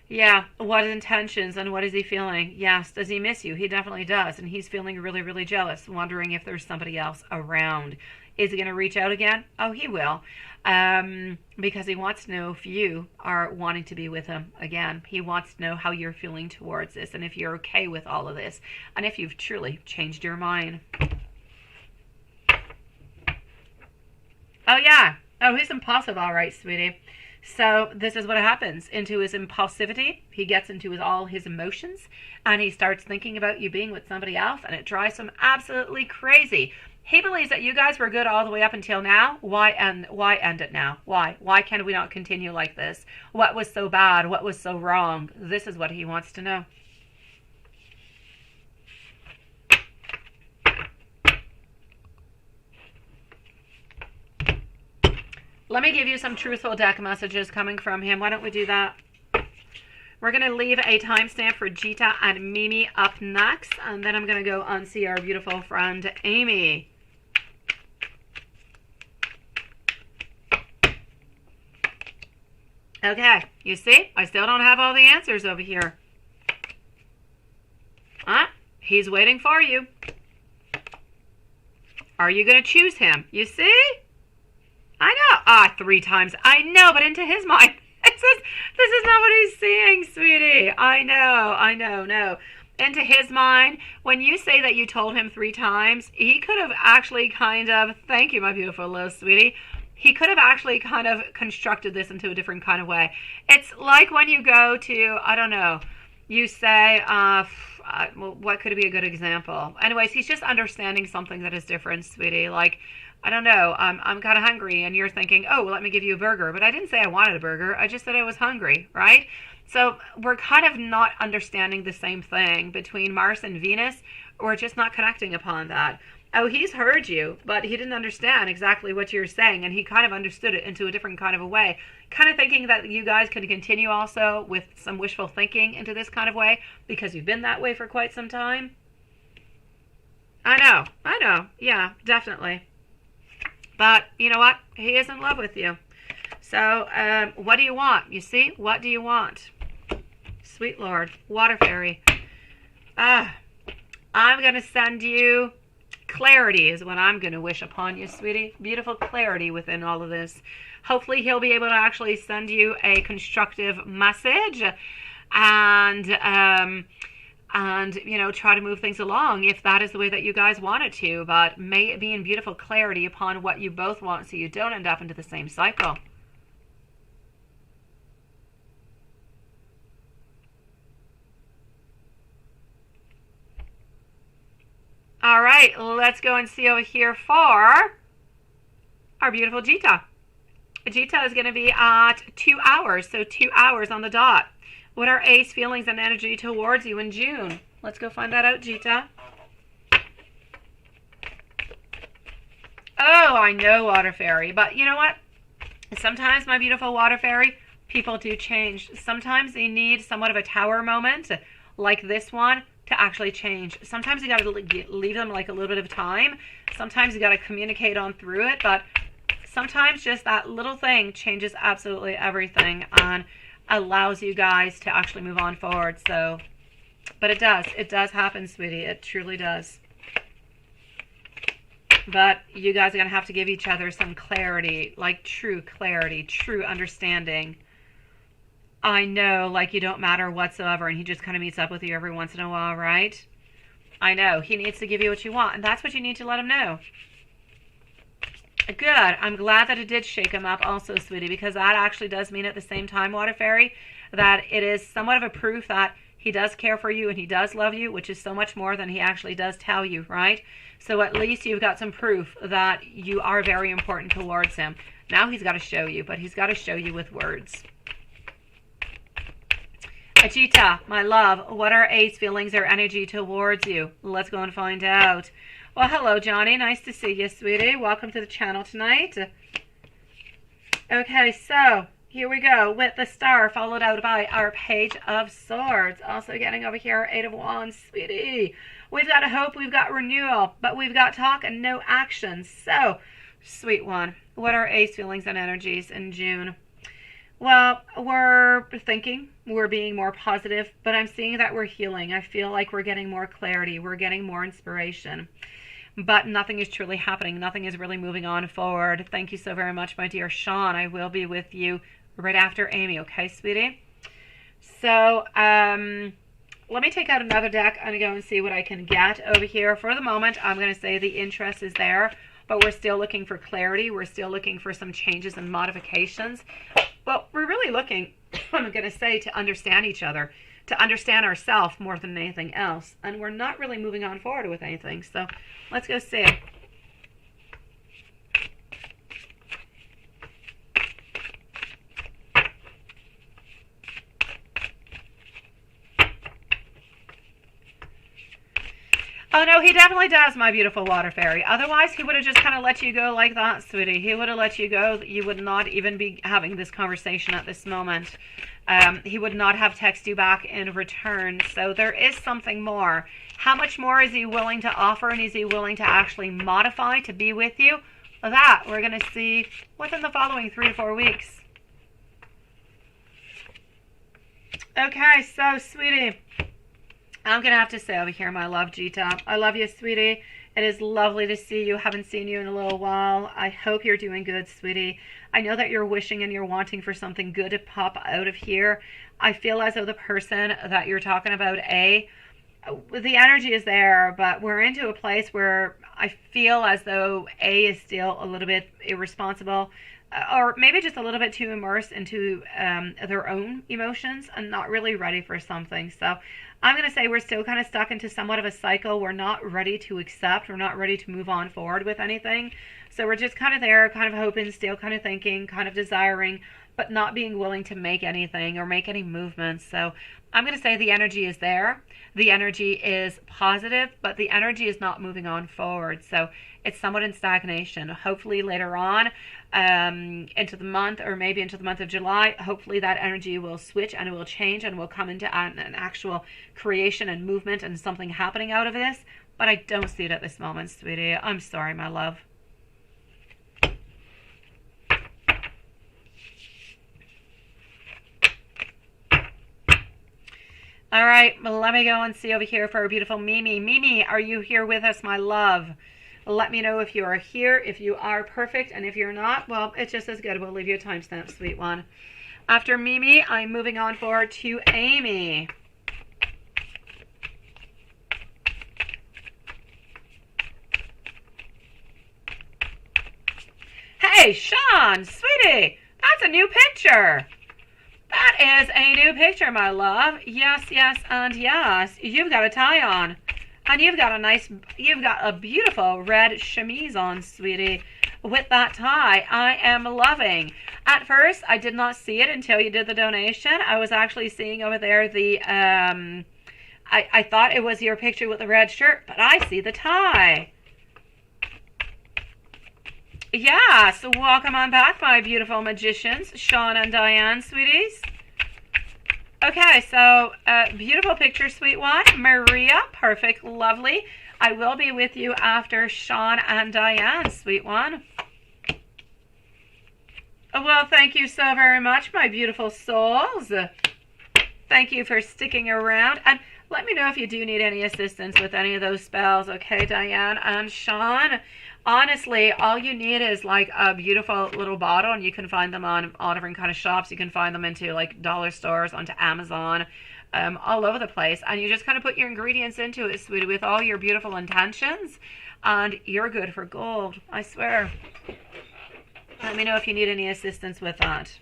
Yeah, what intentions and what is he feeling? Yes, does he miss you? He definitely does. And he's feeling really, really jealous, wondering if there's somebody else around. Is he going to reach out again? Oh, he will. Because he wants to know if you are wanting to be with him again. He wants to know how you're feeling towards this and if you're okay with all of this and if you've truly changed your mind. Oh, yeah. Oh, he's impulsive, all right, sweetie. So this is what happens. Into his impulsivity, he gets into all his emotions, and he starts thinking about you being with somebody else, and it drives him absolutely crazy. He believes that you guys were good all the way up until now. Why end it now? Why? Why can we not continue like this? What was so bad? What was so wrong? This is what he wants to know. Let me give you some truthful deck messages coming from him. Why don't we do that? We're going to leave a timestamp for Jita and Mimi up next. And then I'm going to go and see our beautiful friend, Amy. Okay, you see? I still don't have all the answers over here. He's waiting for you. Are you going to choose him? You see? I know. 3 times. I know, but into his mind, it says, this is not what he's seeing, sweetie. I know, no. Into his mind, when you say that you told him 3 times, he could have actually thank you, my beautiful little sweetie. He could have actually kind of constructed this into a different kind of way. It's like when you go to, I don't know, you say, what could be a good example? Anyways, he's just understanding something that is different, sweetie. Like, I don't know, I'm kind of hungry, and you're thinking, oh, well, let me give you a burger. But I didn't say I wanted a burger. I just said I was hungry, right? So we're kind of not understanding the same thing between Mars and Venus. We're just not connecting upon that. Oh, he's heard you, but he didn't understand exactly what you're saying, and he kind of understood it into a different kind of a way. Kind of thinking that you guys could continue also with some wishful thinking into this kind of way, because you've been that way for quite some time. I know. Yeah, definitely. But you know what? He is in love with you. So what do you want? You see? What do you want? Sweet Lord. Water Fairy. I'm going to send you clarity is what I'm going to wish upon you, sweetie. Beautiful clarity within all of this. Hopefully he'll be able to actually send you a constructive message and you know, try to move things along if that is the way that you guys want it to. But may it be in beautiful clarity upon what you both want so you don't end up into the same cycle. All right, let's go and see over here for our beautiful Jita. Jita is going to be at 2 hours, so 2 hours on the dot. What are Ace feelings and energy towards you in June? Let's go find that out, Jita. Oh, I know, Water Fairy. But you know what? Sometimes, my beautiful Water Fairy, people do change. Sometimes they need somewhat of a tower moment, like this one, to actually change. Sometimes you got to leave them like a little bit of time. Sometimes you got to communicate on through it. But sometimes just that little thing changes absolutely everything and allows you guys to actually move on forward. So, but it does happen, sweetie. It truly does. But you guys are going to have to give each other some clarity, like true clarity, true understanding. I know, like you don't matter whatsoever, and he just kind of meets up with you every once in a while, right? I know. He needs to give you what you want, and that's what you need to let him know. Good. I'm glad that it did shake him up also, sweetie, because that actually does mean at the same time, Water Fairy, that it is somewhat of a proof that he does care for you and he does love you, which is so much more than he actually does tell you, right? So at least you've got some proof that you are very important towards him. Now he's got to show you, but he's got to show you with words. Ajita, my love, what are Ace feelings or energy towards you? Let's go and find out. Well, hello, Johnny. Nice to see you, sweetie. Welcome to the channel tonight. Okay, so here we go with the star followed out by our Page of Swords. Also getting over here, 8 of Wands, sweetie. We've got hope, we've got renewal, but we've got talk and no action. So, sweet one, what are Ace feelings and energies in June? Well, we're thinking, we're being more positive, but I'm seeing that we're healing. I feel like we're getting more clarity, we're getting more inspiration. But nothing is truly happening. Nothing is really moving on forward. Thank you so very much, my dear Sean. I will be with you right after Amy, okay, sweetie? So, let me take out another deck and go and see what I can get over here. For the moment, I'm going to say the interest is there, but we're still looking for clarity. We're still looking for some changes and modifications. Well, we're really looking, I'm going to say, to understand each other, to understand ourselves more than anything else. And we're not really moving on forward with anything. So let's go see. Oh, no, he definitely does, my beautiful Water Fairy. Otherwise, he would have just kind of let you go like that, sweetie. He would have let you go. You would not even be having this conversation at this moment. He would not have texted you back in return. So there is something more. How much more is he willing to offer, and is he willing to actually modify to be with you? That we're going to see within the following 3 to 4 weeks. Okay, so, sweetie, I'm going to have to say over here, my love, Gita. I love you, sweetie. It is lovely to see you. Haven't seen you in a little while. I hope you're doing good, sweetie. I know that you're wishing and you're wanting for something good to pop out of here. I feel as though the person that you're talking about, the energy is there, but we're into a place where I feel as though A is still a little bit irresponsible, or maybe just a little bit too immersed into their own emotions and not really ready for something. So I'm going to say we're still kind of stuck into somewhat of a cycle. We're not ready to accept. We're not ready to move on forward with anything. So we're just kind of there, kind of hoping, still kind of thinking, kind of desiring, but not being willing to make anything or make any movements. So I'm going to say the energy is there. The energy is positive, but the energy is not moving on forward. So it's somewhat in stagnation. Hopefully later on into the month, or maybe into the month of July, hopefully that energy will switch and it will change and will come into an actual creation and movement and something happening out of this. But I don't see it at this moment, sweetie. I'm sorry, my love. All right, well, let me go and see over here for our beautiful Mimi. Mimi, are you here with us, my love? Let me know if you are here, if you are perfect, and if you're not, well, it's just as good. We'll leave you a timestamp, sweet one. After Mimi, I'm moving on forward to Amy. Hey, Sean, sweetie, that's a new picture. That is a new picture, my love. Yes, yes, and yes. You've got a tie on. And you've got a beautiful red chemise on, sweetie, with that tie. I am loving. At first, I did not see it until you did the donation. I was actually seeing over there the, I thought it was your picture with the red shirt, but I see the tie. Yeah, so welcome on back, my beautiful magicians, Sean and Diane, sweeties. Okay, so beautiful picture, sweet one. Maria, perfect, lovely. I will be with you after Sean and Diane, sweet one. Well, thank you so very much, my beautiful souls. Thank you for sticking around. And let me know if you do need any assistance with any of those spells, okay, Diane and Sean? Honestly, all you need is like a beautiful little bottle, and you can find them on all different kind of shops. You can find them into like dollar stores, onto Amazon, all over the place. And you just kind of put your ingredients into it, sweetie, with all your beautiful intentions, and you're good for gold, I swear. Let me know if you need any assistance with that.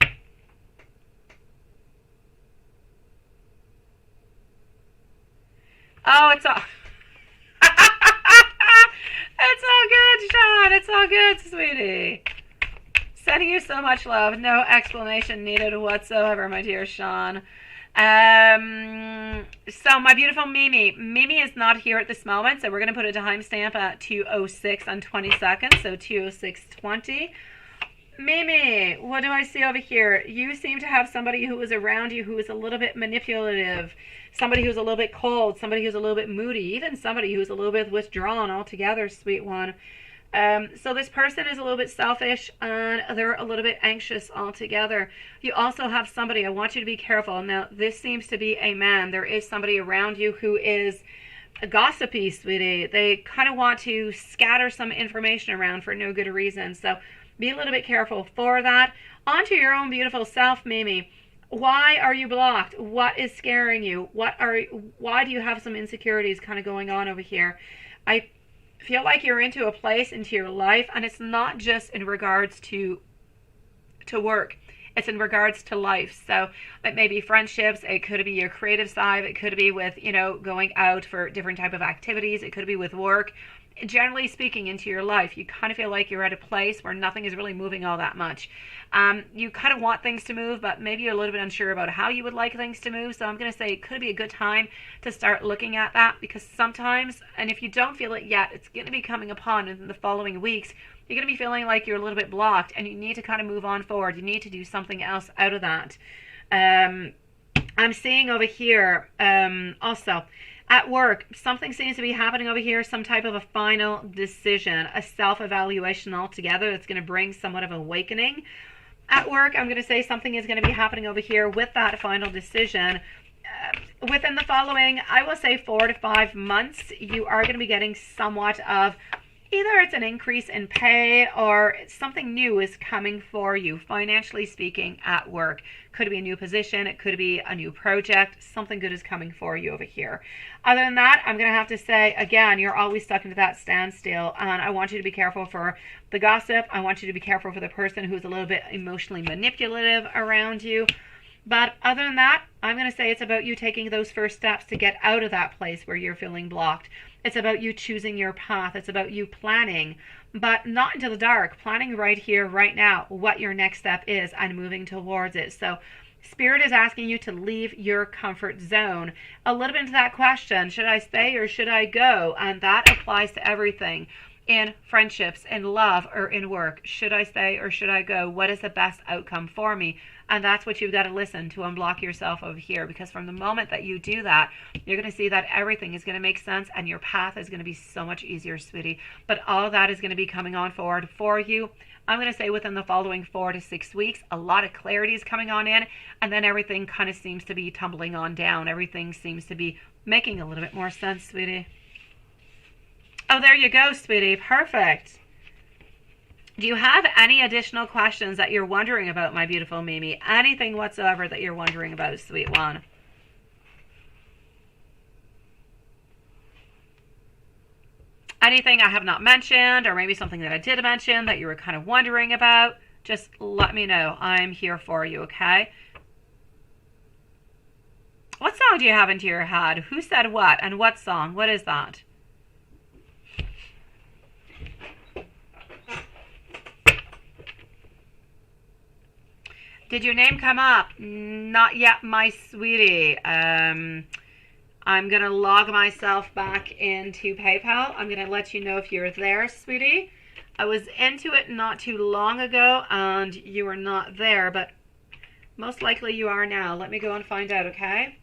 Oh, it's all... It's all good, Sean. It's all good, sweetie. Sending you so much love. No explanation needed whatsoever, my dear Sean. So my beautiful Mimi. Mimi is not here at this moment, so we're going to put a timestamp at 2:06 and 20 seconds, so 2:06:20. Mimi, what do I see over here? You seem to have somebody who is around you who is a little bit manipulative, somebody who's a little bit cold, somebody who's a little bit moody, even somebody who's a little bit withdrawn altogether, sweet one. So this person is a little bit selfish and they're a little bit anxious altogether. You also have somebody, I want you to be careful. Now, this seems to be a man. There is somebody around you who is gossipy, sweetie. They kind of want to scatter some information around for no good reason. So be a little bit careful for that. Onto your own beautiful self, Mimi. Why are you blocked? What is scaring you? Why do you have some insecurities kind of going on over here? I feel like you're into a place into your life, and it's not just in regards to work. It's in regards to life. So it may be friendships. It could be your creative side. It could be with, going out for different type of activities. It could be with work. Generally speaking, into your life, you kind of feel like you're at a place where nothing is really moving all that much. You kind of want things to move, but maybe you're a little bit unsure about how you would like things to move. So I'm going to say it could be a good time to start looking at that, because sometimes, and if you don't feel it yet, it's going to be coming upon in the following weeks. You're going to be feeling like you're a little bit blocked, and you need to kind of move on forward. You need to do something else out of that. I'm seeing over here also, at work, something seems to be happening over here, some type of a final decision, a self-evaluation altogether that's going to bring somewhat of awakening. At work, I'm going to say something is going to be happening over here with that final decision. within the following, I will say 4 to 5 months, you are going to be getting somewhat of either it's an increase in pay or something new is coming for you, financially speaking, at work. Could be a new position. It could be a new project. Something good is coming for you over here. Other than that, I'm going to have to say, again, you're always stuck into that standstill. And I want you to be careful for the gossip. I want you to be careful for the person who's a little bit emotionally manipulative around you. But other than that, I'm going to say it's about you taking those first steps to get out of that place where you're feeling blocked. It's about you choosing your path. It's about you planning, but not into the dark. Planning right here, right now, what your next step is and moving towards it. So Spirit is asking you to leave your comfort zone. A little bit into that question, should I stay or should I go? And that applies to everything. In friendships, in love, or in work. Should I stay or should I go? What is the best outcome for me? And that's what you've got to listen to unblock yourself over here. Because from the moment that you do that, you're going to see that everything is going to make sense and your path is going to be so much easier, sweetie. But all that is going to be coming on forward for you. I'm going to say within the following 4 to 6 weeks, a lot of clarity is coming on in. And then everything kind of seems to be tumbling on down. Everything seems to be making a little bit more sense, sweetie. Oh, there you go, sweetie. Perfect. Do you have any additional questions that you're wondering about, my beautiful Mimi? Anything whatsoever that you're wondering about, sweet one? Anything I have not mentioned, or maybe something that I did mention that you were kind of wondering about? Just let me know. I'm here for you, okay? What song do you have into your head? Who said what? And what song? What is that? Did your name come up? Not yet, my sweetie. I'm going to log myself back into PayPal. I'm going to let you know if you're there, sweetie. I was into it not too long ago, and you were not there, but most likely you are now. Let me go and find out, okay?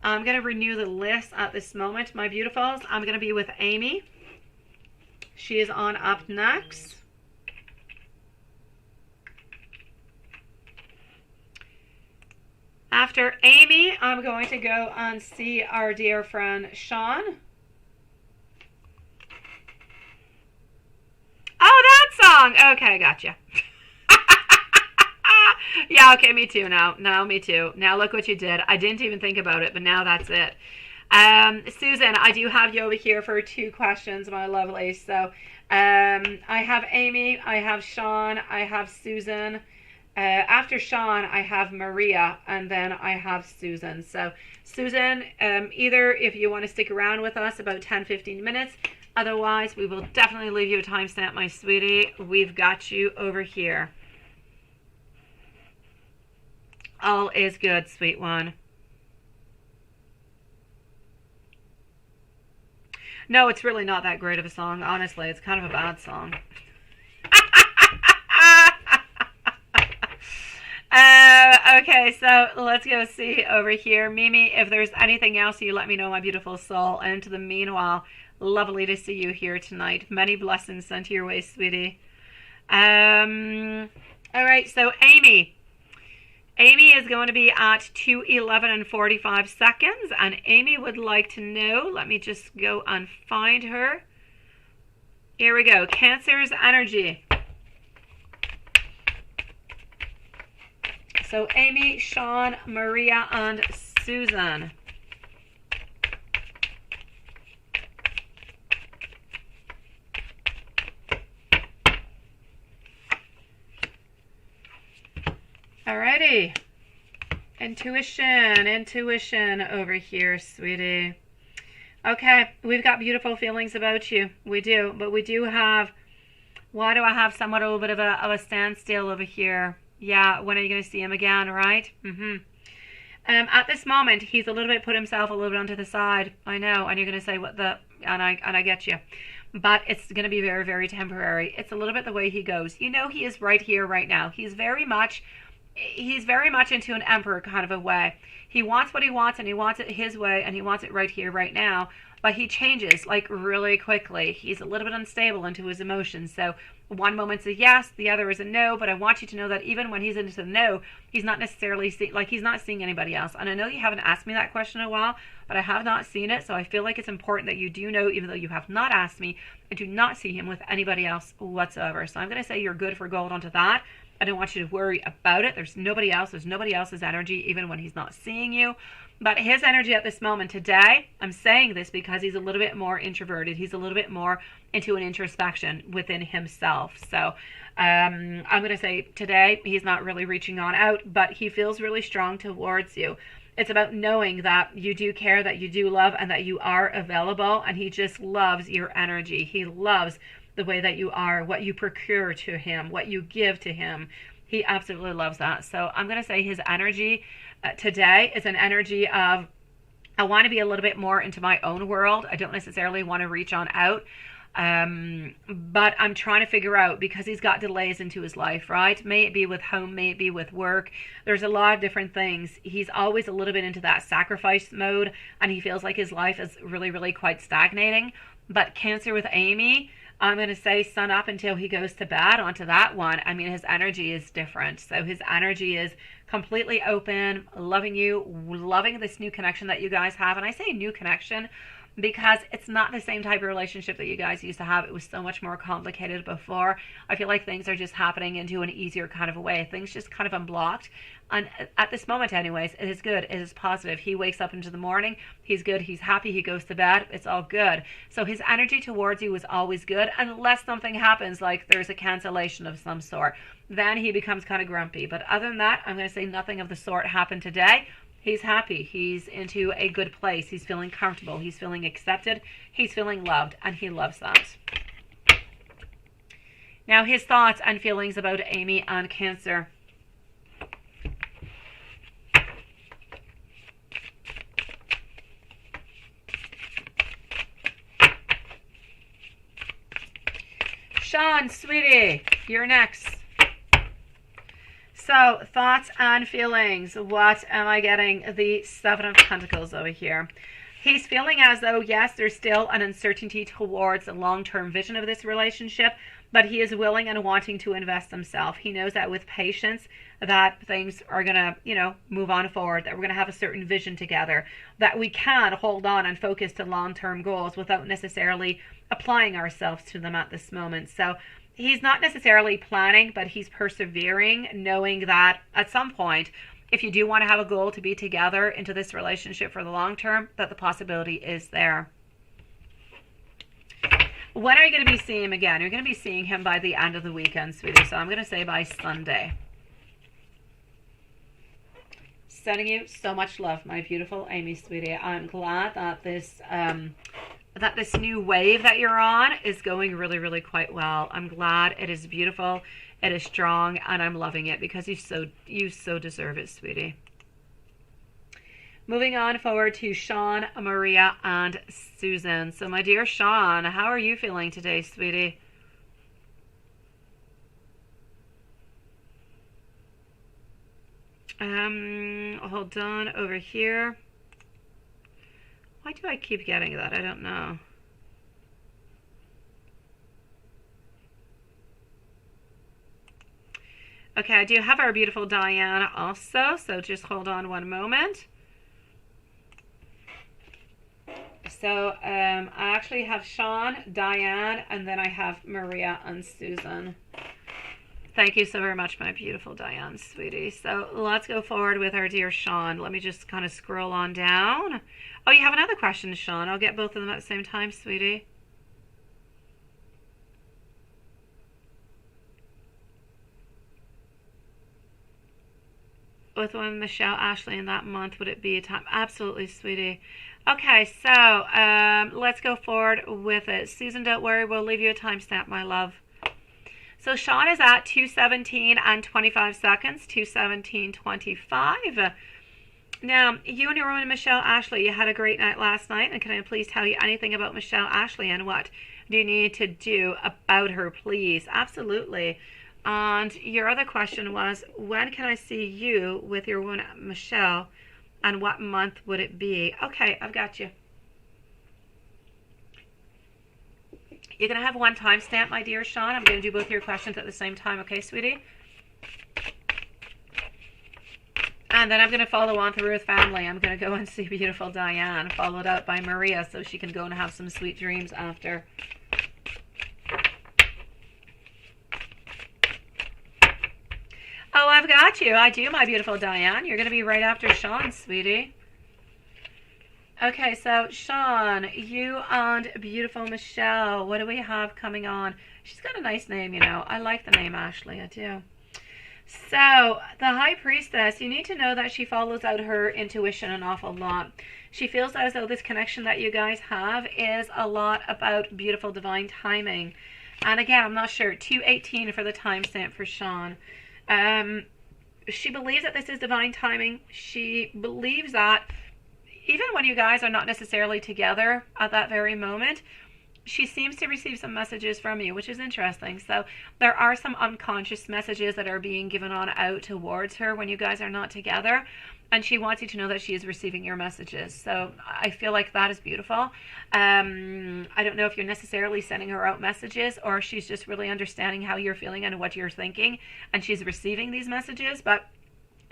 I'm going to renew the list at this moment, my beautifuls. I'm going to be with Amy. She is on up next. After Amy, I'm going to go and see our dear friend Sean. Oh, that song. Okay, gotcha. Yeah, okay, me too now. No, me too. Now look what you did. I didn't even think about it, but now that's it. Susan, I do have you over here for 2 questions, my lovely. So I have Amy, I have Sean, I have Susan. After Sean, I have Maria, and then I have Susan. So, Susan, either if you want to stick around with us about 10-15 minutes, otherwise, we will definitely leave you a timestamp, my sweetie. We've got you over here. All is good, sweet one. No, it's really not that great of a song. Honestly, it's kind of a bad song. Okay, so let's go see over here. Mimi, if there's anything else, you let me know, my beautiful soul. And into the meanwhile, lovely to see you here tonight. Many blessings sent your way, sweetie. All right, so Amy. Amy is going to be at 2:11 and 45 seconds. And Amy would like to know, let me just go and find her. Here we go. Cancer's energy. So Amy, Sean, Maria, and Susan. Alrighty. Intuition over here, sweetie. Okay, we've got beautiful feelings about you. We do, but we do have, why do I have somewhat a little bit of a standstill over here? Yeah, when are you going to see him again, right? At this moment, he's a little bit put himself a little bit onto the side. I know, and you're going to say, what the, and I get you. But it's going to be very, very temporary. It's a little bit the way he goes. You know, he is right here, right now. He's very much into an emperor kind of a way. He wants what he wants, and he wants it his way, and he wants it right here, right now. but he changes like really quickly. He's a little bit unstable into his emotions. So one moment's a yes, the other is a no, but I want you to know that even when he's into the no, he's not necessarily he's not seeing anybody else. And I know you haven't asked me that question in a while, but I have not seen it, so I feel like it's important that you do know, even though you have not asked me, I do not see him with anybody else whatsoever. So I'm going to say you're good for gold onto that. I don't want you to worry about it. There's nobody else. There's nobody else's energy, even when he's not seeing you. But his energy at this moment today, I'm saying this because he's a little bit more introverted. He's a little bit more into an introspection within himself. So I'm going to say today he's not really reaching on out, but he feels really strong towards you. It's about knowing that you do care, that you do love, and that you are available. And he just loves your energy. He loves the way that you are, what you procure to him, what you give to him. He absolutely loves that. So I'm going to say his energy today is an energy of, I want to be a little bit more into my own world. I don't necessarily want to reach on out. But I'm trying to figure out, because he's got delays into his life, right? May it be with home, may it be with work. There's a lot of different things. He's always a little bit into that sacrifice mode, and he feels like his life is really, really quite stagnating. But Cancer with Amy, I'm going to say sun up until he goes to bed onto that one. I mean, his energy is different. So his energy is completely open, loving you, loving this new connection that you guys have. And I say new connection because it's not the same type of relationship that you guys used to have. It was so much more complicated before. I feel like things are just happening into an easier kind of a way. Things just kind of unblocked. And at this moment anyways, it is good. It is positive. He wakes up into the morning. He's good. He's happy. He goes to bed. It's all good. So his energy towards you is always good, unless something happens, like there's a cancellation of some sort. Then he becomes kind of grumpy. But other than that, I'm going to say nothing of the sort happened today. He's happy. He's into a good place. He's feeling comfortable. He's feeling accepted. He's feeling loved, and he loves that. Now, his thoughts and feelings about Amy and Cancer. Sean, sweetie, you're next. So, thoughts and feelings. What am I getting? The Seven of Pentacles over here. He's feeling as though, yes, there's still an uncertainty towards the long-term vision of this relationship, but he is willing and wanting to invest himself. He knows that with patience, that things are going to, move on forward, that we're going to have a certain vision together, that we can hold on and focus to long-term goals without necessarily applying ourselves to them at this moment. So, he's not necessarily planning, but he's persevering, knowing that at some point, if you do want to have a goal to be together into this relationship for the long term, that the possibility is there. When are you going to be seeing him again? You're going to be seeing him by the end of the weekend, sweetie. So I'm going to say by Sunday. Sending you so much love, my beautiful Amy, sweetie. I'm glad that this new wave that you're on is going really, really quite well. I'm glad. It is beautiful. It is strong, and I'm loving it because you so deserve it, sweetie. Moving on forward to Sean, Maria, and Susan. So, my dear Sean, how are you feeling today, sweetie? Hold on over here. Why do I keep getting that? I don't know. Okay, I do have our beautiful Diane also, so just hold on one moment. So I actually have Sean, Diane, and then I have Maria and Susan. Thank you so very much, my beautiful Diane, sweetie. So let's go forward with our dear Sean. Let me just kind of scroll on down. Oh, you have another question, Sean. I'll get both of them at the same time, sweetie. With one Michelle Ashley in that month, would it be a time? Absolutely, sweetie. Okay, so let's go forward with it. Susan, don't worry. We'll leave you a timestamp, my love. So Sean is at 2:17 and 25 seconds. 2:17:25. Now, you and your woman, Michelle Ashley, you had a great night last night. And can I please tell you anything about Michelle Ashley and what do you need to do about her, please? Absolutely. And your other question was, when can I see you with your woman, Michelle, and what month would it be? Okay, I've got you. You're going to have one timestamp, my dear Sean. I'm going to do both your questions at the same time. Okay, sweetie? And then I'm going to follow on through with family. I'm going to go and see beautiful Diane, followed up by Maria, so she can go and have some sweet dreams after. Oh, I've got you. I do, my beautiful Diane. You're going to be right after Sean, sweetie. Okay, so Sean, you and beautiful Michelle. What do we have coming on? She's got a nice name, you know. I like the name Ashley. I do. So, the High Priestess, you need to know that she follows out her intuition an awful lot. She feels as though this connection that you guys have is a lot about beautiful divine timing. And again, I'm not sure. 218 for the timestamp for Sean. She believes that this is divine timing. She believes that even when you guys are not necessarily together at that very moment, she seems to receive some messages from you, which is interesting. So there are some unconscious messages that are being given on out towards her when you guys are not together. And she wants you to know that she is receiving your messages. So I feel like that is beautiful. I don't know if you're necessarily sending her out messages or she's just really understanding how you're feeling and what you're thinking. And she's receiving these messages. But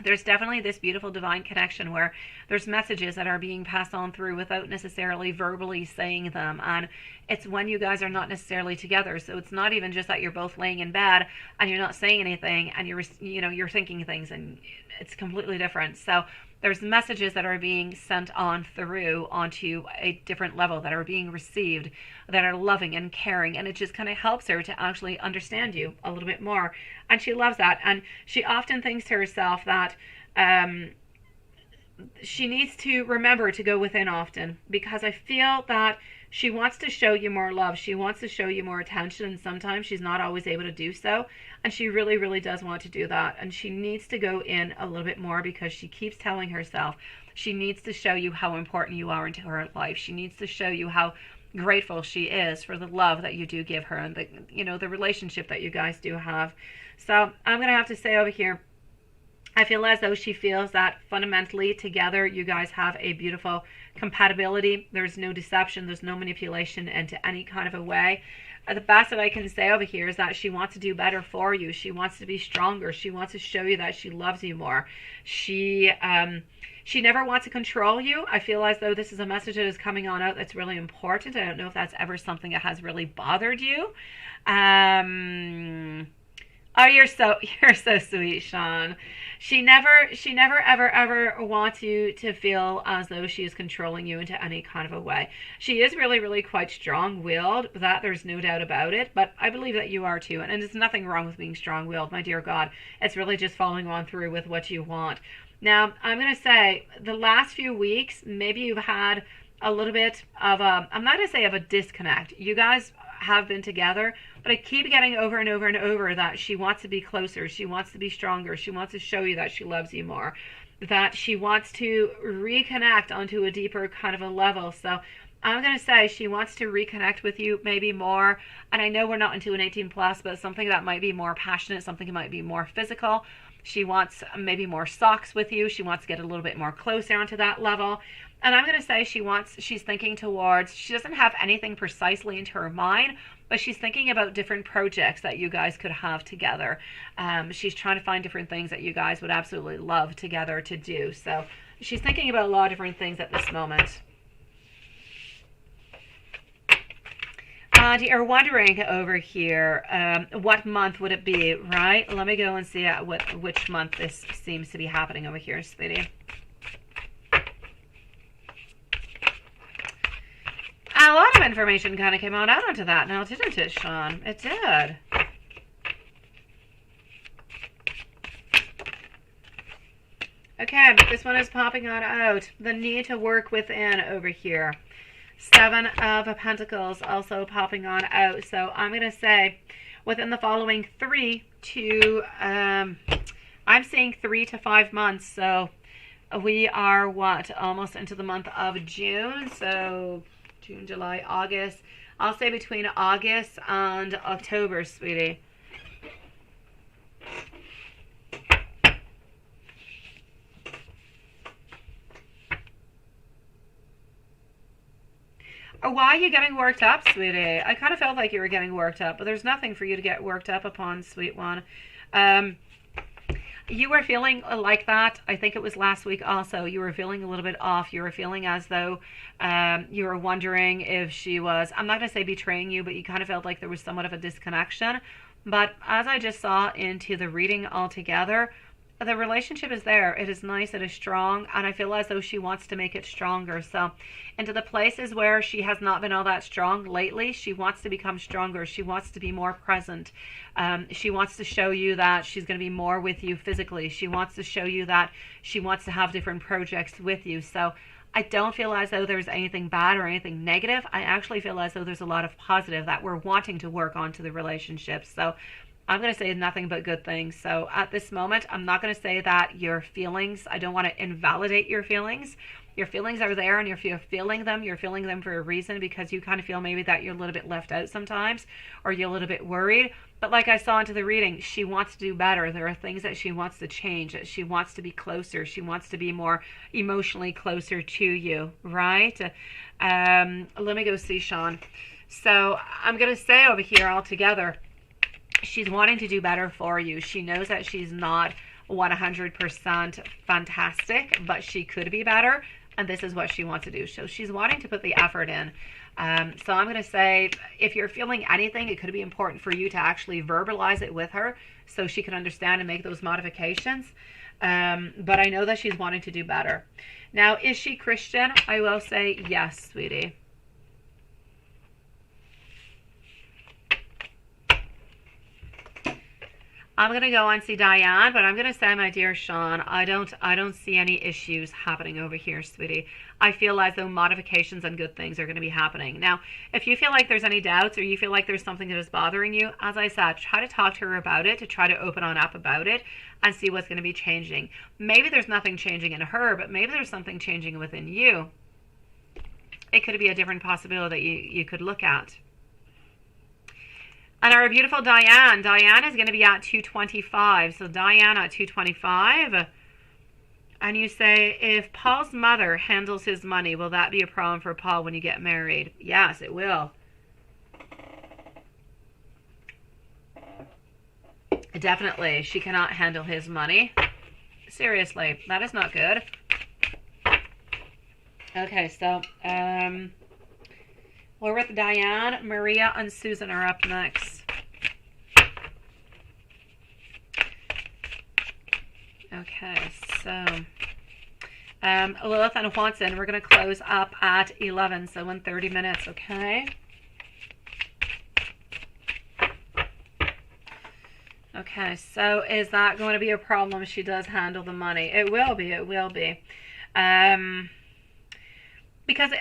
there's definitely this beautiful divine connection where there's messages that are being passed on through without necessarily verbally saying them. And it's when you guys are not necessarily together. So it's not even just that you're both laying in bed and you're not saying anything and you're thinking things, and it's completely different. So there's messages that are being sent on through onto a different level that are being received, that are loving and caring, and it just kind of helps her to actually understand you a little bit more. And she loves that. And she often thinks to herself that she needs to remember to go within often, because I feel that she wants to show you more love. She wants to show you more attention, and sometimes she's not always able to do so. And she really, really does want to do that. And she needs to go in a little bit more because she keeps telling herself she needs to show you how important you are into her life. She needs to show you how grateful she is for the love that you do give her and the relationship that you guys do have. So I'm going to have to say over here, I feel as though she feels that fundamentally together you guys have a beautiful compatibility. There's no deception. There's no manipulation into any kind of a way. The best that I can say over here is that she wants to do better for you. She wants to be stronger. She wants to show you that she loves you more. She never wants to control you. I feel as though this is a message that is coming on out that's really important. I don't know if that's ever something that has really bothered you. Oh, you're so sweet, Sean. She never ever wants you to feel as though she is controlling you into any kind of a way. She is really, really quite strong-willed, that there's no doubt about it, but I believe that you are too, and there's nothing wrong with being strong-willed, my dear God. It's really just following on through with what you want. Now, I'm going to say, the last few weeks, maybe you've had a little bit of I'm not going to say of a disconnect. You guys have been together, but I keep getting over and over and over that she wants to be closer, she wants to be stronger, she wants to show you that she loves you more, that she wants to reconnect onto a deeper kind of a level. So I'm going to say she wants to reconnect with you maybe more, and I know we're not into an 18 plus, but something that might be more passionate, something that might be more physical. She wants maybe more socks with you. She wants to get a little bit more closer onto that level. And I'm going to say she's thinking towards, she doesn't have anything precisely into her mind, but she's thinking about different projects that you guys could have together. She's trying to find different things that you guys would absolutely love together to do. So she's thinking about a lot of different things at this moment. And you're wondering over here, what month would it be, right? Let me go and see which month this seems to be happening over here, sweetie. A lot of information kind of came out onto that now, didn't it, Sean? It did. Okay, this one is popping on out. The need to work within over here. 7 of Pentacles also popping on out. So I'm going to say within the following 3 to, I'm saying 3 to 5 months. So we are almost into the month of June. So June, July, August. I'll say between August and October, sweetie. Why are you getting worked up, sweetie? I kind of felt like you were getting worked up, but there's nothing for you to get worked up upon, sweet one. You were feeling like that. I think it was last week also. You were feeling a little bit off. You were feeling as though you were wondering if she was, I'm not going to say betraying you, but you kind of felt like there was somewhat of a disconnection. But as I just saw into the reading altogether, the relationship is there. It is nice. It is strong. And I feel as though she wants to make it stronger. So into the places where she has not been all that strong lately, she wants to become stronger. She wants to be more present. She wants to show you that she's going to be more with you physically. She wants to show you that she wants to have different projects with you. So I don't feel as though there's anything bad or anything negative. I actually feel as though there's a lot of positive that we're wanting to work on to the relationship. So I'm going to say nothing but good things. So at this moment, I'm not going to say that your feelings, I don't want to invalidate your feelings. Your feelings are there, and if you're feeling them, you're feeling them for a reason, because you kind of feel maybe that you're a little bit left out sometimes, or you're a little bit worried. But like I saw into the reading, she wants to do better. There are things that she wants to change, that she wants to be closer. She wants to be more emotionally closer to you, right? Let me go see Sean. So I'm going to say over here altogether, she's wanting to do better for you. She knows that she's not 100% fantastic, but she could be better. And this is what she wants to do. So she's wanting to put the effort in. So I'm going to say, if you're feeling anything, it could be important for you to actually verbalize it with her so she can understand and make those modifications. But I know that she's wanting to do better. Now, is she Christian? I will say yes, sweetie. I'm going to go and see Diane, but I'm going to say, my dear Sean, I don't see any issues happening over here, sweetie. I feel as though modifications and good things are going to be happening. Now, if you feel like there's any doubts, or you feel like there's something that is bothering you, as I said, try to talk to her about it, to try to open on up about it and see what's going to be changing. Maybe there's nothing changing in her, but maybe there's something changing within you. It could be a different possibility that you could look at. And our beautiful Diane is going to be at 225. So Diane at 225. And you say, if Paul's mother handles his money, will that be a problem for Paul when you get married? Yes, it will. Definitely. She cannot handle his money. Seriously, that is not good. Okay, so we're with Diane, Maria, and Susan are up next. Okay, so Lilith and Watson, we're going to close up at 11, so in 30 minutes, okay? Okay, so is that going to be a problem if she does handle the money? It will be, it will be. Because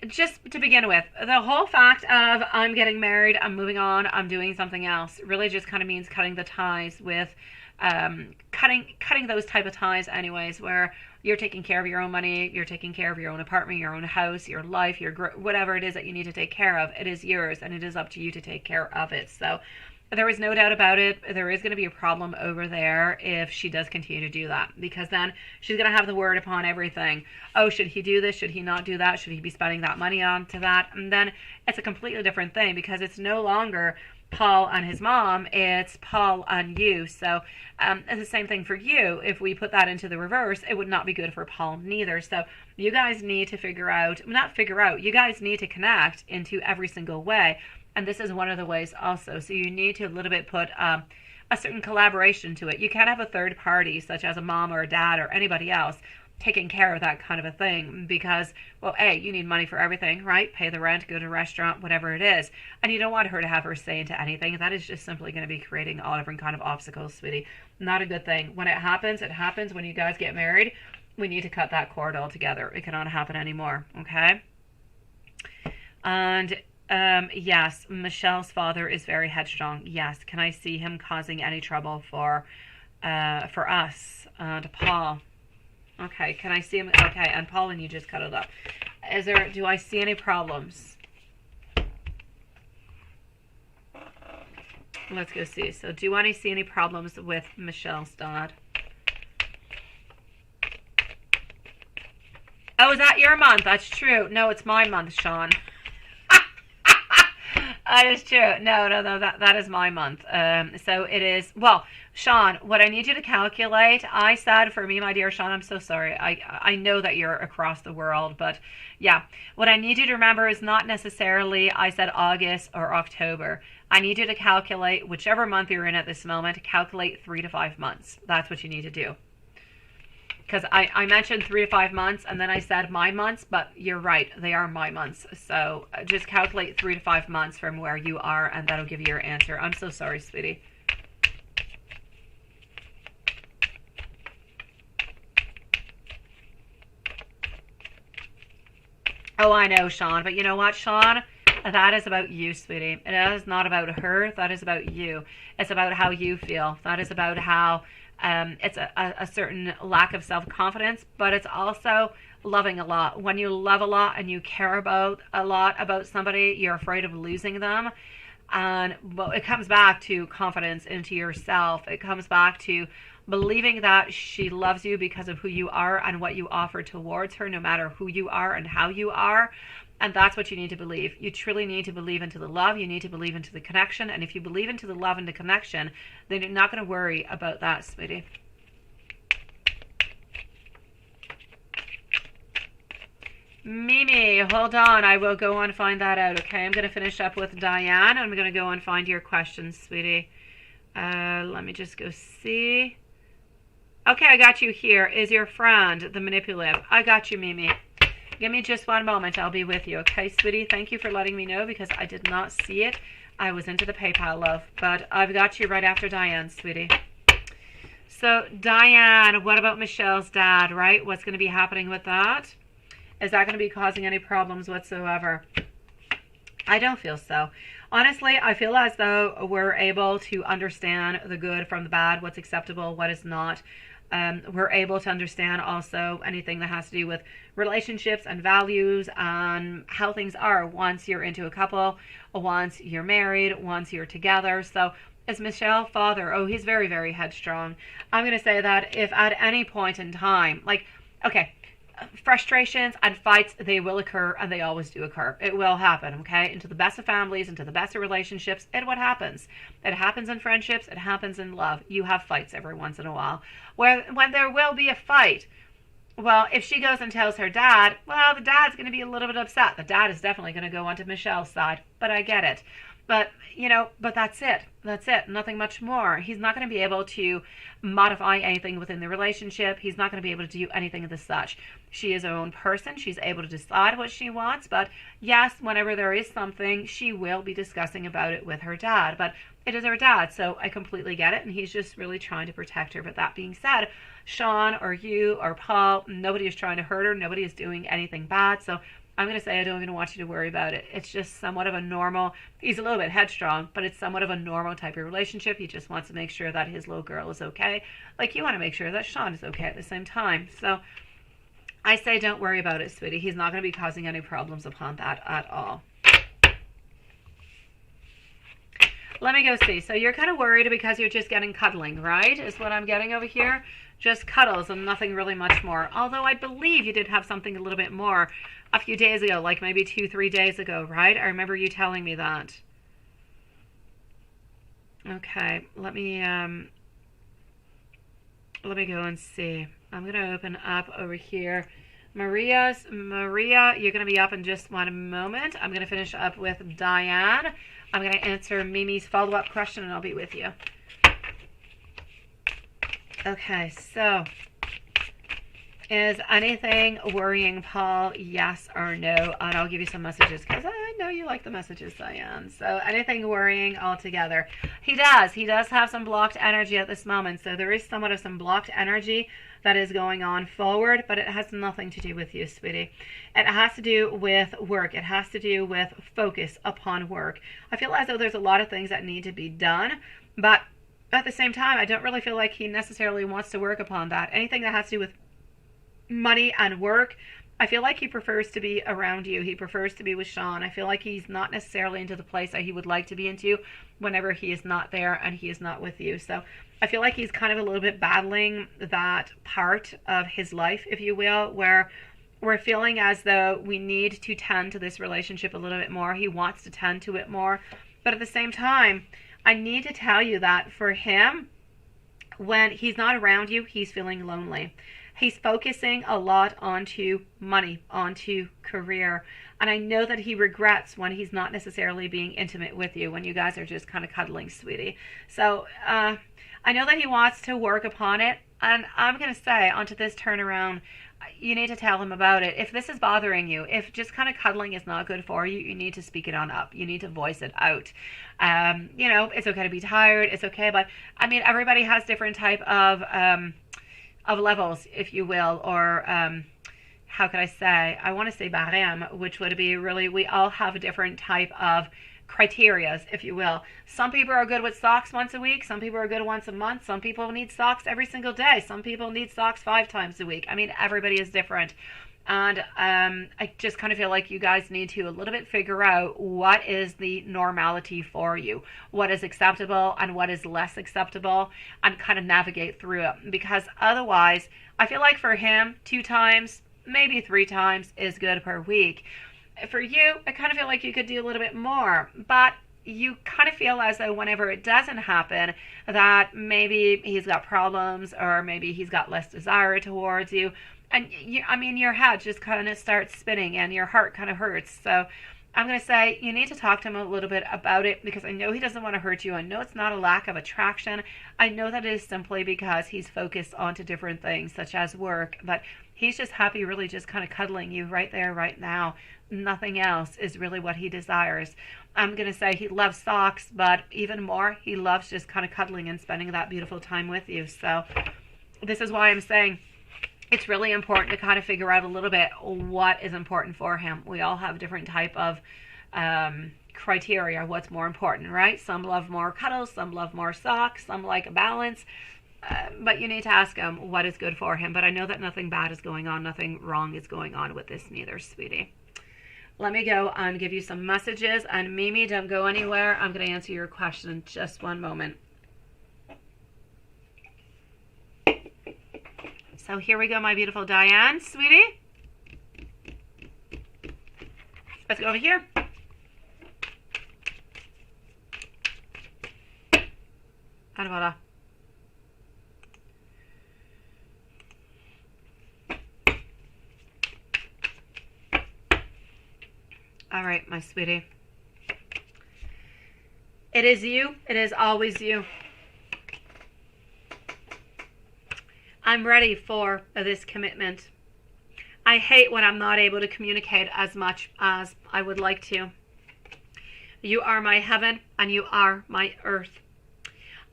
just to begin with, the whole fact of I'm getting married, I'm moving on, I'm doing something else, really just kind of means cutting the ties with, cutting those type of ties anyways, where you're taking care of your own money, you're taking care of your own apartment, your own house, your life, your whatever it is that you need to take care of. It is yours, and it is up to you to take care of it. So there is no doubt about it. There is going to be a problem over there if she does continue to do that, because then she's going to have the word upon everything. Oh, should he do this? Should he not do that? Should he be spending that money on to that? And then it's a completely different thing, because it's no longer Paul and his mom, it's Paul and you. So it's the same thing for you. If we put that into the reverse, it would not be good for Paul neither. So you guys need to you guys need to connect into every single way. And this is one of the ways also. So you need to a little bit put a certain collaboration to it. You can't have a third party, such as a mom or a dad or anybody else, taking care of that kind of a thing, because, well, A, you need money for everything, right? Pay the rent, go to a restaurant, whatever it is. And you don't want her to have her say into anything. That is just simply going to be creating all different kind of obstacles, sweetie. Not a good thing. When it happens, it happens. When you guys get married, we need to cut that cord altogether. It cannot happen anymore, okay? And yes, Michelle's father is very headstrong. Yes. Can I see him causing any trouble for us, to Paul? Okay, can I see him? Okay, and Paul, and you just cut it up. Do I see any problems? Let's go see. So do I see any problems with Michelle's dad? Oh, is that your month? That's true. No, it's my month, Sean. That is true. No. That is my month. So it is. Well, Sean, what I need you to calculate. I said for me, my dear Sean, I'm so sorry. I know that you're across the world, but yeah, what I need you to remember is not necessarily I said August or October. I need you to calculate whichever month you're in at this moment. Calculate 3 to 5 months. That's what you need to do. Because I mentioned 3 to 5 months, and then I said my months, but you're right, they are my months. So just calculate 3 to 5 months from where you are, and that'll give you your answer. I'm so sorry, sweetie. Oh, I know, Sean, but you know what, Sean? That is about you, sweetie. It is not about her. That is about you. It's about how you feel. That is about how it's a certain lack of self-confidence, but it's also loving a lot. When you love a lot and you care about a lot about somebody, you're afraid of losing them. And well, it comes back to confidence into yourself. It comes back to believing that she loves you because of who you are and what you offer towards her, no matter who you are and how you are. And that's what you need to believe. You truly need to believe into the love. You need to believe into the connection. And if you believe into the love and the connection, then you're not going to worry about that, sweetie. Mimi, hold on. I will go and find that out, okay? I'm going to finish up with Diane. I'm going to go and find your questions, sweetie. Let me just go see. Okay, I got you here. Is your friend the manipulative? I got you, Mimi. Give me just one moment. I'll be with you. Okay, sweetie? Thank you for letting me know because I did not see it. I was into the PayPal, love. But I've got you right after Diane, sweetie. So, Diane, what about Michelle's dad, right? What's going to be happening with that? Is that going to be causing any problems whatsoever? I don't feel so. Honestly, I feel as though we're able to understand the good from the bad, what's acceptable, what is not. We're able to understand also anything that has to do with relationships and values and how things are once you're into a couple, once you're married, once you're together. So is Michelle father? Oh, he's very, very headstrong. I'm going to say that if at any point in time, like, okay, frustrations and fights, they will occur and they always do occur. It will happen, okay? Into the best of families, into the best of relationships, and what happens? It happens in friendships, it happens in love. You have fights every once in a while. When there will be a fight, well, if she goes and tells her dad, well, the dad's going to be a little bit upset. The dad is definitely going to go onto Michelle's side, but I get it. But, but that's it. That's it. Nothing much more. He's not going to be able to modify anything within the relationship. He's not going to be able to do anything of the such. She is her own person. She's able to decide what she wants. But yes, whenever there is something, she will be discussing about it with her dad. But it is her dad, so I completely get it. And he's just really trying to protect her. But that being said, Sean or you or Paul, nobody is trying to hurt her. Nobody is doing anything bad. So I'm going to say I don't even want you to worry about it. It's just somewhat of a normal, he's a little bit headstrong, but it's somewhat of a normal type of relationship. He just wants to make sure that his little girl is okay. Like you want to make sure that Sean is okay at the same time. So I say don't worry about it, sweetie. He's not going to be causing any problems upon that at all. Let me go see. So you're kind of worried because you're just getting cuddling, right? Is what I'm getting over here. Just cuddles and nothing really much more. Although I believe you did have something a little bit more a few days ago, like maybe 2-3 days ago, right? I remember you telling me that. Okay, let me go and see. I'm gonna open up over here. Maria, you're gonna be up in just one moment. I'm gonna finish up with Diane. I'm gonna answer Mimi's follow-up question and I'll be with you. Okay, so is anything worrying Paul, yes or no? And I'll give you some messages because I know you like the messages, Diane. So anything worrying altogether? He does have some blocked energy at this moment. So there is somewhat of some blocked energy that is going on forward, but it has nothing to do with you, sweetie. It has to do with work. It has to do with focus upon work. I feel as though there's a lot of things that need to be done, but at the same time, I don't really feel like he necessarily wants to work upon that. Anything that has to do with money and work, I feel like he prefers to be around you. He prefers to be with Sean. I feel like he's not necessarily into the place that he would like to be into whenever he is not there and he is not with you. So I feel like he's kind of a little bit battling that part of his life, if you will, where we're feeling as though we need to tend to this relationship a little bit more. He wants to tend to it more. But at the same time, I need to tell you that for him, when he's not around you, he's feeling lonely. He's focusing a lot onto money, onto career. And I know that he regrets when he's not necessarily being intimate with you, when you guys are just kind of cuddling, sweetie. So I know that he wants to work upon it. And I'm going to say, onto this turnaround, you need to tell him about it. If this is bothering you, if just kind of cuddling is not good for you, you need to speak it on up. You need to voice it out. It's okay to be tired. It's okay. But I mean, everybody has different type of levels, if you will, or how could I say? I want to say barème, which would be really, we all have a different type of criterias, if you will. Some people are good with socks once a week. Some people are good once a month. Some people need socks every single day. Some people need socks 5 times a week. I mean, everybody is different. And I just kind of feel like you guys need to a little bit figure out what is the normality for you, what is acceptable and what is less acceptable, and kind of navigate through it. Because otherwise, I feel like for him, 2 times, maybe 3 times is good per week. For you, I kind of feel like you could do a little bit more, but you kind of feel as though whenever it doesn't happen, that maybe he's got problems, or maybe he's got less desire towards you. And your head just kind of starts spinning and your heart kind of hurts. So I'm going to say you need to talk to him a little bit about it, because I know he doesn't want to hurt you. I know it's not a lack of attraction. I know that it is simply because he's focused onto different things such as work, but he's just happy really just kind of cuddling you right there, right now. Nothing else is really what he desires. I'm going to say he loves socks, but even more, he loves just kind of cuddling and spending that beautiful time with you. So this is why I'm saying it's really important to kind of figure out a little bit what is important for him. We all have different type of criteria, what's more important, right? Some love more cuddles, some love more socks, some like a balance. But you need to ask him what is good for him. But I know that nothing bad is going on, nothing wrong is going on with this neither, sweetie. Let me go and give you some messages. And Mimi, don't go anywhere. I'm going to answer your question in just one moment. So here we go, my beautiful Diane, sweetie. Let's go over here. And voila. All right, my sweetie. It is you. It is always you. I'm ready for this commitment. I hate when I'm not able to communicate as much as I would like to. You are my heaven and you are my earth.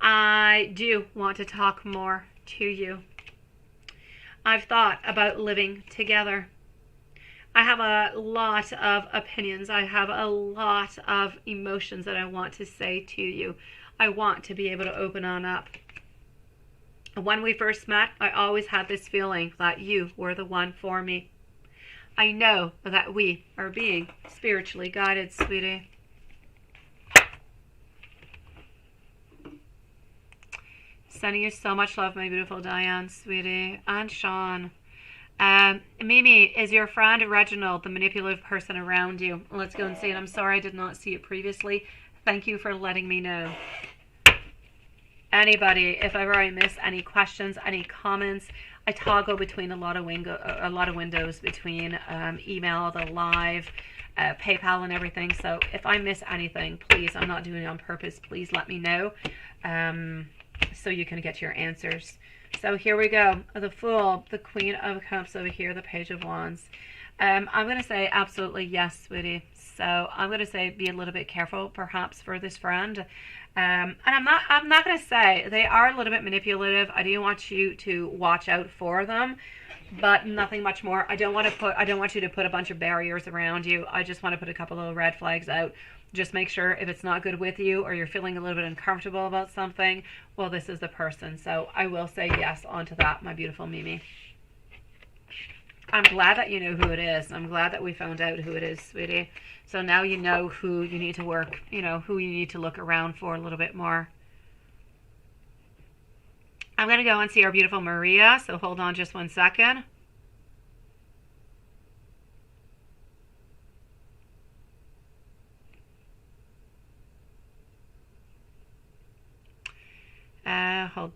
I do want to talk more to you. I've thought about living together. I have a lot of opinions. I have a lot of emotions that I want to say to you. I want to be able to open on up. When we first met, I always had this feeling that you were the one for me. I know that we are being spiritually guided, sweetie. Sending you so much love, my beautiful Diane, sweetie. And Sean. Mimi, is your friend Reginald the manipulative person around you? Let's go and see it. I'm sorry I did not see it previously. Thank you for letting me know. Anybody, if ever I miss any questions, any comments, I toggle between a lot of windows between email, the live, PayPal, and everything. So if I miss anything, please, I'm not doing it on purpose. Please let me know, so you can get your answers. So here we go. The Fool, the Queen of Cups over here, the Page of Wands. I'm going to say absolutely yes, sweetie. So I'm going to say be a little bit careful, perhaps, for this friend. And I'm not going to say they are a little bit manipulative. I do want you to watch out for them, but nothing much more. I don't want you to put a bunch of barriers around you. I just want to put a couple of red flags out. Just make sure if it's not good with you or you're feeling a little bit uncomfortable about something, well, this is the person. So I will say yes onto that, my beautiful Mimi. I'm glad that you know who it is. I'm glad that we found out who it is, sweetie. So now you know who you need to work, who you need to look around for a little bit more. I'm going to go and see our beautiful Maria. So hold on just one second.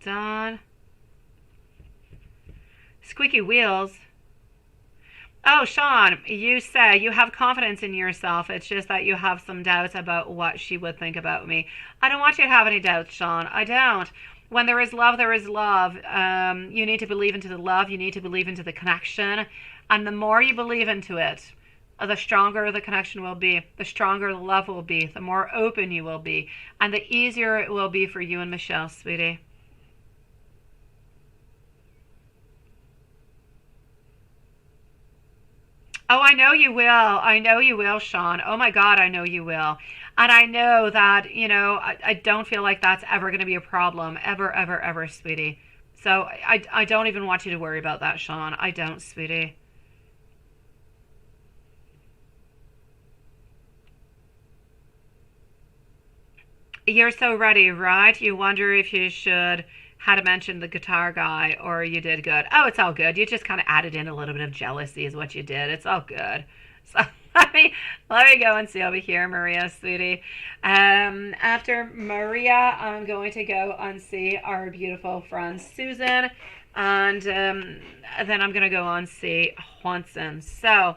Hold on. Squeaky wheels. Oh, Sean, you say you have confidence in yourself. It's just that you have some doubts about what she would think about me. I don't want you to have any doubts, Sean. I don't. When there is love, there is love. You need to believe into the love. You need to believe into the connection. And the more you believe into it, the stronger the connection will be, the stronger the love will be, the more open you will be, and the easier it will be for you and Michelle, sweetie. Oh, I know you will. I know you will, Sean. Oh my God, I know you will. And I know that, I don't feel like that's ever going to be a problem. Ever, ever, ever, sweetie. So I don't even want you to worry about that, Sean. I don't, sweetie. You're so ready, right? You wonder if you should had to mention the guitar guy or you did good. Oh, it's all good. You just kind of added in a little bit of jealousy is what you did. It's all good. So let me go and see over here, Maria, sweetie. After Maria, I'm going to go and see our beautiful friend Susan, and then I'm going to go and see Juanson. So,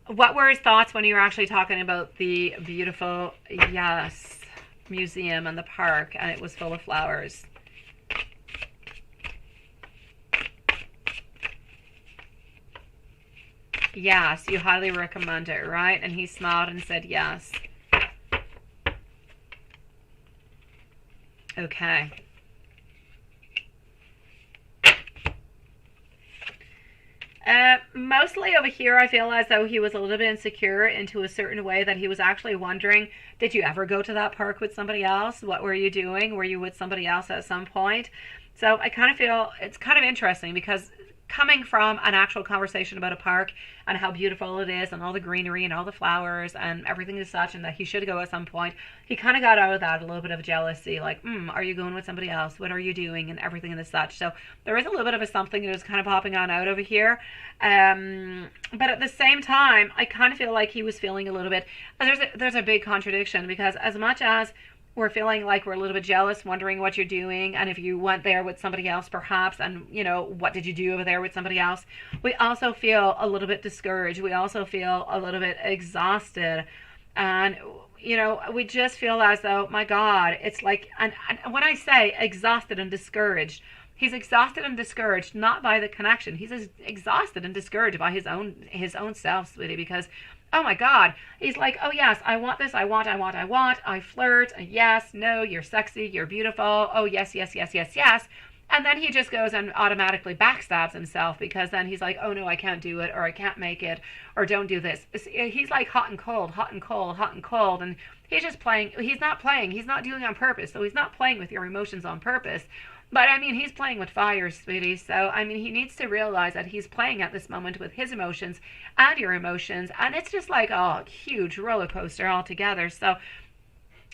what were his thoughts when you were actually talking about the beautiful, yes, museum and the park, and it was full of flowers? Yes, you highly recommend it, right? And he smiled and said yes. Okay. Mostly over here, I feel as though he was a little bit insecure into a certain way that he was actually wondering, did you ever go to that park with somebody else? What were you doing? Were you with somebody else at some point? So I kind of feel it's kind of interesting because coming from an actual conversation about a park and how beautiful it is and all the greenery and all the flowers and everything is such, and that he should go at some point, he kind of got out of that a little bit of jealousy, like, are you going with somebody else? What are you doing? And everything and such. So there is a little bit of a something that is kind of popping on out over here. But at the same time, I kind of feel like he was feeling a little bit, there's a big contradiction, because as much as we're feeling like we're a little bit jealous, wondering what you're doing, and if you went there with somebody else perhaps, and what did you do over there with somebody else, we also feel a little bit discouraged. We also feel a little bit exhausted, and we just feel as though, my God, it's like, and when I say exhausted and discouraged, he's exhausted and discouraged not by the connection. He's exhausted and discouraged by his own self, sweetie, because oh my God, he's like, oh yes, I want this, I want, I flirt, yes, no, you're sexy, you're beautiful, oh yes, yes, yes, yes, yes. And then he just goes and automatically backstabs himself, because then he's like, oh no, I can't do it, or I can't make it, or don't do this. He's like hot and cold, hot and cold, hot and cold, and he's just playing, he's not doing it on purpose, so he's not playing with your emotions on purpose. But I mean, he's playing with fire, sweetie. So I mean, he needs to realize that he's playing at this moment with his emotions and your emotions, and it's just like a huge roller coaster altogether. So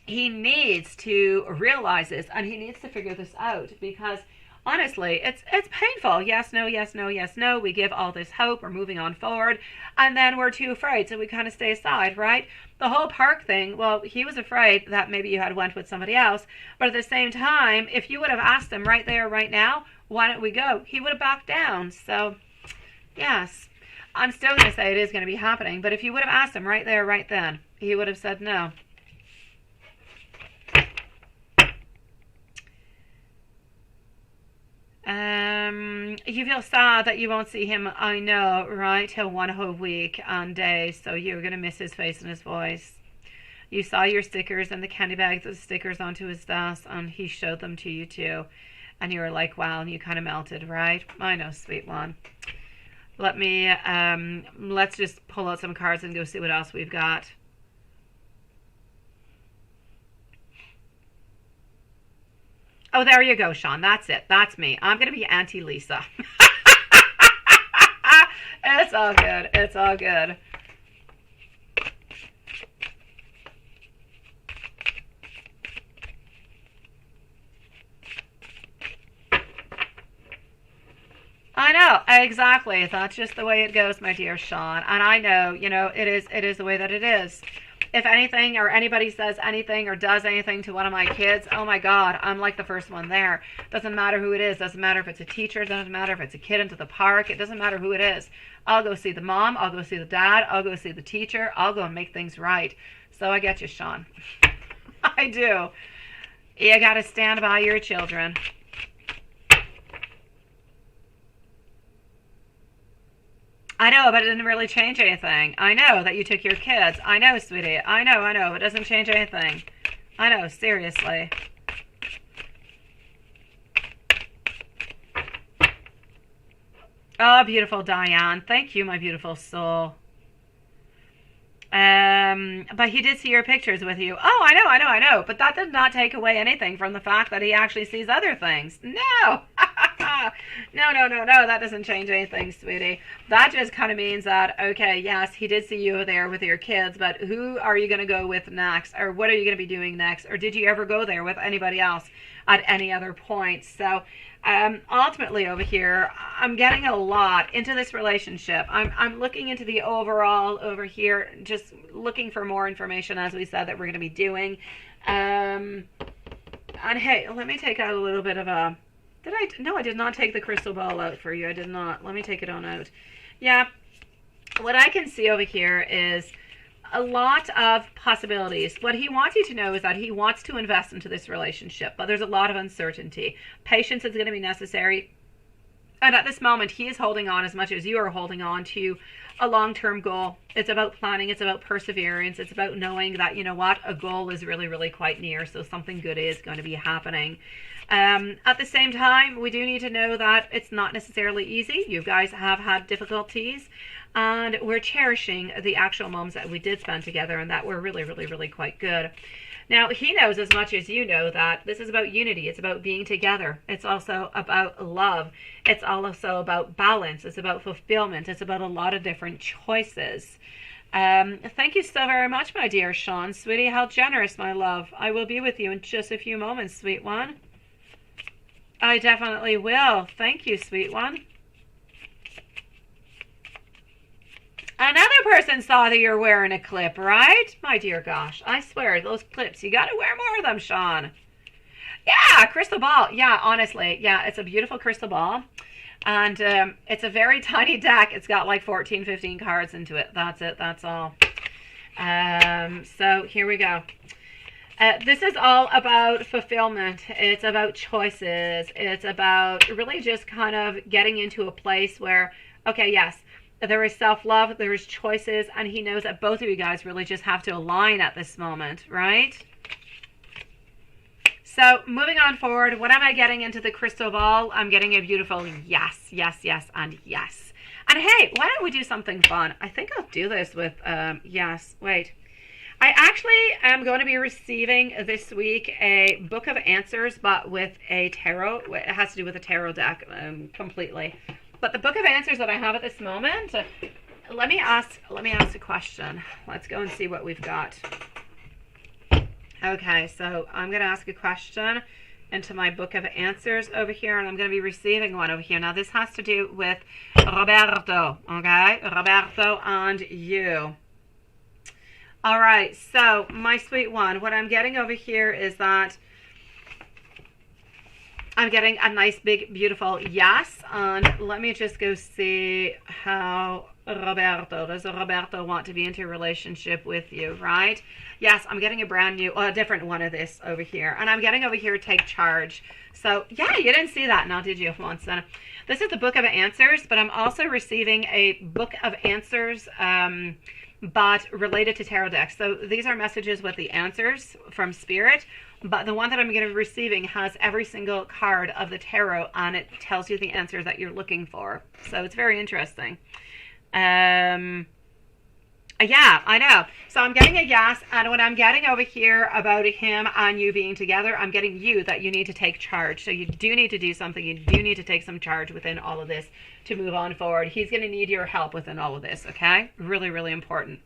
he needs to realize this, and he needs to figure this out, because honestly, it's painful. Yes, no, yes, no, yes, no. We give all this hope. We're moving on forward, and then we're too afraid, so we kind of stay aside, right? The whole park thing, well, he was afraid that maybe you had went with somebody else, but at the same time, if you would have asked him right there, right now, why don't we go? He would have backed down. So, yes, I'm still going to say it is going to be happening, but if you would have asked him right there, right then, he would have said no. You feel sad that you won't see him, I know, right? Till one whole week and day, so you're going to miss his face and his voice. You saw your stickers and the candy bags with stickers onto his desk, and he showed them to you too. And you were like, wow, and you kind of melted, right? I know, sweet one. Let's just pull out some cards and go see what else we've got. Oh, there you go, Sean. That's it. That's me. I'm going to be Auntie Lisa. It's all good. It's all good. I know, exactly. That's just the way it goes, my dear Sean. And I know, it is the way that it is. if anything or anybody says anything or does anything to one of my kids, oh my God, I'm like the first one there. Doesn't matter who it is. Doesn't matter if it's a teacher. Doesn't matter if it's a kid into the park. It doesn't matter who it is. I'll go see the mom. I'll go see the dad. I'll go see the teacher. I'll go and make things right. So I get you, Sean. I do. You got to stand by your children. I know, but it didn't really change anything. I know that you took your kids. I know, sweetie. I know. It doesn't change anything. I know, seriously. Oh, beautiful Diane. Thank you, my beautiful soul. But he did see your pictures with you. Oh, I know. But that did not take away anything from the fact that he actually sees other things. No. No. That doesn't change anything, sweetie. That just kind of means that, okay, yes, he did see you there with your kids, but who are you going to go with next? Or what are you going to be doing next? Or did you ever go there with anybody else at any other point? So, ultimately over here, I'm getting a lot into this relationship. I'm looking into the overall over here, just looking for more information, as we said, that we're going to be doing. And hey, let me take out a little bit of a... No, I did not take the crystal ball out for you. I did not. Let me take it on out. Yeah, what I can see over here is a lot of possibilities. What he wants you to know is that he wants to invest into this relationship, but there's a lot of uncertainty. Patience is going to be necessary. And at this moment, he is holding on as much as you are holding on to a long-term goal. It's about planning. It's about perseverance. It's about knowing that, you know what, a goal is really, really quite near. So something good is going to be happening. At the same time, we do need to know that it's not necessarily easy. You guys have had difficulties, and we're cherishing the actual moments that we did spend together and that were really, really, really quite good. Now, he knows as much as you know that this is about unity. It's about being together. It's also about love. It's also about balance. It's about fulfillment. It's about a lot of different choices. Thank you so very much, my dear Sean. Sweetie, how generous, my love. I will be with you in just a few moments, sweet one. I definitely will. Thank you, sweet one. Another person saw that you're wearing a clip, right? My dear gosh, I swear, those clips, you got to wear more of them, Sean. Yeah, crystal ball. Yeah, honestly. Yeah, it's a beautiful crystal ball. And it's a very tiny deck. It's got like 14, 15 cards into it. That's it. That's all. So here we go. This is all about fulfillment. It's about choices. It's about really just kind of getting into a place where, okay, yes, there is self-love, there is choices, and he knows that both of you guys really just have to align at this moment, right? So moving on forward, what am I getting into the crystal ball? I'm getting a beautiful yes, yes, yes, and yes. And hey, why don't we do something fun? I think I'll do this with, yes, wait. I actually am going to be receiving this week a book of answers, but with a tarot. It has to do with a tarot deck completely. But the book of answers that I have at this moment, let me ask a question. Let's go and see what we've got. Okay, so I'm going to ask a question into my book of answers over here, and I'm going to be receiving one over here. Now, this has to do with Roberto, okay? Roberto and you. All right, so my sweet one, what I'm getting over here is that I'm getting a nice, big, beautiful yes. And let me just go see how does Roberto want to be into a relationship with you, right? Yes, I'm getting a brand new, a different one of this over here. And I'm getting over here, take charge. So, yeah, you didn't see that now, did you, Monson? This is the book of answers, but I'm also receiving a book of answers, but related to tarot decks. So these are messages with the answers from Spirit, but the one that I'm going to be receiving has every single card of the tarot on it, tells you the answer that you're looking for. So it's very interesting. Yeah, I know. So I'm getting a yes, and what I'm getting over here about him and you being together, I'm getting you that you need to take charge. So you do need to do something. You do need to take some charge within all of this to move on forward. He's going to need your help within all of this, okay? Really, really important.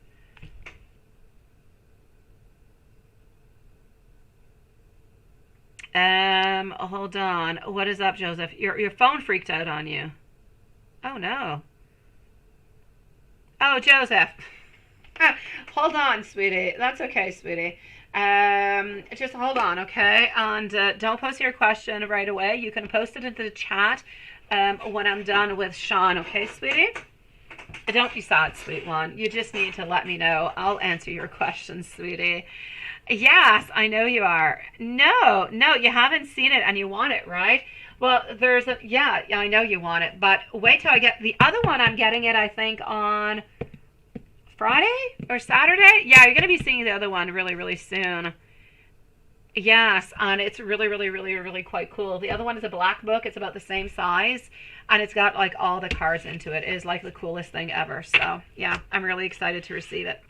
Hold on. What is up, Joseph? Your phone freaked out on you. Oh, no. Oh, Joseph. Hold on, sweetie. That's okay, sweetie. Just hold on, okay? And don't post your question right away. You can post it into the chat when I'm done with Sean, okay, sweetie? Don't be sad, sweet one. You just need to let me know. I'll answer your questions, sweetie. Yes, I know you are. No, no, you haven't seen it and you want it, right? Well, yeah, I know you want it, but wait till I get the other one. I'm getting it, I think, on Friday or Saturday. Yeah, you're going to be seeing the other one really, really soon. Yes, and it's really, really, really, really quite cool. The other one is a black book. It's about the same size, and it's got like all the cards into it. It is like the coolest thing ever. So yeah, I'm really excited to receive it.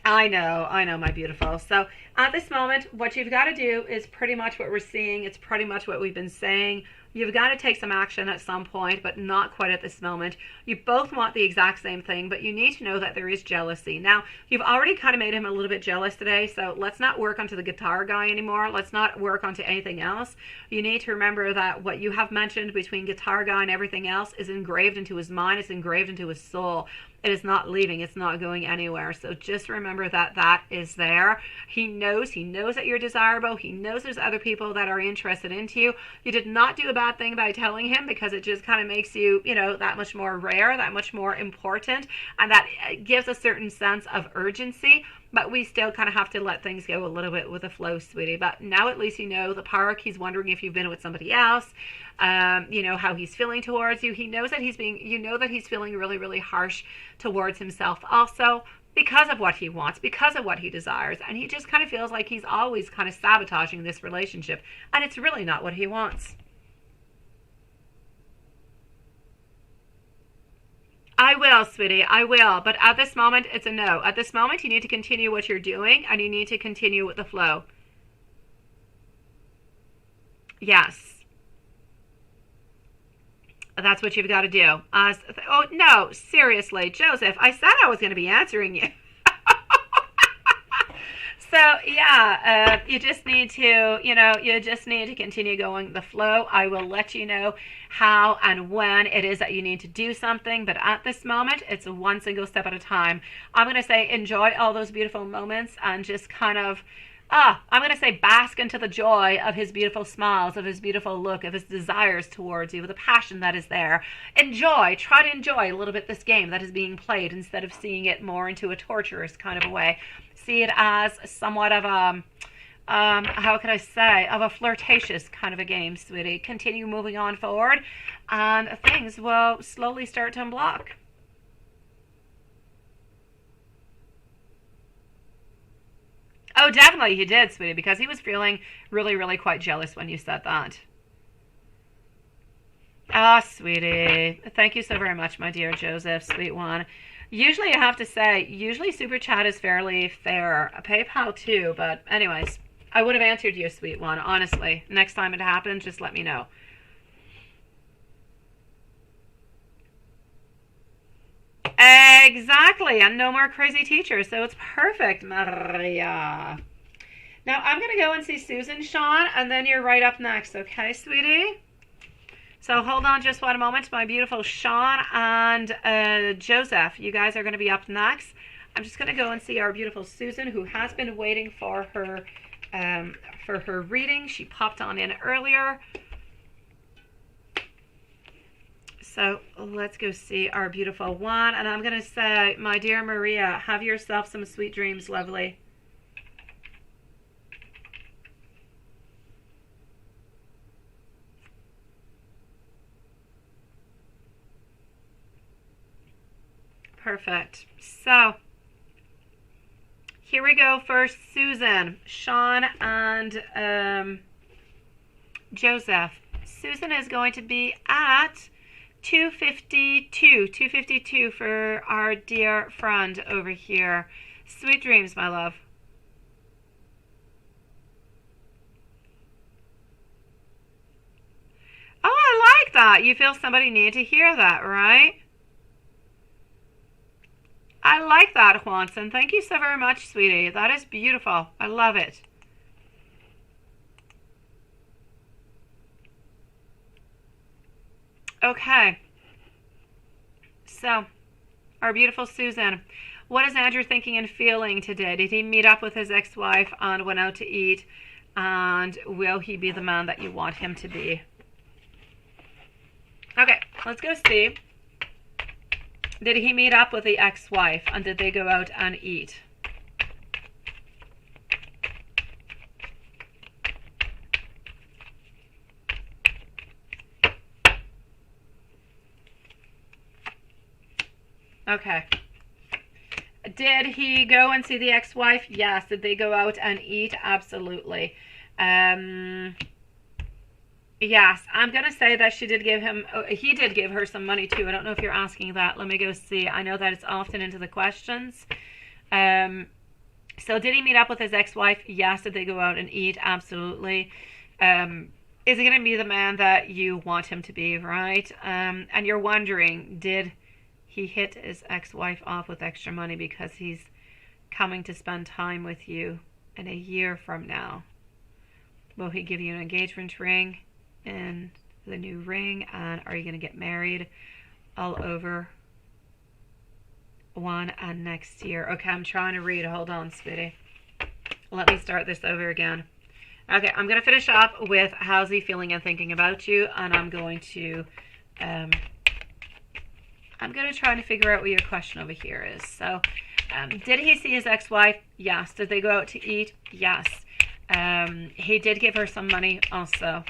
I know, my beautiful. So at this moment, what you've got to do is pretty much what we're seeing. It's pretty much what we've been saying. You've got to take some action at some point, but not quite at this moment. You both want the exact same thing, but you need to know that there is jealousy. Now, you've already kind of made him a little bit jealous today, so let's not work onto the guitar guy anymore. Let's not work onto anything else. You need to remember that what you have mentioned between guitar guy and everything else is engraved into his mind. It's engraved into his soul. It is not leaving. It's not going anywhere. So just remember that that is there. He knows that you're desirable. He knows there's other people that are interested into you. You did not do a bad thing by telling him, because it just kind of makes you, that much more rare, that much more important, and that gives a certain sense of urgency. But we still kind of have to let things go a little bit with the flow, sweetie. But now at least you know the park. He's wondering if you've been with somebody else. How he's feeling towards you. He knows that he's feeling really, really harsh towards himself also, because of what he wants, because of what he desires. And he just kind of feels like he's always kind of sabotaging this relationship. And it's really not what he wants. I will, sweetie. I will. But at this moment, it's a no. At this moment, you need to continue what you're doing, and you need to continue with the flow. Yes. That's what you've got to do. Oh, no. Seriously, Joseph, I said I was going to be answering you. So yeah, you just need to continue going the flow. I will let you know how and when it is that you need to do something, but at this moment, it's one single step at a time. I'm going to say enjoy all those beautiful moments and just kind of, I'm going to say bask into the joy of his beautiful smiles, of his beautiful look, of his desires towards you, the passion that is there. Try to enjoy a little bit this game that is being played, instead of seeing it more into a torturous kind of a way. See it as somewhat of a, of a flirtatious kind of a game, sweetie. Continue moving on forward, and things will slowly start to unblock. Oh, definitely he did, sweetie, because he was feeling really, really quite jealous when you said that. Ah, sweetie. Thank you so very much, my dear Joseph, sweet one. Usually, I have to say, Super Chat is fairly fair. PayPal too, but anyways, I would have answered you, sweet one, honestly. Next time it happens, just let me know. Exactly, and no more crazy teachers, so it's perfect, Maria. Now, I'm going to go and see Susan, Sean, and then you're right up next, okay, sweetie? So hold on just one moment, my beautiful Sean and Joseph. You guys are going to be up next. I'm just going to go and see our beautiful Susan, who has been waiting for her reading. She popped on in earlier. So let's go see our beautiful one. And I'm going to say, my dear Maria, have yourself some sweet dreams, lovely. Perfect. So here we go. First, Susan, Sean, and Joseph. Susan is going to be at 252 for our dear friend over here. Sweet dreams, my love. Oh, I like that. You feel somebody need to hear that, right? I like that, Juanson. Thank you so very much, sweetie. That is beautiful. I love it. Okay. So, our beautiful Susan, what is Andrew thinking and feeling today? Did he meet up with his ex-wife and went out to eat? And will he be the man that you want him to be? Okay, let's go see. Did he meet up with the ex-wife and did they go out and eat? Okay. Did he go and see the ex-wife? Yes. Did they go out and eat? Absolutely. Yes. I'm going to say that she did give him, he did give her some money too. I don't know if you're asking that. Let me go see. I know that it's often into the questions. So did he meet up with his ex-wife? Yes. Did they go out and eat? Absolutely. Is he going to be the man that you want him to be, right? And you're wondering, did he hit his ex-wife off with extra money because he's coming to spend time with you in a year from now? Will he give you an engagement ring and the new ring? And are you going to get married all over one and next year? Okay, I'm trying to read. Hold on, sweetie. Let me start this over again. Okay, I'm going to finish up with how's he feeling and thinking about you, and I'm going to try to figure out what your question over here is. So, did he see his ex-wife? Yes. Did they go out to eat? Yes. He did give her some money also.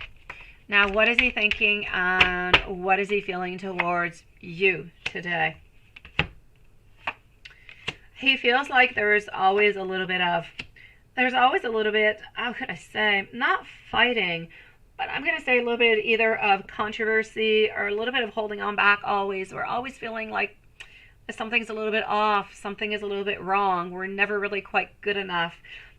Now, what is he thinking and what is he feeling towards you today? He feels like there's always a little bit, how could I say, not fighting, but I'm going to say a little bit either of controversy or a little bit of holding on back always. We're always feeling like something's a little bit off, something is a little bit wrong. We're never really quite good enough.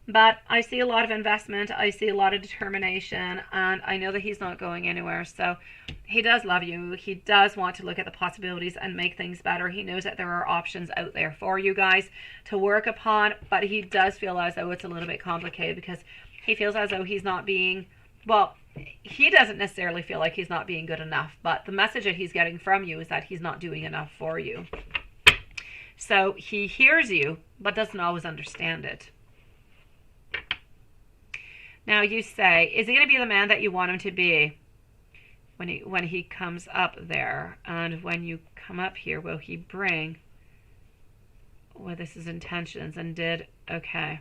But I see a lot of investment. I see a lot of determination. And I know that he's not going anywhere. So he does love you. He does want to look at the possibilities and make things better. He knows that there are options out there for you guys to work upon. But he does feel as though it's a little bit complicated because he feels as though he's not being, well, he doesn't necessarily feel like he's not being good enough, but the message that he's getting from you is that he's not doing enough for you. So he hears you, but doesn't always understand it. Now you say, is he going to be the man that you want him to be when he comes up there? And when you come up here, will he bring, well, this is intentions and did, okay.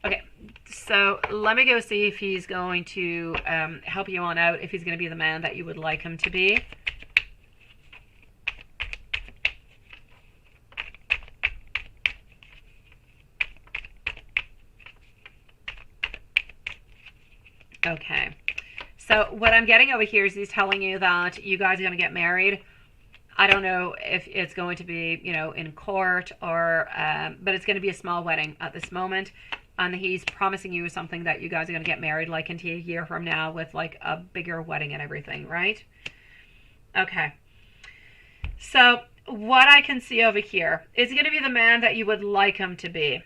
Okay, so let me go see if he's going to help you on out, if he's going to be the man that you would like him to be. Okay, so what I'm getting over here is he's telling you that you guys are going to get married. I don't know if it's going to be, you know, in court or, but it's going to be a small wedding at this moment. And he's promising you something that you guys are going to get married like into a year from now with like a bigger wedding and everything, right? Okay. So what I can see over here is he going to be the man that you would like him to be.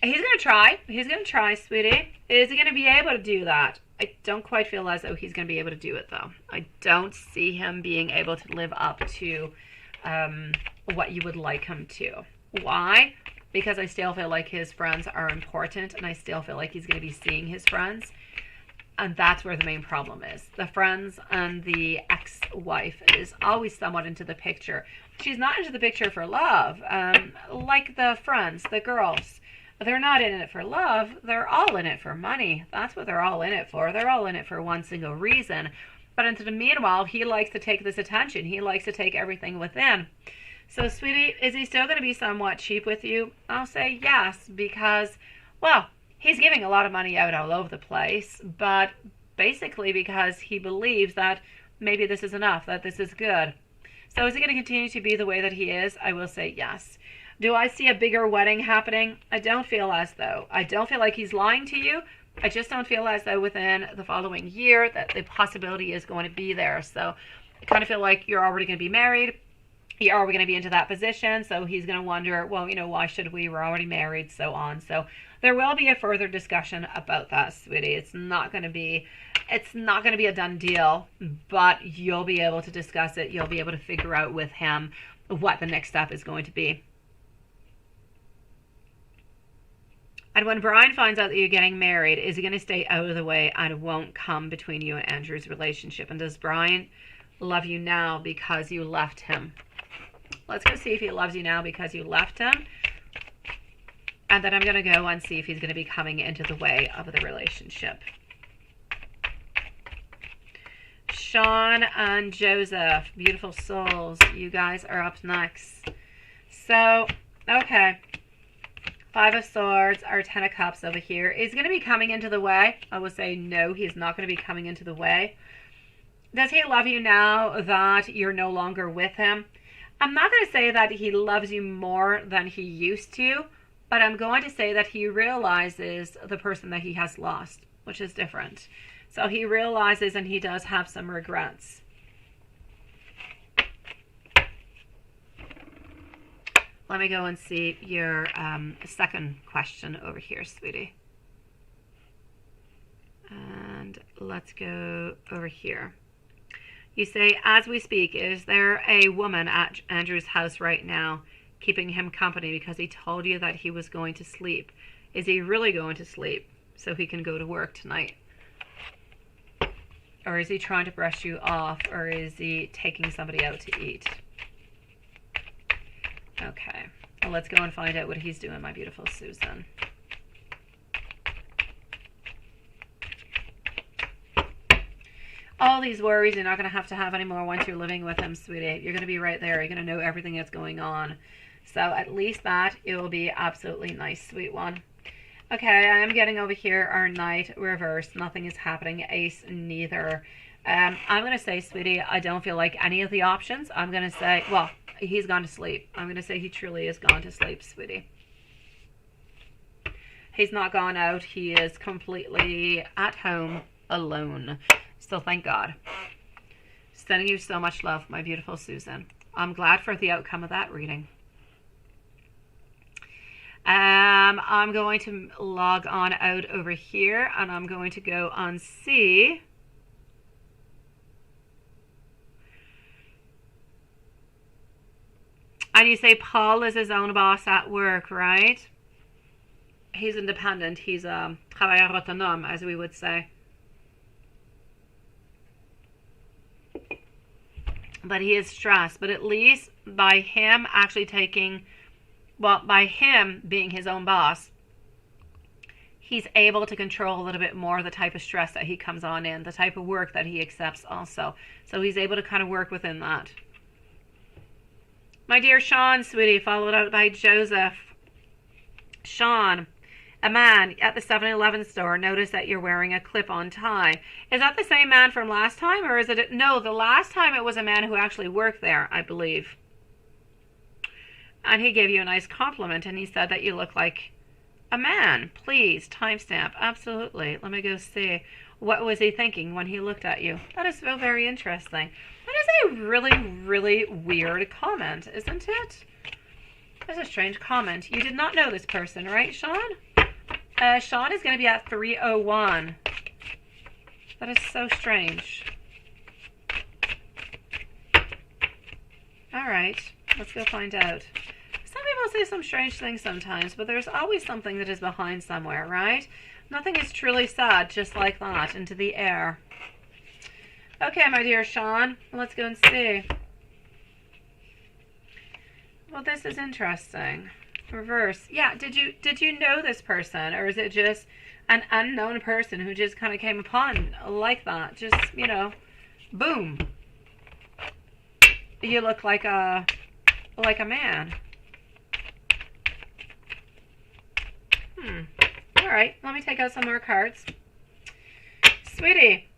He's going to try. He's going to try, sweetie. Is he going to be able to do that? I don't quite feel as though he's going to be able to do it, though. I don't see him being able to live up to what you would like him to. Why? Because I still feel like his friends are important, and I still feel like he's going to be seeing his friends. And that's where the main problem is. The friends and the ex-wife is always somewhat into the picture. She's not into the picture for love. Like the friends, the girls. They're not in it for love. They're all in it for money. That's what they're all in it for. They're all in it for one single reason. But in the meanwhile, he likes to take this attention. He likes to take everything within. So, sweetie, is he still going to be somewhat cheap with you? I'll say yes, because, well, he's giving a lot of money out all over the place, but basically because he believes that maybe this is enough, that this is good. So is he going to continue to be the way that he is? I will say yes. Do I see a bigger wedding happening? I don't feel as though. I don't feel like he's lying to you. I just don't feel as though within the following year that the possibility is going to be there. So I kind of feel like you're already going to be married. are we going to be into that position? So he's going to wonder, well, why should we? We're already married, so on. So there will be a further discussion about that, sweetie. It's not going to be a done deal, but you'll be able to discuss it. You'll be able to figure out with him what the next step is going to be. And when Brian finds out that you're getting married, is he going to stay out of the way and won't come between you and Andrew's relationship? And does Brian love you now because you left him? Let's go see if he loves you now because you left him. And then I'm going to go and see if he's going to be coming into the way of the relationship. Sean and Joseph, beautiful souls, you guys are up next. So, okay. 5 of Swords, or 10 of Cups over here. Is going to be coming into the way. I will say no, he's not going to be coming into the way. Does he love you now that you're no longer with him? I'm not going to say that he loves you more than he used to, but I'm going to say that he realizes the person that he has lost, which is different. So he realizes and he does have some regrets. Let me go and see your second question over here, sweetie. And let's go over here. You say, as we speak, is there a woman at Andrew's house right now keeping him company because he told you that he was going to sleep? Is he really going to sleep so he can go to work tonight? Or is he trying to brush you off? Or is he taking somebody out to eat? Okay, well, let's go and find out what he's doing, my beautiful Susan. All these worries you're not going to have anymore once you're living with him, sweetie. You're going to be right there. You're going to know everything that's going on. So at least that, it will be absolutely nice, sweet one. Okay, I am getting over here our Knight reverse. Nothing is happening. Ace, neither. I'm going to say, sweetie, I don't feel like any of the options. I'm going to say, well, he's gone to sleep. I'm going to say he truly is gone to sleep, sweetie. He's not gone out. He is completely at home alone. So thank God. Sending you so much love, my beautiful Susan. I'm glad for the outcome of that reading. I'm going to log on out over here and I'm going to go and see. And you say Paul is his own boss at work, right? He's independent. He's a travailleur autonome, as we would say. But he is stressed. But at least by him actually taking, well, by him being his own boss, he's able to control a little bit more the type of stress that he comes on in, the type of work that he accepts also. So he's able to kind of work within that. My dear Sean, sweetie, followed out by Joseph. Sean, a man at the 7-Eleven store noticed that you're wearing a clip-on tie. Is that the same man from last time, or is it? No, the last time it was a man who actually worked there, I believe. And he gave you a nice compliment, and he said that you look like a man. Please, timestamp. Absolutely. Let me go see. What was he thinking when he looked at you? That is so very interesting. That is a really, really weird comment, isn't it? That's a strange comment. You did not know this person, right, Sean? Sean is going to be at 301. That is so strange. All right, let's go find out. Some people say some strange things sometimes, but there's always something that is behind somewhere, right? Nothing is truly said just like that into the air. Okay, my dear Sean, let's go and see. Well, this is interesting. Reverse. Yeah, did you know this person, or is it just an unknown person who just kind of came upon like that? Just, you know, boom. You look like a man. All right, let me take out some more cards. Sweetie,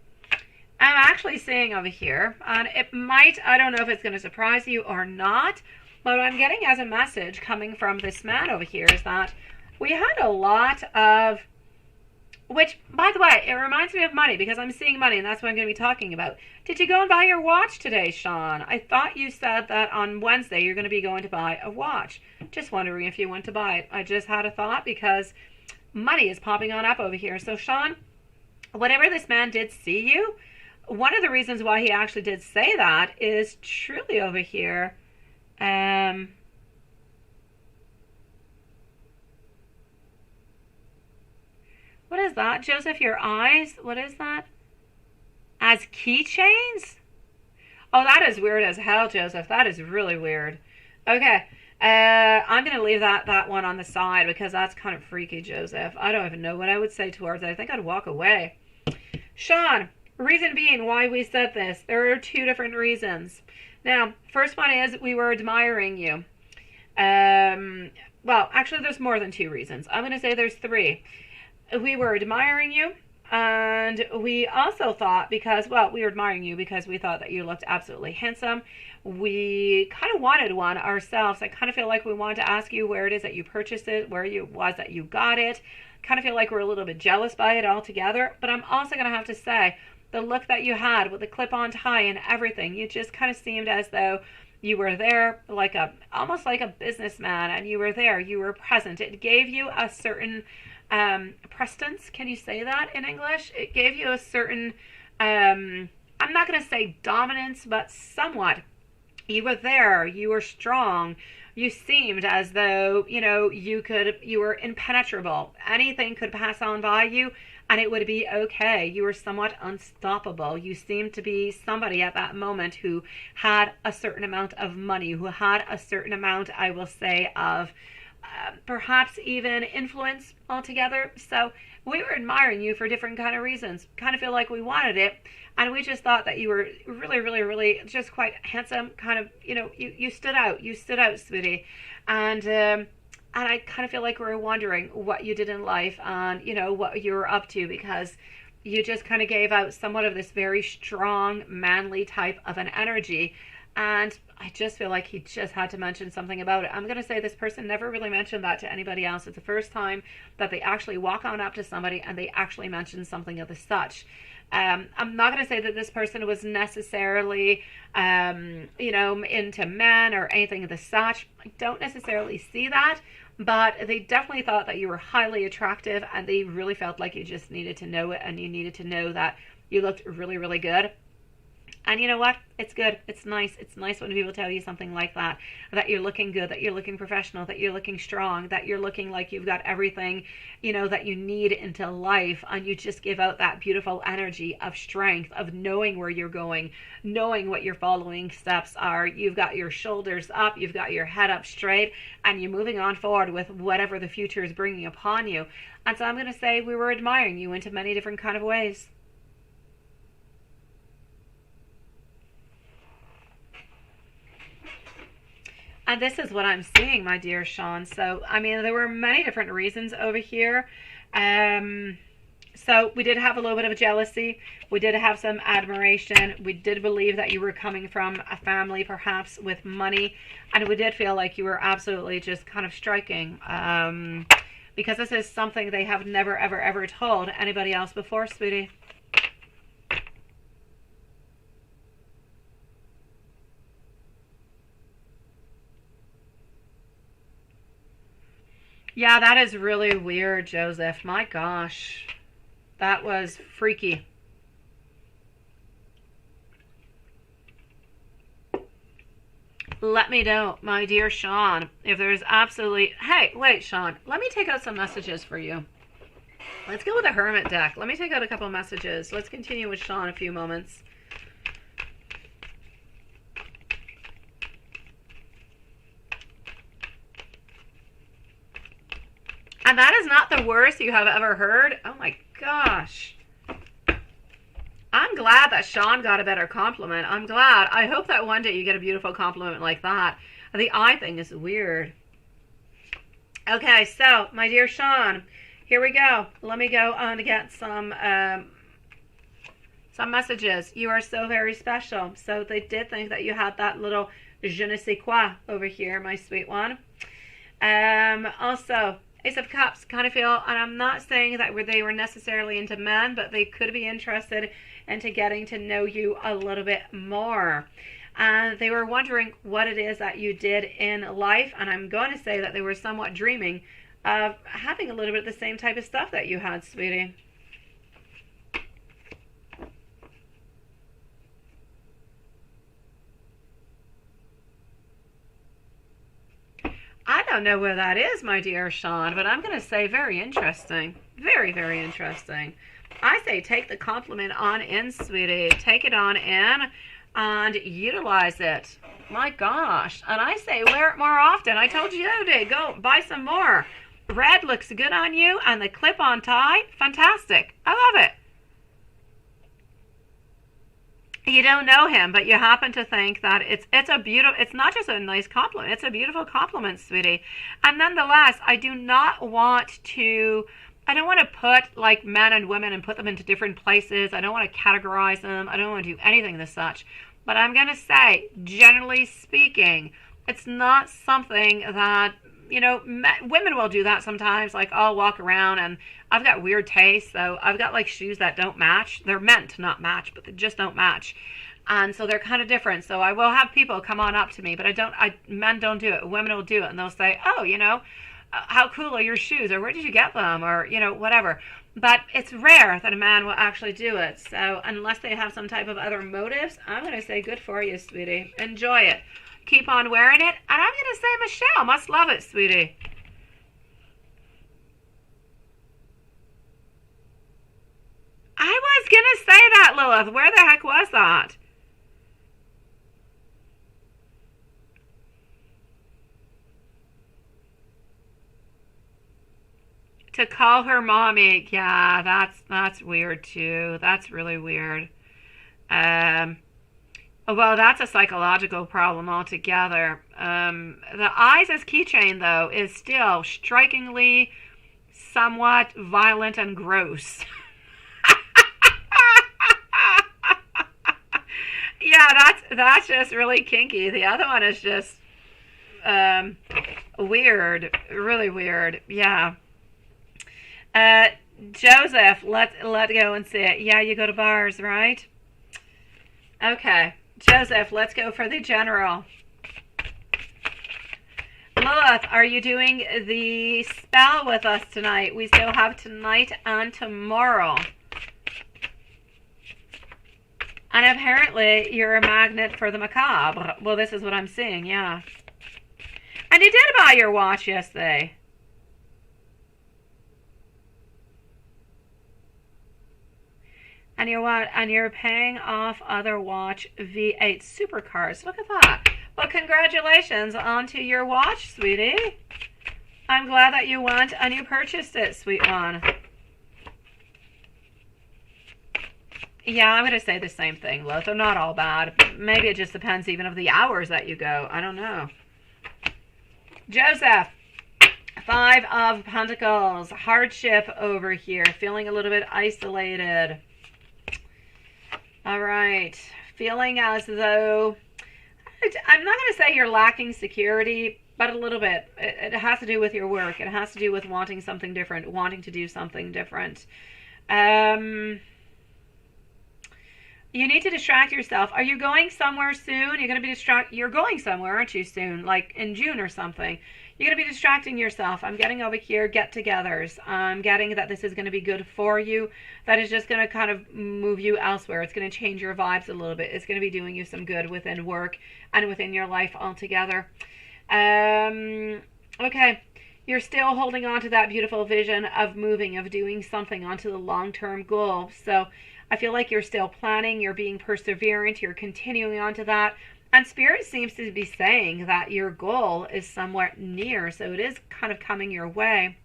I'm actually seeing over here, and it might, I don't know if it's going to surprise you or not, but what I'm getting as a message coming from this man over here is that we had a lot of Which, by the way, it reminds me of money because I'm seeing money and that's what I'm going to be talking about. Did you go and buy your watch today, Sean? I thought you said that on Wednesday you're going to be going to buy a watch. Just wondering if you went to buy it. I just had a thought because money is popping on up over here. So, Sean, whenever this man did see you, one of the reasons why he actually did say that is truly over here. What is that, Joseph? Your eyes? What is that? As keychains? Oh, that is weird as hell, Joseph. That is really weird. Okay. I'm going to leave that one on the side because that's kind of freaky, Joseph. I don't even know what I would say towards it. I think I'd walk away. Sean, reason being why we said this. There are two different reasons. Now, first one is we were admiring you. Well, actually, there's more than two reasons. I'm going to say there's three. We were admiring you, and we also thought because, well, we were admiring you because we thought that you looked absolutely handsome. We kind of wanted one ourselves. I kind of feel like we wanted to ask you where it is that you purchased it, where it was that you got it. Kind of feel like we're a little bit jealous by it altogether. But I'm also going to have to say, the look that you had with the clip-on tie and everything, you just kind of seemed as though you were there like almost like a businessman, and you were there, you were present. It gave you a certain prestance. Can you say that in English? It gave you a certain, I'm not going to say dominance, but somewhat. You were there, you were strong, you seemed as though, you were impenetrable. Anything could pass on by you and it would be okay. You were somewhat unstoppable. You seemed to be somebody at that moment who had a certain amount of money, who had a certain amount, I will say, of perhaps even influence altogether. So we were admiring you for different kind of reasons. Kind of feel like we wanted it, and we just thought that you were really, really, really just quite handsome. Kind of, you stood out. You stood out, sweetie, and I kind of feel like we were wondering what you did in life and what you were up to, because you just kind of gave out somewhat of this very strong, manly type of an energy. And I just feel like he just had to mention something about it. I'm going to say this person never really mentioned that to anybody else. It's the first time that they actually walk on up to somebody and they actually mention something of the such. I'm not going to say that this person was necessarily, into men or anything of the such. I don't necessarily see that. But they definitely thought that you were highly attractive, and they really felt like you just needed to know it, and you needed to know that you looked really, really good. And you know what? It's good. It's nice. It's nice when people tell you something like that you're looking good, that you're looking professional, that you're looking strong, that you're looking like you've got everything, that you need into life. And you just give out that beautiful energy of strength, of knowing where you're going, knowing what your following steps are. You've got your shoulders up, you've got your head up straight, and you're moving on forward with whatever the future is bringing upon you. And so I'm going to say we were admiring you into many different kind of ways. And this is what I'm seeing, my dear Sean. So, I mean, there were many different reasons over here. So we did have a little bit of jealousy. We did have some admiration. We did believe that you were coming from a family, perhaps, with money. And we did feel like you were absolutely just kind of striking. Because this is something they have never, ever, ever told anybody else before, sweetie. Yeah, that is really weird, Joseph. My gosh. That was freaky. Let me know, my dear Sean, if there's absolutely... Hey, wait, Sean. Let me take out some messages for you. Let's go with the Hermit deck. Let me take out a couple messages. Let's continue with Sean a few moments. And that is not the worst you have ever heard. Oh my gosh. I'm glad that Sean got a better compliment. I'm glad. I hope that one day you get a beautiful compliment like that. The eye thing is weird. Okay, so, my dear Sean, here we go. Let me go on to get some messages. You are so very special. So they did think that you had that little je ne sais quoi over here, my sweet one. Also, Ace of Cups kind of feel, and I'm not saying that they were necessarily into men, but they could be interested into getting to know you a little bit more. And they were wondering what it is that you did in life, and I'm going to say that they were somewhat dreaming of having a little bit of the same type of stuff that you had, sweetie. I don't know where that is, my dear Sean, but I'm going to say very interesting. Very, very interesting. I say take the compliment on in, sweetie. Take it on in and utilize it. My gosh. And I say wear it more often. I told you the other day, go buy some more. Red looks good on you, and the clip-on tie, fantastic. I love it. You don't know him, but you happen to think that it's not just a nice compliment, it's a beautiful compliment, sweetie. And nonetheless, I don't want to put like men and women and put them into different places. I don't want to categorize them. I don't want to do anything as such. But I'm going to say, generally speaking, it's not something that, women will do that sometimes. Like, I'll walk around and I've got weird taste. So I've got like shoes that don't match. They're meant to not match, but they just don't match. And so they're kind of different. So I will have people come on up to me, but men don't do it. Women will do it. And they'll say, oh, how cool are your shoes? Or where did you get them? Or, whatever. But it's rare that a man will actually do it. So unless they have some type of other motives, I'm going to say good for you, sweetie. Enjoy it. Keep on wearing it. And I'm going to say Michelle must love it, sweetie. I was going to say that, Lilith. Where the heck was that? To call her mommy, yeah, that's weird too. That's really weird. Well, that's a psychological problem altogether. The eyes as keychain, though, is still strikingly somewhat violent and gross. Yeah, that's just really kinky. The other one is just weird, really weird. Yeah. Joseph, let go and see it. Yeah, you go to bars, right? Okay. Joseph, let's go for the general. Lilith, are you doing the spell with us tonight? We still have tonight and tomorrow. And apparently you're a magnet for the macabre. Well, this is what I'm seeing, yeah. And you did buy your watch yesterday. And you're what? And you're paying off other watch V8 supercars. Look at that. Well, congratulations onto your watch, sweetie. I'm glad that you went and you purchased it, sweet one. Yeah, I'm going to say the same thing, Lo. They're not all bad. Maybe it just depends even of the hours that you go. I don't know. Joseph. 5 of Pentacles. Hardship over here. Feeling a little bit isolated. All right. Feeling as though, I'm not going to say you're lacking security, but a little bit. It has to do with your work. It has to do with wanting something different, wanting to do something different. You need to distract yourself. Are you going somewhere soon? You're going to be You're going somewhere, aren't you, soon? Like in June or something. You're going to be distracting yourself. I'm getting over here get-togethers. I'm getting that this is going to be good for you. That is just going to kind of move you elsewhere. It's going to change your vibes a little bit. It's going to be doing you some good within work and within your life altogether. Okay. You're still holding on to that beautiful vision of moving, of doing something onto the long-term goal. So I feel like you're still planning. You're being perseverant. You're continuing on to that. And Spirit seems to be saying that your goal is somewhat near, so it is kind of coming your way.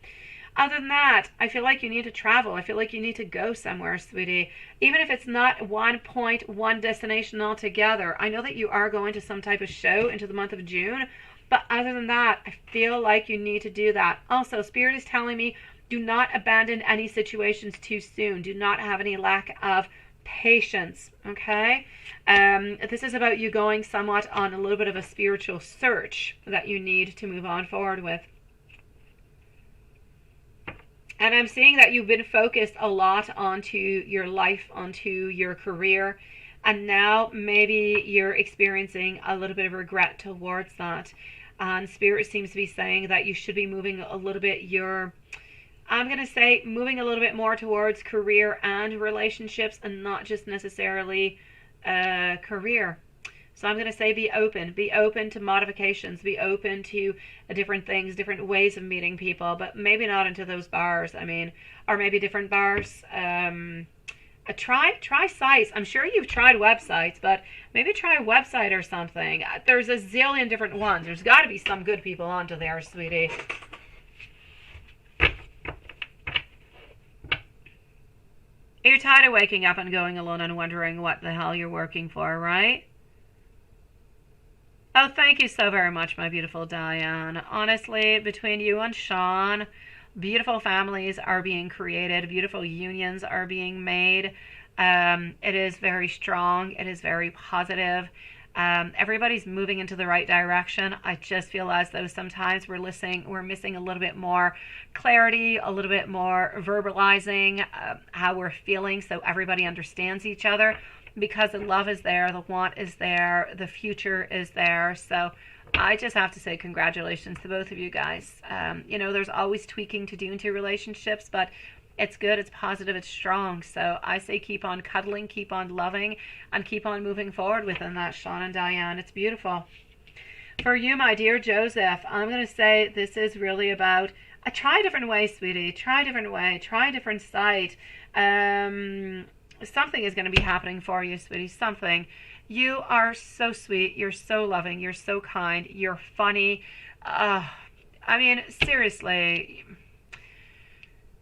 Other than that, I feel like you need to travel. I feel like you need to go somewhere, sweetie. Even if it's not one point, one destination altogether. I know that you are going to some type of show into the month of June, but other than that, I feel like you need to do that. Also, Spirit is telling me, do not abandon any situations too soon. Do not have any lack of patience, okay? This is about you going somewhat on a little bit of a spiritual search that you need to move on forward with. And I'm seeing that you've been focused a lot onto your life, onto your career, and now maybe you're experiencing a little bit of regret towards that. And Spirit seems to be saying that you should be moving a little bit I'm going to say moving a little bit more towards career and relationships, and not just necessarily career. So I'm going to say be open to modifications, be open to different things, different ways of meeting people, but maybe not into those bars. I mean, or maybe different bars. Try sites. I'm sure you've tried websites, but maybe try a website or something. There's a zillion different ones. There's got to be some good people onto there, sweetie. You're tired of waking up and going alone and wondering what the hell you're working for, right? Oh, thank you so very much, my beautiful Diane. Honestly, between you and Sean, beautiful families are being created, beautiful unions are being made. It is very strong, it is very positive. Everybody's moving into the right direction. I just feel as though sometimes we're missing a little bit more clarity, a little bit more verbalizing how we're feeling, so everybody understands each other. Because the love is there, the want is there, the future is there. So I just have to say congratulations to both of you guys. There's always tweaking to do into relationships, but it's good, it's positive, it's strong. So I say keep on cuddling, keep on loving, and keep on moving forward within that, Sean and Diane. It's beautiful. For you, my dear Joseph, I'm going to say this is really about try a different way, sweetie. Try a different way. Try a different site. Something is going to be happening for you, sweetie. Something. You are so sweet. You're so loving. You're so kind. You're funny. Seriously.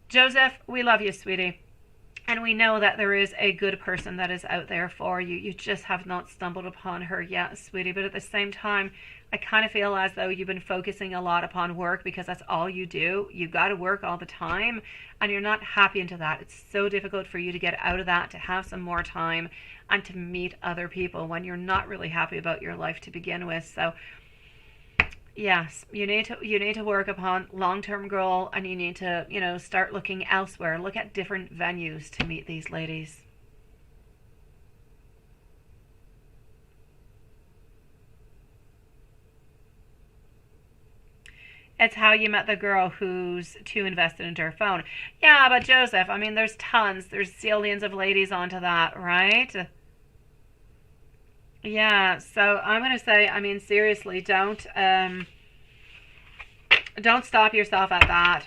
Joseph, we love you, sweetie. And we know that there is a good person that is out there for you. You just have not stumbled upon her yet, sweetie. But at the same time, I kind of feel as though you've been focusing a lot upon work because that's all you do. You got to work all the time and you're not happy into that. It's so difficult for you to get out of that, to have some more time and to meet other people when you're not really happy about your life to begin with. So yes, you need to work upon long-term goal, and you need to, start looking elsewhere. Look at different venues to meet these ladies. It's how you met the girl who's too invested into her phone. Yeah, but Joseph, there's tons, there's zillions of ladies onto that, right? Yeah, so I'm gonna say, seriously, don't stop yourself at that.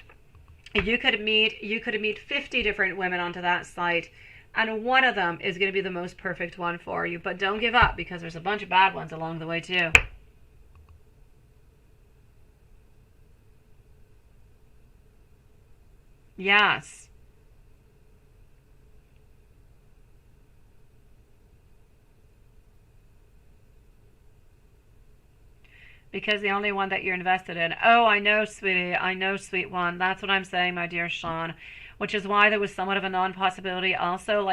You could meet 50 different women onto that site, and one of them is gonna be the most perfect one for you. But don't give up because there's a bunch of bad ones along the way too. Yes. Because the only one that you're invested in. Oh, I know, sweetie. I know, sweet one. That's what I'm saying, my dear Sean. Which is why there was somewhat of a non-possibility also.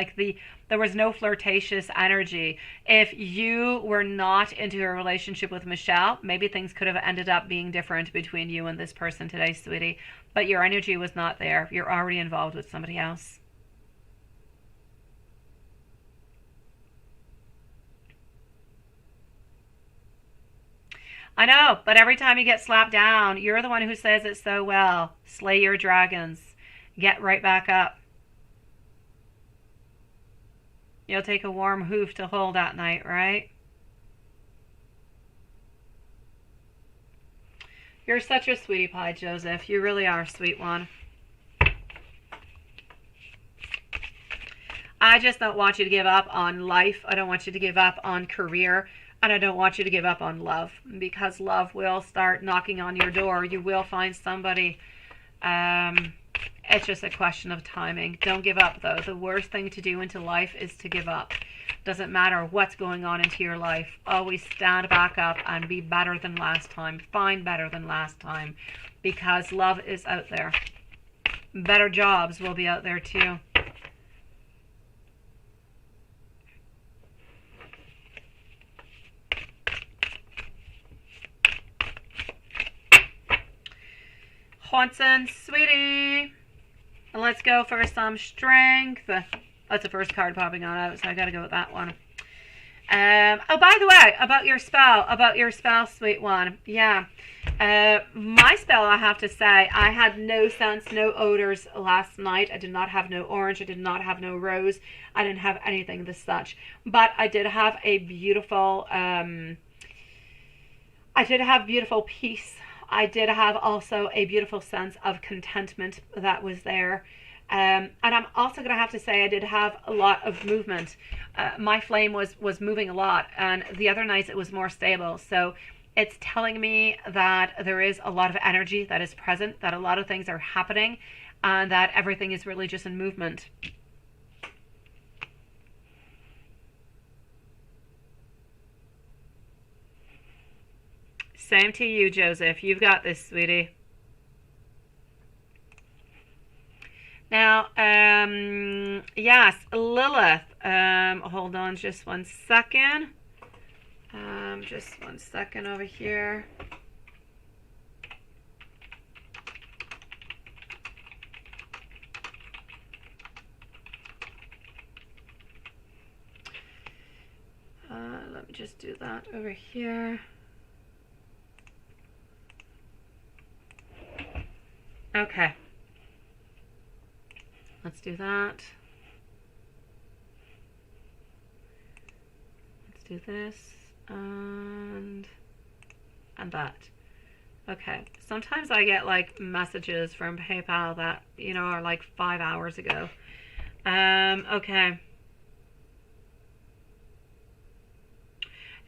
There was no flirtatious energy. If you were not into a relationship with Michelle, maybe things could have ended up being different between you and this person today, sweetie. But your energy was not there. You're already involved with somebody else. I know, but every time you get slapped down, you're the one who says it so well. Slay your dragons. Get right back up. You'll take a warm hoof to hold at night, right? You're such a sweetie pie, Joseph. You really are, sweet one. I just don't want you to give up on life. I don't want you to give up on career. And I don't want you to give up on love, because love will start knocking on your door. You will find somebody. It's just a question of timing. Don't give up, though. The worst thing to do into life is to give up. Doesn't matter what's going on into your life. Always stand back up and be better than last time. Find better than last time, because love is out there. Better jobs will be out there too. Johnson, sweetie. let's go for some strength. That's the first card popping on out, so I got to go with that one. Oh, by the way, about your spell, sweet one. Yeah. My spell, I have to say, I had no scents, no odors last night. I did not have no orange. I did not have no rose. I didn't have anything as such. But I did have a beautiful, beautiful peace. I did have also a beautiful sense of contentment that was there. And I'm also going to have to say I did have a lot of movement. My flame was moving a lot, and the other nights it was more stable. So it's telling me that there is a lot of energy that is present, that a lot of things are happening, and that everything is really just in movement. Same to you, Joseph. You've got this, sweetie. Now, yes, Lilith. Hold on just 1 second. Just 1 second over here. Let me just do that over here. Okay. Let's do that. Let's do this and that. Okay. Sometimes I get like messages from PayPal that, you know, are like 5 hours ago. Okay.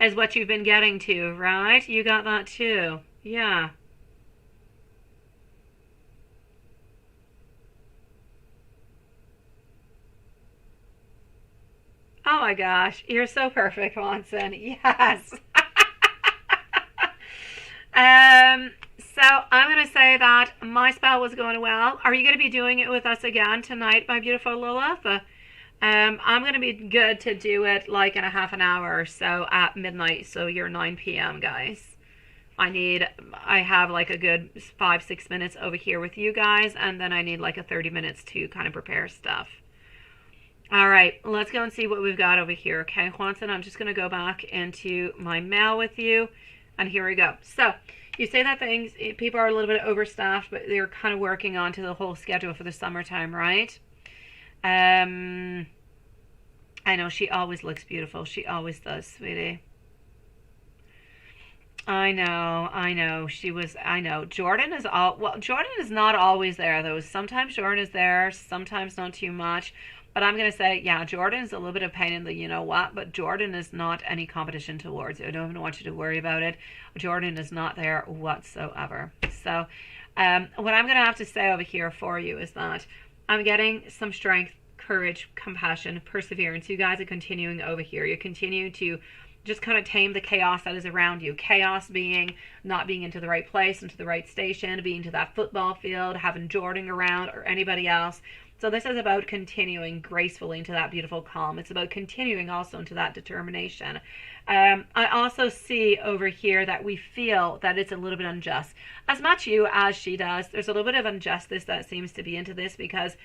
Is what you've been getting to, right? You got that too. Yeah. Oh my gosh, you're so perfect, Watson. Yes. So I'm going to say that my spell was going well. Are you going to be doing it with us again tonight, my beautiful Lilith? I'm going to be good to do it like in a half an hour or so at midnight. So you're 9 p.m., guys. I have like a good 5-6 minutes over here with you guys, and then I need like a 30 minutes to kind of prepare stuff. All right, let's go and see what we've got over here. Okay, Juanson, I'm just going to go back into my mail with you, and here we go. So you say that people are a little bit overstaffed, but they're kind of working onto the whole schedule for the summertime, right? I know she always looks beautiful. She always does, sweetie. I know. I know. Jordan is not always there, though. Sometimes Jordan is there, sometimes not too much. But I'm going to say, yeah, Jordan is a little bit of pain in the you-know-what, but Jordan is not any competition towards you. I don't even want you to worry about it. Jordan is not there whatsoever. So what I'm going to have to say over here for you is that I'm getting some strength, courage, compassion, perseverance. You guys are continuing over here. You're continuing to just kind of tame the chaos that is around you. Chaos being not being into the right place, into the right station, being to that football field, having Jordan around or anybody else. So this is about continuing gracefully into that beautiful calm. It's about continuing also into that determination. I also see over here that we feel that it's a little bit unjust. As much you as she does, there's a little bit of injustice that seems to be into this, because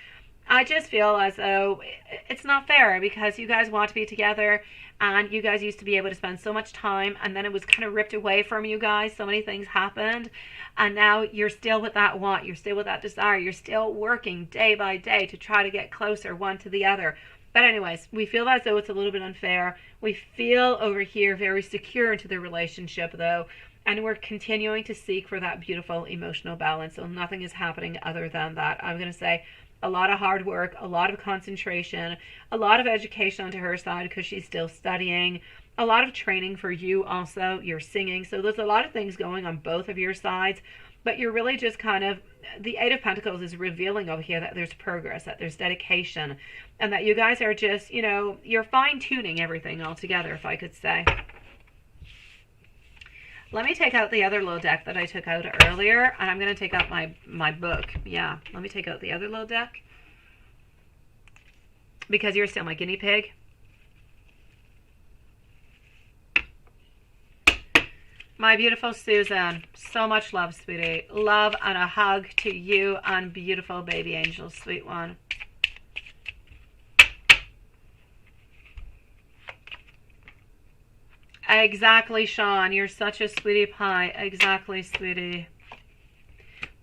I just feel as though it's not fair, because you guys want to be together and you guys used to be able to spend so much time, and then it was kind of ripped away from you guys. So many things happened, and now you're still with that want, you're still with that desire, you're still working day by day to try to get closer one to the other. But anyways, we feel as though it's a little bit unfair. We feel over here very secure into the relationship though, and we're continuing to seek for that beautiful emotional balance. So nothing is happening other than that. I'm going to say a lot of hard work, a lot of concentration, a lot of education onto her side because she's still studying, a lot of training for you also, you're singing. So there's a lot of things going on both of your sides, but you're really just kind of, the Eight of Pentacles is revealing over here that there's progress, that there's dedication, and that you guys are just, you know, you're fine-tuning everything all together, if I could say. Let me take out the other little deck that I took out earlier, and I'm going to take out my book. Yeah, let me take out the other little deck, because you're still my guinea pig. My beautiful Susan, so much love, sweetie. Love and a hug to you and beautiful baby angel, sweet one. Exactly, Sean. You're such a sweetie pie. Exactly, sweetie.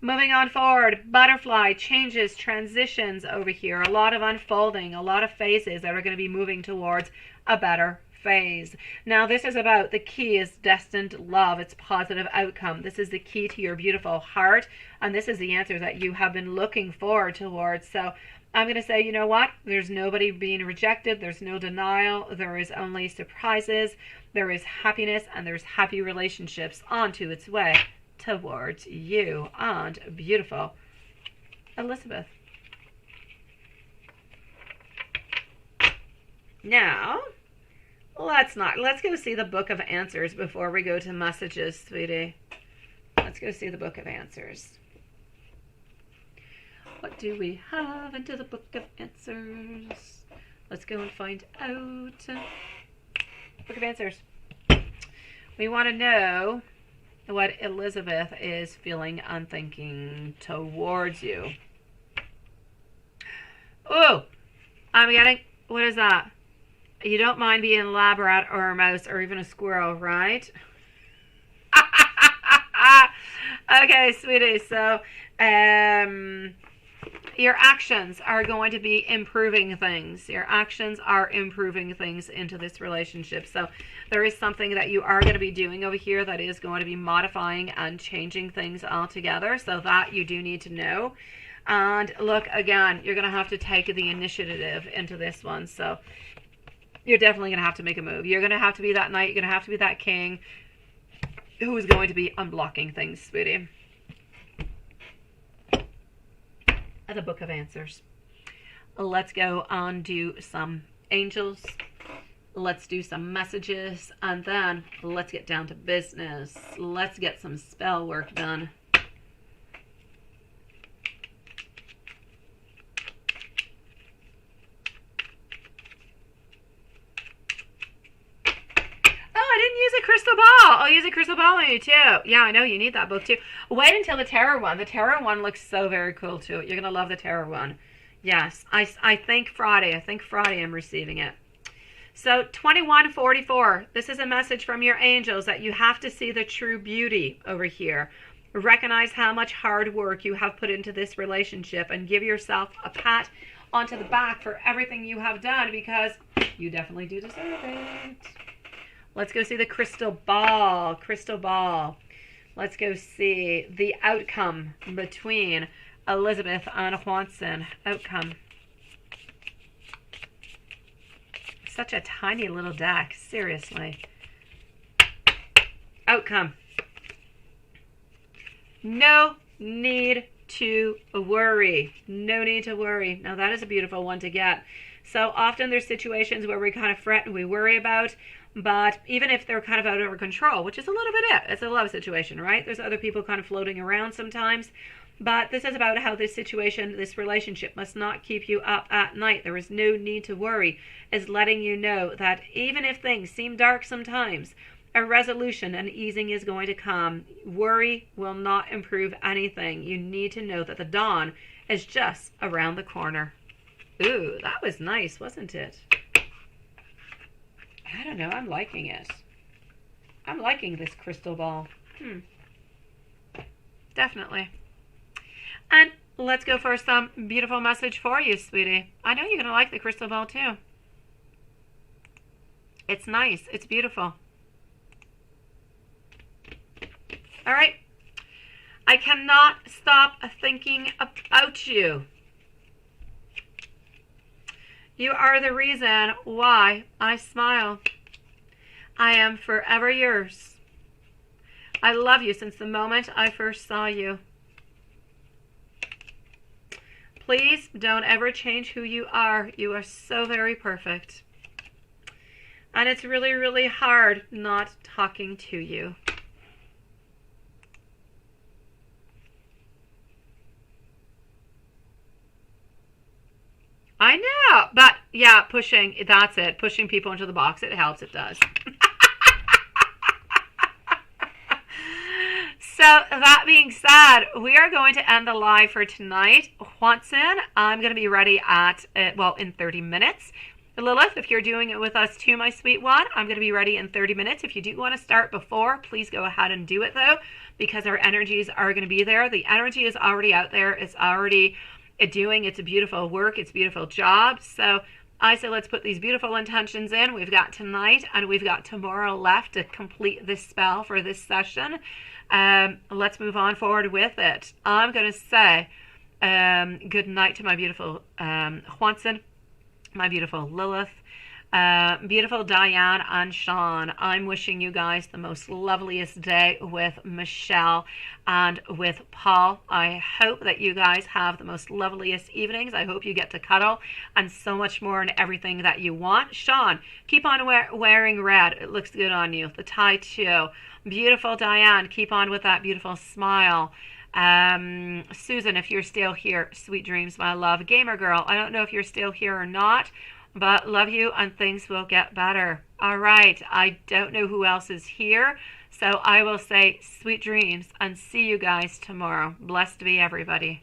Moving on forward, butterfly, changes, transitions over here. A lot of unfolding, a lot of phases that are going to be moving towards a better phase. Now, this is about the key is destined love. It's positive outcome. This is the key to your beautiful heart, and this is the answer that you have been looking forward towards. So I'm going to say, you know what? There's nobody being rejected. There's no denial. There is only surprises. There is happiness, and there's happy relationships onto its way towards you and beautiful Elizabeth. Now, let's go see the Book of Answers before we go to messages, sweetie. Let's go see the Book of Answers. What do we have into the Book of Answers? Let's go and find out. Book of Answers. We want to know what Elizabeth is feeling and thinking towards you. Oh, I'm getting, what is that? You don't mind being a lab rat or a mouse or even a squirrel, right? Okay, sweetie. So, your actions are going to be improving things. Your actions are improving things into this relationship. So there is something that you are going to be doing over here that is going to be modifying and changing things altogether. So that you do need to know. And look, again, you're going to have to take the initiative into this one. So you're definitely going to have to make a move. You're going to have to be that knight. You're going to have to be that king who is going to be unblocking things, sweetie. The Book of Answers. Let's go on do some angels. Let's do some messages, and then let's get down to business. Let's get some spell work done. Crystal ball. I'll use a crystal ball on you too. Yeah, I know you need that book too. Wait until the tarot one. The tarot one looks so very cool too. You're gonna love the tarot one. Yes, I think Friday. I'm receiving it. So 2144. This is a message from your angels that you have to see the true beauty over here. Recognize how much hard work you have put into this relationship and give yourself a pat onto the back for everything you have done, because you definitely do deserve it. Let's go see the crystal ball. Crystal ball. Let's go see the outcome between Elizabeth and Juanson. Outcome. Such a tiny little deck. Seriously. Outcome. No need to worry. No need to worry. Now that is a beautiful one to get. So often there's situations where we kind of fret and we worry about, but even if they're kind of out of our control, which is a little bit it. It's a love situation, right? There's other people kind of floating around sometimes. But this is about how this situation, this relationship must not keep you up at night. There is no need to worry. It's letting you know that even if things seem dark sometimes, a resolution and easing is going to come. Worry will not improve anything. You need to know that the dawn is just around the corner. Ooh, that was nice, wasn't it? I don't know. I'm liking it. I'm liking this crystal ball. Definitely. And let's go for some beautiful message for you, sweetie. I know you're going to like the crystal ball, too. It's nice. It's beautiful. All right. I cannot stop thinking about you. You are the reason why I smile. I am forever yours. I love you since the moment I first saw you. Please don't ever change who you are. You are so very perfect. And it's really, really hard not talking to you. I know, but yeah, pushing, that's it. Pushing people into the box, it helps, it does. that being said, we are going to end the live for tonight. Watson, I'm going to be ready at, in 30 minutes. Lilith, if you're doing it with us too, my sweet one, I'm going to be ready in 30 minutes. If you do want to start before, please go ahead and do it, though, because our energies are going to be there. The energy is already out there. It's already doing its beautiful work, its beautiful job. So I say let's put these beautiful intentions in. We've got tonight and we've got tomorrow left to complete this spell for this session. Let's move on forward with it. I'm going to say good night to my beautiful Juanson, my beautiful Lilith, beautiful Diane and Sean. I'm wishing you guys the most loveliest day with Michelle and with Paul. I hope that you guys have the most loveliest evenings. I hope you get to cuddle and so much more and everything that you want. Sean, keep on wearing red. It looks good on you. The tie too. Beautiful Diane, keep on with that beautiful smile. Susan, if you're still here, sweet dreams, my love. Gamer girl, I don't know if you're still here or not, but love you and things will get better. All right, I don't know who else is here, so I will say sweet dreams and see you guys tomorrow. Blessed be everybody.